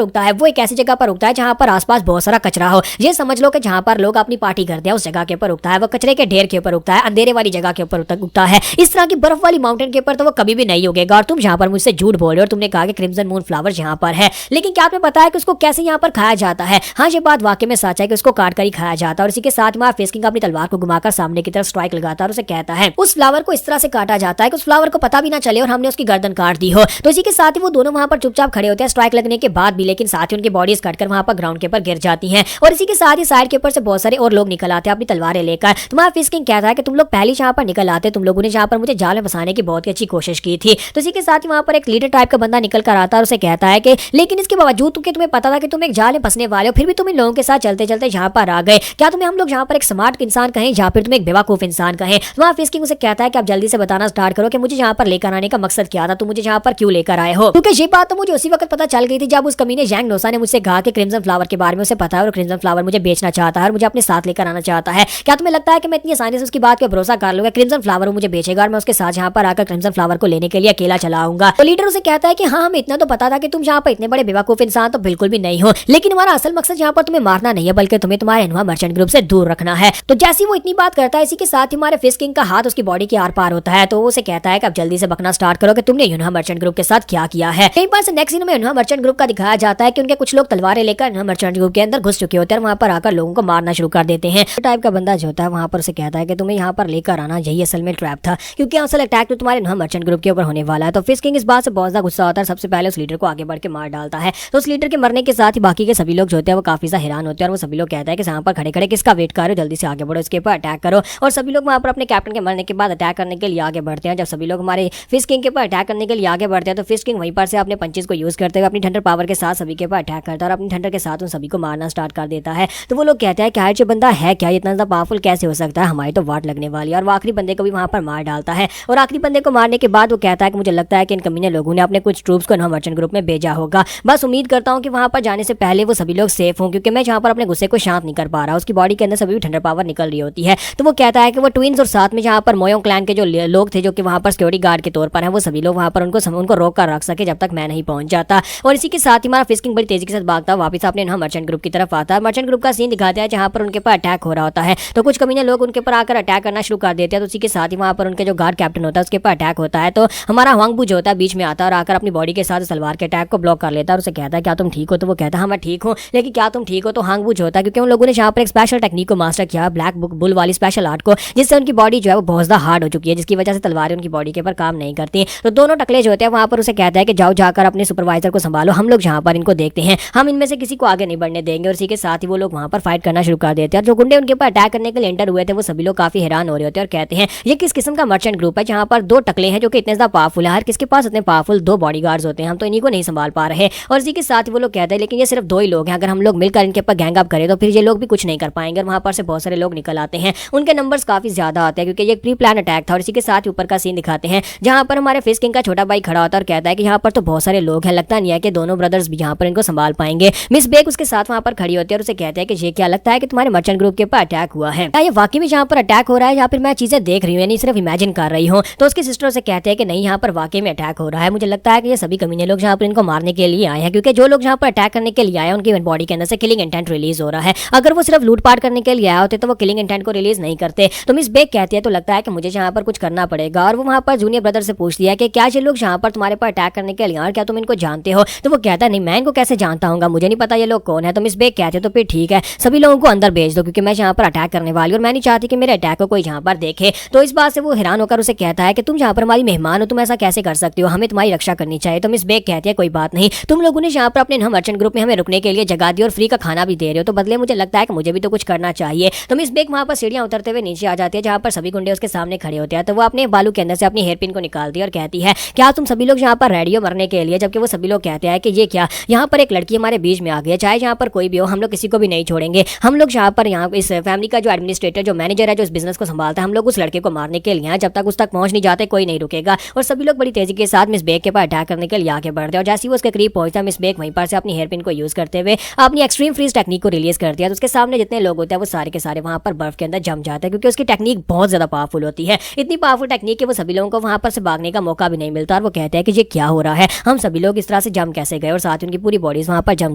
उगता है? वो एक ऐसी जगह पर उगता है जहां पर आसपास बहुत सारा कचरा हो। ये समझ लो कि जहां पर लोग अपनी पार्टी करते हैं उस जगह के ऊपर उगता है। वो कचरे के ढेर के ऊपर उगता है, अंधेरे वाली जगह के ऊपर उगता है। इस तरह की बर्फ वाली माउंटेन के ऊपर तो वो कभी भी नहीं उगेगा। और तुम यहाँ पर मुझसे झूठ बोल रहे हो, तुमने कहा कि क्रिम्सन मून फ्लावर यहाँ पर है, लेकिन क्या तुम्हें पता है कि उसको कैसे यहाँ पर खाया जाता है? हाँ ये बात वाकई में सच है कि उसको काट कर ही खाया जाता है। और इसी के साथ में फिस्किंग अपनी तलवार को घुमाकर सामने की तरफ स्ट्राइक लगाता है और उसे कहता है उस फ्लावर को इस तरह से काटा जाता है कि उस फ्लावर को पता भी ना चले और हमने उसकी गर्दन काट दी हो। तो इसी के साथ ही वो दोनों वहां पर चुपचाप खड़े होते हैं स्ट्राइक लगने के बाद भी, लेकिन साथ ही उनकी बॉडीज कटकर वहां पर ग्राउंड के ऊपर गिर जाती हैं। और इसी के साथ ही साइड के ऊपर से बहुत सारे और लोग निकल आते हैं अपनी तलवारें लेकर। तुम्हारा फिस्किंग कहता है कि तुम लोग पहले यहाँ पर निकल आते, तुम लोगों ने यहाँ पर मुझे जाल में फंसाने की बहुत ही अच्छी कोशिश की थी। तो इसी के साथ ही वहां पर एक लीडर टाइप का बंदा निकल कर आता है और उसे कहता है कि लेकिन इसके बावजूद तुम्हें पता था कि तुम एक जाल में फंसने वाले हो, फिर भी तुम इन लोगों के साथ चलते चलते यहाँ पर आ गए। क्या तुम्हें हम लोग यहाँ पर एक स्मार्ट इंसान कहें या फिर तुम एक बेवकूफ इंसान कहें? तुम्हारा फिस्किंग उसे कहता है कि आप जल्दी से बताना स्टार्ट करो कि मुझे यहाँ पर लेकर आने का मकसद क्या था, तुम मुझे यहाँ पर क्यों लेकर आए हो? क्योंकि ये बात तो मुझे उसी वक्त पता चल गई थी जब उस कमीने जैंग नोसा ने मुझसे कहा कि क्रिम्सन फ्लावर के बारे में उसे पता है और क्रिम्सन फ्लावर मुझे बेचना चाहता है और मुझे अपने साथ लेकर आना चाहता है। क्या तुम्हें लगता है कि मैं इतनी आसानी से उसकी बात पर भरोसा कर लूंगा? क्रिम्सन फ्लावर मुझे बेचेगा और मैं उसके साथ यहाँ पर आकर क्रिम्सन फ्लावर को लेने के लिए अकेला चला आऊंगा। तो लीडर उसे कहता है कि हाँ हमें इतना तो पता था कि तुम यहाँ पर इतने बड़े बेवकूफ इंसान तो बिल्कुल भी नहीं हो, लेकिन हमारा असल मकसद यहाँ पर तुम्हें मारना नहीं है बल्कि तुम्हें तुम्हारे इनोवा मर्चेंट ग्रुप से दूर रखना है। तो जैसे वो इतनी बात करता है इसी के साथ ही हमारे फिस्किंग का हाथ उसकी बॉडी के आर पार होता है। तो वो उसे कहता है कि अब जल्दी से बकना स्टार्ट करो कि तुमने इनोवा मर्चेंट ग्रुप के साथ क्या किया है। कहीं पर से नेक्स्ट सीन में इनोवा मर्चेंट ग्रुप का दिखाया जाता है कि उनके कुछ लोग तलवारें लेकर इनोवा मर्चेंट ग्रुप के अंदर घुस चुके होते हैं और वहां पर आकर लोगों को मारना शुरू कर देते हैं। टाइप का बंदा जो होता है वहां पर उसे कहता है कि तुम्हें यहाँ पर लेकर आना यही असल में ट्रैप था, क्योंकि असल अटैक तो तुम्हारे इनोवा मर्चेंट ग्रुप के ऊपर होने वाला है। तो फिस्किंग इस बात से बहुत ज्यादा गुस्सा होता है, सबसे पहले उस लीडर को आगे बढ़ के मार डालता है। तो उस लीडर के मरने के साथ ही बाकी के सभी लोग जो होते हैं वो काफी ज्यादा हैरान होते हैं और वो सभी लोग कहते हैं कि यहाँ पर खड़े खड़े किसका वेट करो, जल्दी से आगे बढ़ो, इसके ऊपर अटैक करो। और सभी लोग वहां पर अपने कैप्टन के मरने के बाद अटैक करने के लिए आगे बढ़ते हैं। जब सभी लोग हमारे फिस्किंग के ऊपर अटैक करने के लिए आगे बढ़ते हैं तो फिस्किंग वहीं पर से अपने पंचेस को यूज करते हुए अपनी थंडर पावर के साथ सभी के ऊपर अटैक करता है और अपनी थंडर के साथ उन सभी को मारना स्टार्ट कर देता है। तो वो लोग कहते हैं कि यार जो बंदा है क्या, इतना ज्यादा पावरफुल कैसे हो सकता है, हमारी तो वाट लगने वाली है। और वो आखिरी बंदे को भी वहां पर मार डालता है। और आखिरी बंदे को मारने के बाद वो कहता है कि मुझे लगता है कि इन कमीने लोगों ने अपने कुछ ट्रूप्स को इनोवा मर्चेंट ग्रुप में भेजा होगा। बस उम्मीद करता हूँ कि वहां पर जाने से पहले वो सभी लोग सेफ हों, क्योंकि मैं जहाँ पर अपने गुस्से को शांत नहीं कर पा रहा। उसकी बॉडी के अंदर सभी ठंडर पावर निकल रही होती है। तो वो कहता है कि वो ट्विंस और साथ में जहाँ पर मोयोंग क्लैन के जो लोग थे जो कि वहां पर सिक्योरिटी गार्ड के तौर पर है, वो सभी लोग वहां पर उनको रोक कर रख सके जब तक मैं नहीं पहुंच जाता। और इसी के साथ ही हमारा फिस्किंग बड़ी तेजी के साथ भागता वापस अपने इनोवा मर्चेंट ग्रुप की तरफ आता है। मर्चेंट ग्रुप का सीन दिखाते हैं जहां पर उनके ऊपर अटैक हो रहा होता है। तो कुछ कमीने लोग उनके ऊपर आकर अटैक करना शुरू कर देते हैं। तो उसी के साथ ही वहां पर उनके जो गार्ड कैप्टन होता है उसके ऊपर अटैक होता है। तो हमारा हुआंगबू जो होता है बीच में आता है और आकर अपनी बॉडी के साथ सलवार के अटैक को ब्लॉक कर लेता है और उसे कहता है क्या तुम ठीक हो? तो वो कहता है हाँ मैं ठीक हूँ, लेकिन क्या तुम ठीक हो? तो हुआंगबू जो होता है, क्योंकि उन लोगों ने यहाँ पर एक स्पेशल टेक्निक को मास्टर किया, ब्लैक बुल वाली स्पेशल आर्ट को, जिससे उनकी बॉडी जो है वो बहुत ज्यादा हार्ड हो चुकी है, जिसकी वजह से तलवारें उनकी बॉडी के ऊपर काम नहीं करती। तो दोनों टकले जो होते हैं वहां पर उसे कहता है कि जाओ जाकर अपने सुपरवाइजर को संभालो, हम लोग यहाँ पर इनको देखते हैं, हम इनमें से किसी को आगे नहीं बढ़ने देंगे। और इसी के साथ ही वो लोग वहां पर फाइट करना शुरू कर देते हैं। और जो गुंडे उनके ऊपर अटैक करने के लिए एंटर हुए थे वो सभी लोग काफी हैरान हो रहे होते हैं और कहते हैं ये किस किस्म का मर्चेंट ग्रुप है जहां पर दो टकले हैं जो कि इतने ज्यादा पावरफुल है, हर किसके पास इतने पावरफुल दो बॉडीगार्ड्स होते हैं, हम तो इन्हीं को नहीं संभाल पा रहे। और इसी के साथ ही वो लोग कहते हैं लेकिन ये सिर्फ दो ही लोग हैं, अगर हम लोग मिलकर इनके ऊपर गैंग अप करें तो फिर ये लोग भी कुछ नहीं कर पाएंगे। और वहां पर से बहुत सारे लोग निकल आते हैं, उनके नंबर्स काफी ज्यादा आते हैं क्योंकि ये प्री प्लान अटैक था। और इसी के साथ ऊपर का सीन दिखाते हैं जहां पर हमारे फिस्किंग का छोटा भाई खड़ा होता है और कहता है कि यहाँ पर तो बहुत सारे लोग हैं, लगता नहीं है कि दोनों ब्रदर्स भी यहाँ पर इनको संभाल पाएंगे। मिस बेक उसके साथ वहां पर खड़ी होती है और उसे कहते हैं कि ये क्या लगता है कि तुम्हारे मर्चेंट ग्रुप के ऊपर अटैक हुआ है, क्या ये वाकई में यहाँ पर अटैक हो रहा है या फिर मैं चीजें देख रही हूँ, यानी सिर्फ इमेजिन कर रही हूँ? तो उसकी सिस्टर से कहते हैं कि नहीं यहाँ पर वाकई में अटैक हो रहा है, मुझे लगता है कि ये सभी कमीने लोग यहाँ पर इनको मारने के लिए आए हैं, क्योंकि जो लोग यहाँ पर अटैक करने के लिए आए हैं उनकी बॉडी के अंदर से किलिंग इंटेंट रिलीज हो रहा है। अगर वो सिर्फ लूटपाट करने के लिए आए होते तो वो किलिंग इंटेंट को रिलीज नहीं करते। तो मिस बेक कहती है तो लगता है कि मुझे यहाँ पर कुछ करना पड़ेगा, और वो वहाँ पर जूनियर ब्रदर से पूछती है कि क्या ये लोग यहाँ पर तुम्हारे पर अटैक करने के लिए और क्या तुम इनको जानते हो? तो वो कहता है नहीं, मैं इनको कैसे जानता हूँ, मुझे नहीं पता ये लोग कौन है। तो मिस बेक कहते हैं तो फिर ठीक है, सभी लोगों को अंदर भेज दो क्योंकि मैं यहाँ पर अटैक करने वाली हूँ और मैं नहीं चाहती कि मेरे अटैक को कोई यहाँ पर देखे। तो इस बात से वो हैरान होकर उसे कहता है कि तुम यहाँ पर हमारी मेहमान हो, तुम ऐसा कैसे कर सकती हो, हमें तुम्हारी रक्षा करनी चाहिए। तो मिस बेक कहती है कोई बात नहीं, तुम लोगों ने यहाँ पर अपने मर्चेंट ग्रुप में हमें रुकने के लिए जगह दी और फ्री का खाना भी दे रहे हो, तो बदले मुझे लगता है कि मुझे भी तो कुछ करना चाहिए। तो मिस बेक वहाँ पर सीढ़ियाँ उतरते हुए नीचे आ जाती है जहाँ पर सभी गुंडे उसके सामने खड़े होते हैं। तो वो अपने बालू के अंदर से अपनी हेयरपिन को निकालती है और कहती है क्या तुम सभी लोग यहाँ पर रेडी हो मरने के लिए? जबकि वो सभी लोग कहते हैं कि ये क्या, यहाँ पर एक लड़की हमारे बीच में आ गई है, चाहे यहाँ पर कोई भी हो, हम लोग किसी को भी नहीं छोड़ेंगे। हम लोग यहाँ पर इस फैमिली का जो एडमिनिस्ट्रेटर, जो मैनेजर है, जो इस बिजनेस को संभालता है, हम लोग उस लड़के को मारने के लिए हैं, जब तक उस तक पहुंच नहीं जाते कोई नहीं रुकेगा। और सभी लोग बड़ी तेजी के साथ मिस बेक के पास अटैक करने के लिए आगे बढ़ते हैं और जैसे ही वो उसके करीब पहुंचता है, मिस बेक वहीं पर से अपनी हेयरपिन को यूज करते हुए अपनी एक्सट्रीम फ्रीज टेक्निक को रिलीज करती है। तो उसके सामने जितने लोग होते हैं वो सारे के सारे वहां पर बर्फ के अंदर जम जाते हैं क्योंकि उसकी टेक्निक बहुत ज्यादा पावरफुल होती है। इतनी पावरफुल टेक्निक कि वो सभी लोगों को वहां पर से भागने का मौका भी नहीं मिलता और वो कहते हैं कि ये क्या हो रहा है, हम सभी लोग इस तरह से जम कैसे गए, और साथ ही उनकी पूरी बॉडीज वहां पर जम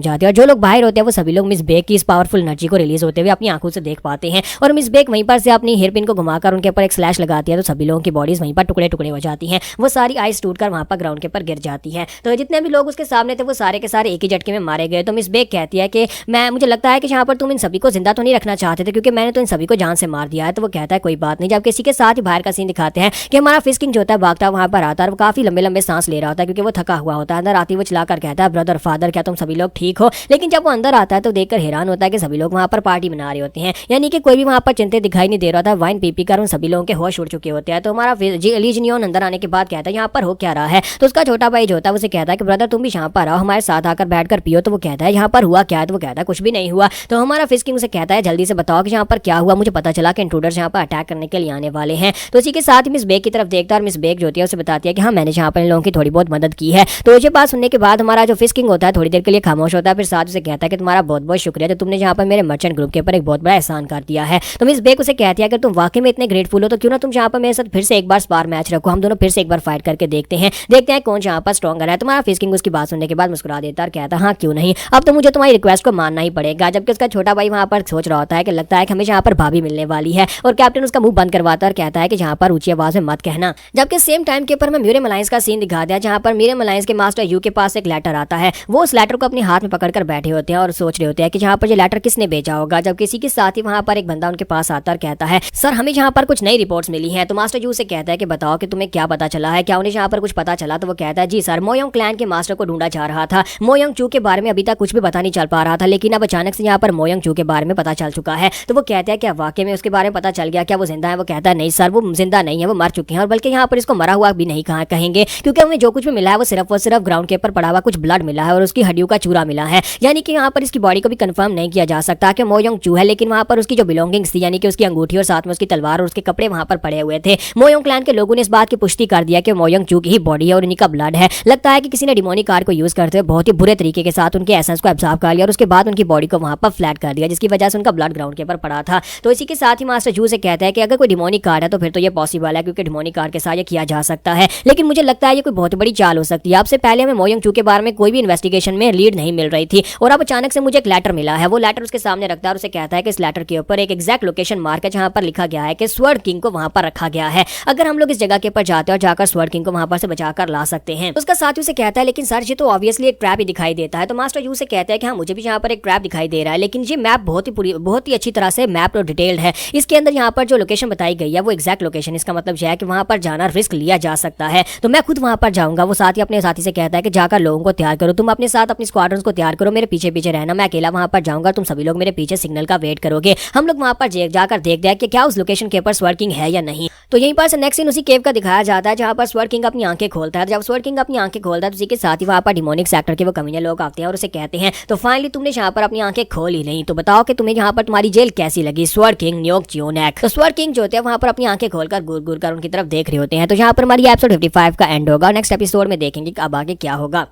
जाती है। और जो लोग बाहर होते हैं वो सभी लोग मिस बेक की इस पावरफुल एनर्जी को रिलीज होते हुए अपनी आंखों से देख पाते हैं। और मिस बेक वहीं पर से अपनी हेयरपिन को घुमाकर उनके ऊपर एक स्लैश लगाती है तो सभी लोगों की बॉडीज वहीं पर टुकड़े टुकड़े हो जाती हैं। वो सारी आइस टूटकर वहां पर ग्राउंड के ऊपर गिर जाती है। तो जितने भी लोग उसके सामने थे वो सारे के सारे एक ही झटके में मारे गए। तो मिस बेक कहती है कि मुझे लगता है कि यहाँ पर तुम इन सभी को जिंदा तो नहीं रखना चाहते थे क्योंकि मैंने तो इन सभी को जान से मार दिया है। तो वो कहता है कोई बात नहीं। जब किसी के साथ ही बाहर का सीन दिखाते हैं कि हमारा फिश किंग जो होता है भागता वहां पर आता है और वो काफी लंबे लंबे सांस ले रहा होता है क्योंकि वो थका हुआ होता है। अंदर आती वो चलाकर कहता है ब्रदर फादर क्या तुम सभी लोग ठीक हो? लेकिन जब वो अंदर आता है तो देखकर हैरान होता है कि सभी लोग वहां पर पार्टी मना रहे होते हैं, यानी कि कोई भी वहां पर चिंतित दिखाई नहीं दे रहा था। वाइन पी कर उन सभी लोगों के होश उड़ चुके होते हैं। तो हमारा ली जिनियन अंदर आने के बाद कहता है यहाँ पर हो क्या रहा है? तो उसका छोटा भाई जो होता है उसे कहता है कि ब्रदर तुम भी यहाँ पर आओ, हमारे साथ आकर बैठकर पियो। तो वो कहता है यहाँ पर हुआ क्या है? तो वो कहता है कुछ भी नहीं हुआ। तो हमारा फिश किंग उसे कहता है जल्दी से बताओ कि यहाँ पर क्या हुआ, मुझे पता चला कि इंट्रूडर्स यहाँ पर अटैक करने के लिए आने वाले हैं। तो इसी के साथ ही मिस बेक की तरफ देखता है और मिस बेक जो होती है उसे बताती है कि हाँ मैंने यहाँ पर इन लोगों की थोड़ी बहुत मदद की है। तो ये बात सुनने के बाद हमारा जो फिश किंग होता है थोड़ी देर के लिए खामोश होता है, फिर साथ उसे कहता है कि तुम्हारा बहुत बहुत शुक्रिया, तो तुमने यहाँ पर मेरे मर्चेंट ग्रुप के ऊपर एक बहुत बड़ा एहसान कर दिया है। तो मिस बेक उसे कहती है कि तुम वाकई में इतने ग्रेटफुल हो तो क्यों ना तुम यहाँ पर मेरे साथ फिर से एक बार स्पार मैच रखो, हम दोनों फिर से एक बार फाइट करके देखते हैं कौन यहाँ पर स्ट्रॉन्गर है। तुम्हारा फिश किंग उसकी बात सुनने के बाद मुस्कुरा देता है और कहता है हाँ क्यों नहीं, अब तो मुझे तुम्हारी रिक्वेस्ट को मानना ही पड़ेगा। जबकि उसका छोटा भाई वहाँ पर सोच रहा होता है कि लगता है कि हमें यहाँ पर भाभी मिलने वाली है और कैप्टन उसका मुंह बंद करवाता है और कहता है कि यहाँ पर ऊंची आवाज में मत कहना। जबकि सेम टाइम के ऊपर मैं म्यूरियम अलायंस का सीन दिखा दिया जहाँ पर म्यूरियम अलायंस के मास्टर यू के पास एक लेटर आता है। वो उस लेटर को अपने हाथ में पकड़कर बैठे होते हैं और सोच रहे होते हैं कि यहाँ पर ये लेटर किसने भेजा होगा। जब किसी के साथ ही वहाँ पर एक बंदा उनके पास आता और कहता है सर हमें यहाँ पर कुछ नई रिपोर्ट्स मिली हैं। तो मास्टर यू से कहता है कि बताओ कि तुम्हें क्या पता चला है, क्या उन्हें यहाँ पर कुछ पता चला? तो वो कहता है जी सर, मोयोंग क्लैन के मास्टर को ढूंढा जा रहा था। मोयोंग चू के बारे में अभी तक कुछ भी पता नहीं चल पा रहा था, लेकिन अब अचानक से यहाँ पर मोयोंग चू के बारे में पता चल चुका है। तो वो कहता है क्या वाकई में उसके बारे में पता चल गया, क्या वो जिंदा है? वो कहता है नहीं सर वो जिंदा नहीं है, वो मर चुके हैं, और बल्कि यहाँ पर इसको मरा हुआ भी नहीं कहेंगे क्योंकि हमें जो कुछ भी मिला है वो सिर्फ ग्राउंड के ऊपर पड़ा हुआ कुछ ब्लड मिला है और उसकी हड्डियों का चूरा मिला है। यानी कि यहाँ पर इसकी बॉडी को भी कंफर्म नहीं किया जा सकता कि मोयोंग चू है, लेकिन वहाँ पर उसकी जो बिलोंगिंग्स थी यानी कि उसकी अंगूठी और साथ में उसकी तलवार और उसके कपड़े वहाँ पर पड़े हुए थे। मोयोंग क्लैन के लोगों ने इस बात की पुष्टि कर दिया कि मोयोंग चू की ही बॉडी है और इन्हीं का ब्लड है। लगता है कि किसी ने डिमोनिक कार्ड को यूज करते हुए बहुत ही बुरे तरीके के साथ उनके एसेंस को एब्जॉर्ब कर लिया और उसके बाद उनकी बॉडी को वहाँ पर फ्लैट कर दिया, जिसकी वजह से उनका ब्लड ग्राउंड के ऊपर पड़ा था। तो इसी के साथ ही मास्टर जू से कहता है कि अगर कोई डिमोनिक कार्ड है तो फिर तो ये पॉसिबल है क्योंकि डिमोनिक कार्ड के साथ ये किया जा सकता है, लेकिन मुझे लगता है ये कोई बहुत बड़ी चाल हो सकती है। आपसे पहले हमें मोयोंग चू के बारे में कोई भी इन्वेस्टिगेशन में लीड नहीं मिल रही थी और अब अचानक से मुझे एक लेटर मिला है। वो लेटर उसके सामने रखता है और उसे कहता है कि इस लेटर के ऊपर एक एग्जैक्ट लोकेशन मार्क है जहां पर लिखा गया है कि स्वर्ड किंग को वहां पर रखा गया है। अगर हम लोग इस जगह के ऊपर जाते हैं और जाकर स्वर्ड किंग को वहां पर से बचाकर ला सकते हैं। उसका साथी उसे कहता है लेकिन सर ये तो ऑब्वियसली एक ट्रैप ही दिखाई देता है। तो मास्टर यू से कहता है कि हाँ मुझे भी यहाँ पर एक ट्रैप दिखाई दे रहा है, लेकिन ये मैप बहुत ही अच्छी तरह से मैप और डिटेल्ड है। इसके अंदर यहाँ पर जो लोकेशन बताई गई है वो एग्जैक्ट लोकेशन, इसका मतलब यह है कि वहां पर जाना रिस्क लिया जा सकता है। तो मैं खुद वहां पर जाऊंगा। वो साथ ही अपने साथी से कहता है कि जाकर लोगों को तैयार करो, तुम अपने साथ अपनी स्क्वाड्रंस को तैयार करो, मेरे पीछे पीछे रहना, मैं अकेला वहां पर जाऊंगा, तुम सभी लोग मेरे पीछे सिग्नल का वेट करोगे। हम लोग वहां पर जाकर देखते हैं कि क्या उस लोकेशन के ऊपर स्वर्ड किंग है या नहीं। तो यहीं पर से नेक्स्ट सीन उसी केव का दिखाया जाता है जहां पर स्वर्ड किंग अपनी आंखें खोलता है। जब स्वर्ड किंग अपनी आंखें खोलता है तो उसी के साथ ही वहां पर डिमोनिक सेक्टर के वो कमीने लोग आते हैं और उसे कहते हैं तो फाइनली तुमने यहाँ पर अपनी आंखें खोल ही नहीं, तो बताओ कि तुम्हें यहाँ पर तुम्हारी जेल कैसी लगी स्वर्ड किंग न्योक चियोनेक। तो स्वर्ड किंग जो होते हैं वहां पर अपनी आंखें खोलकर घूर घूर कर उनकी तरफ देख रहे होते हैं। तो यहाँ पर हमारी एपिसोड 55 का एंड होगा। नेक्स्ट एपिसोड में देखेंगे अब आगे क्या होगा।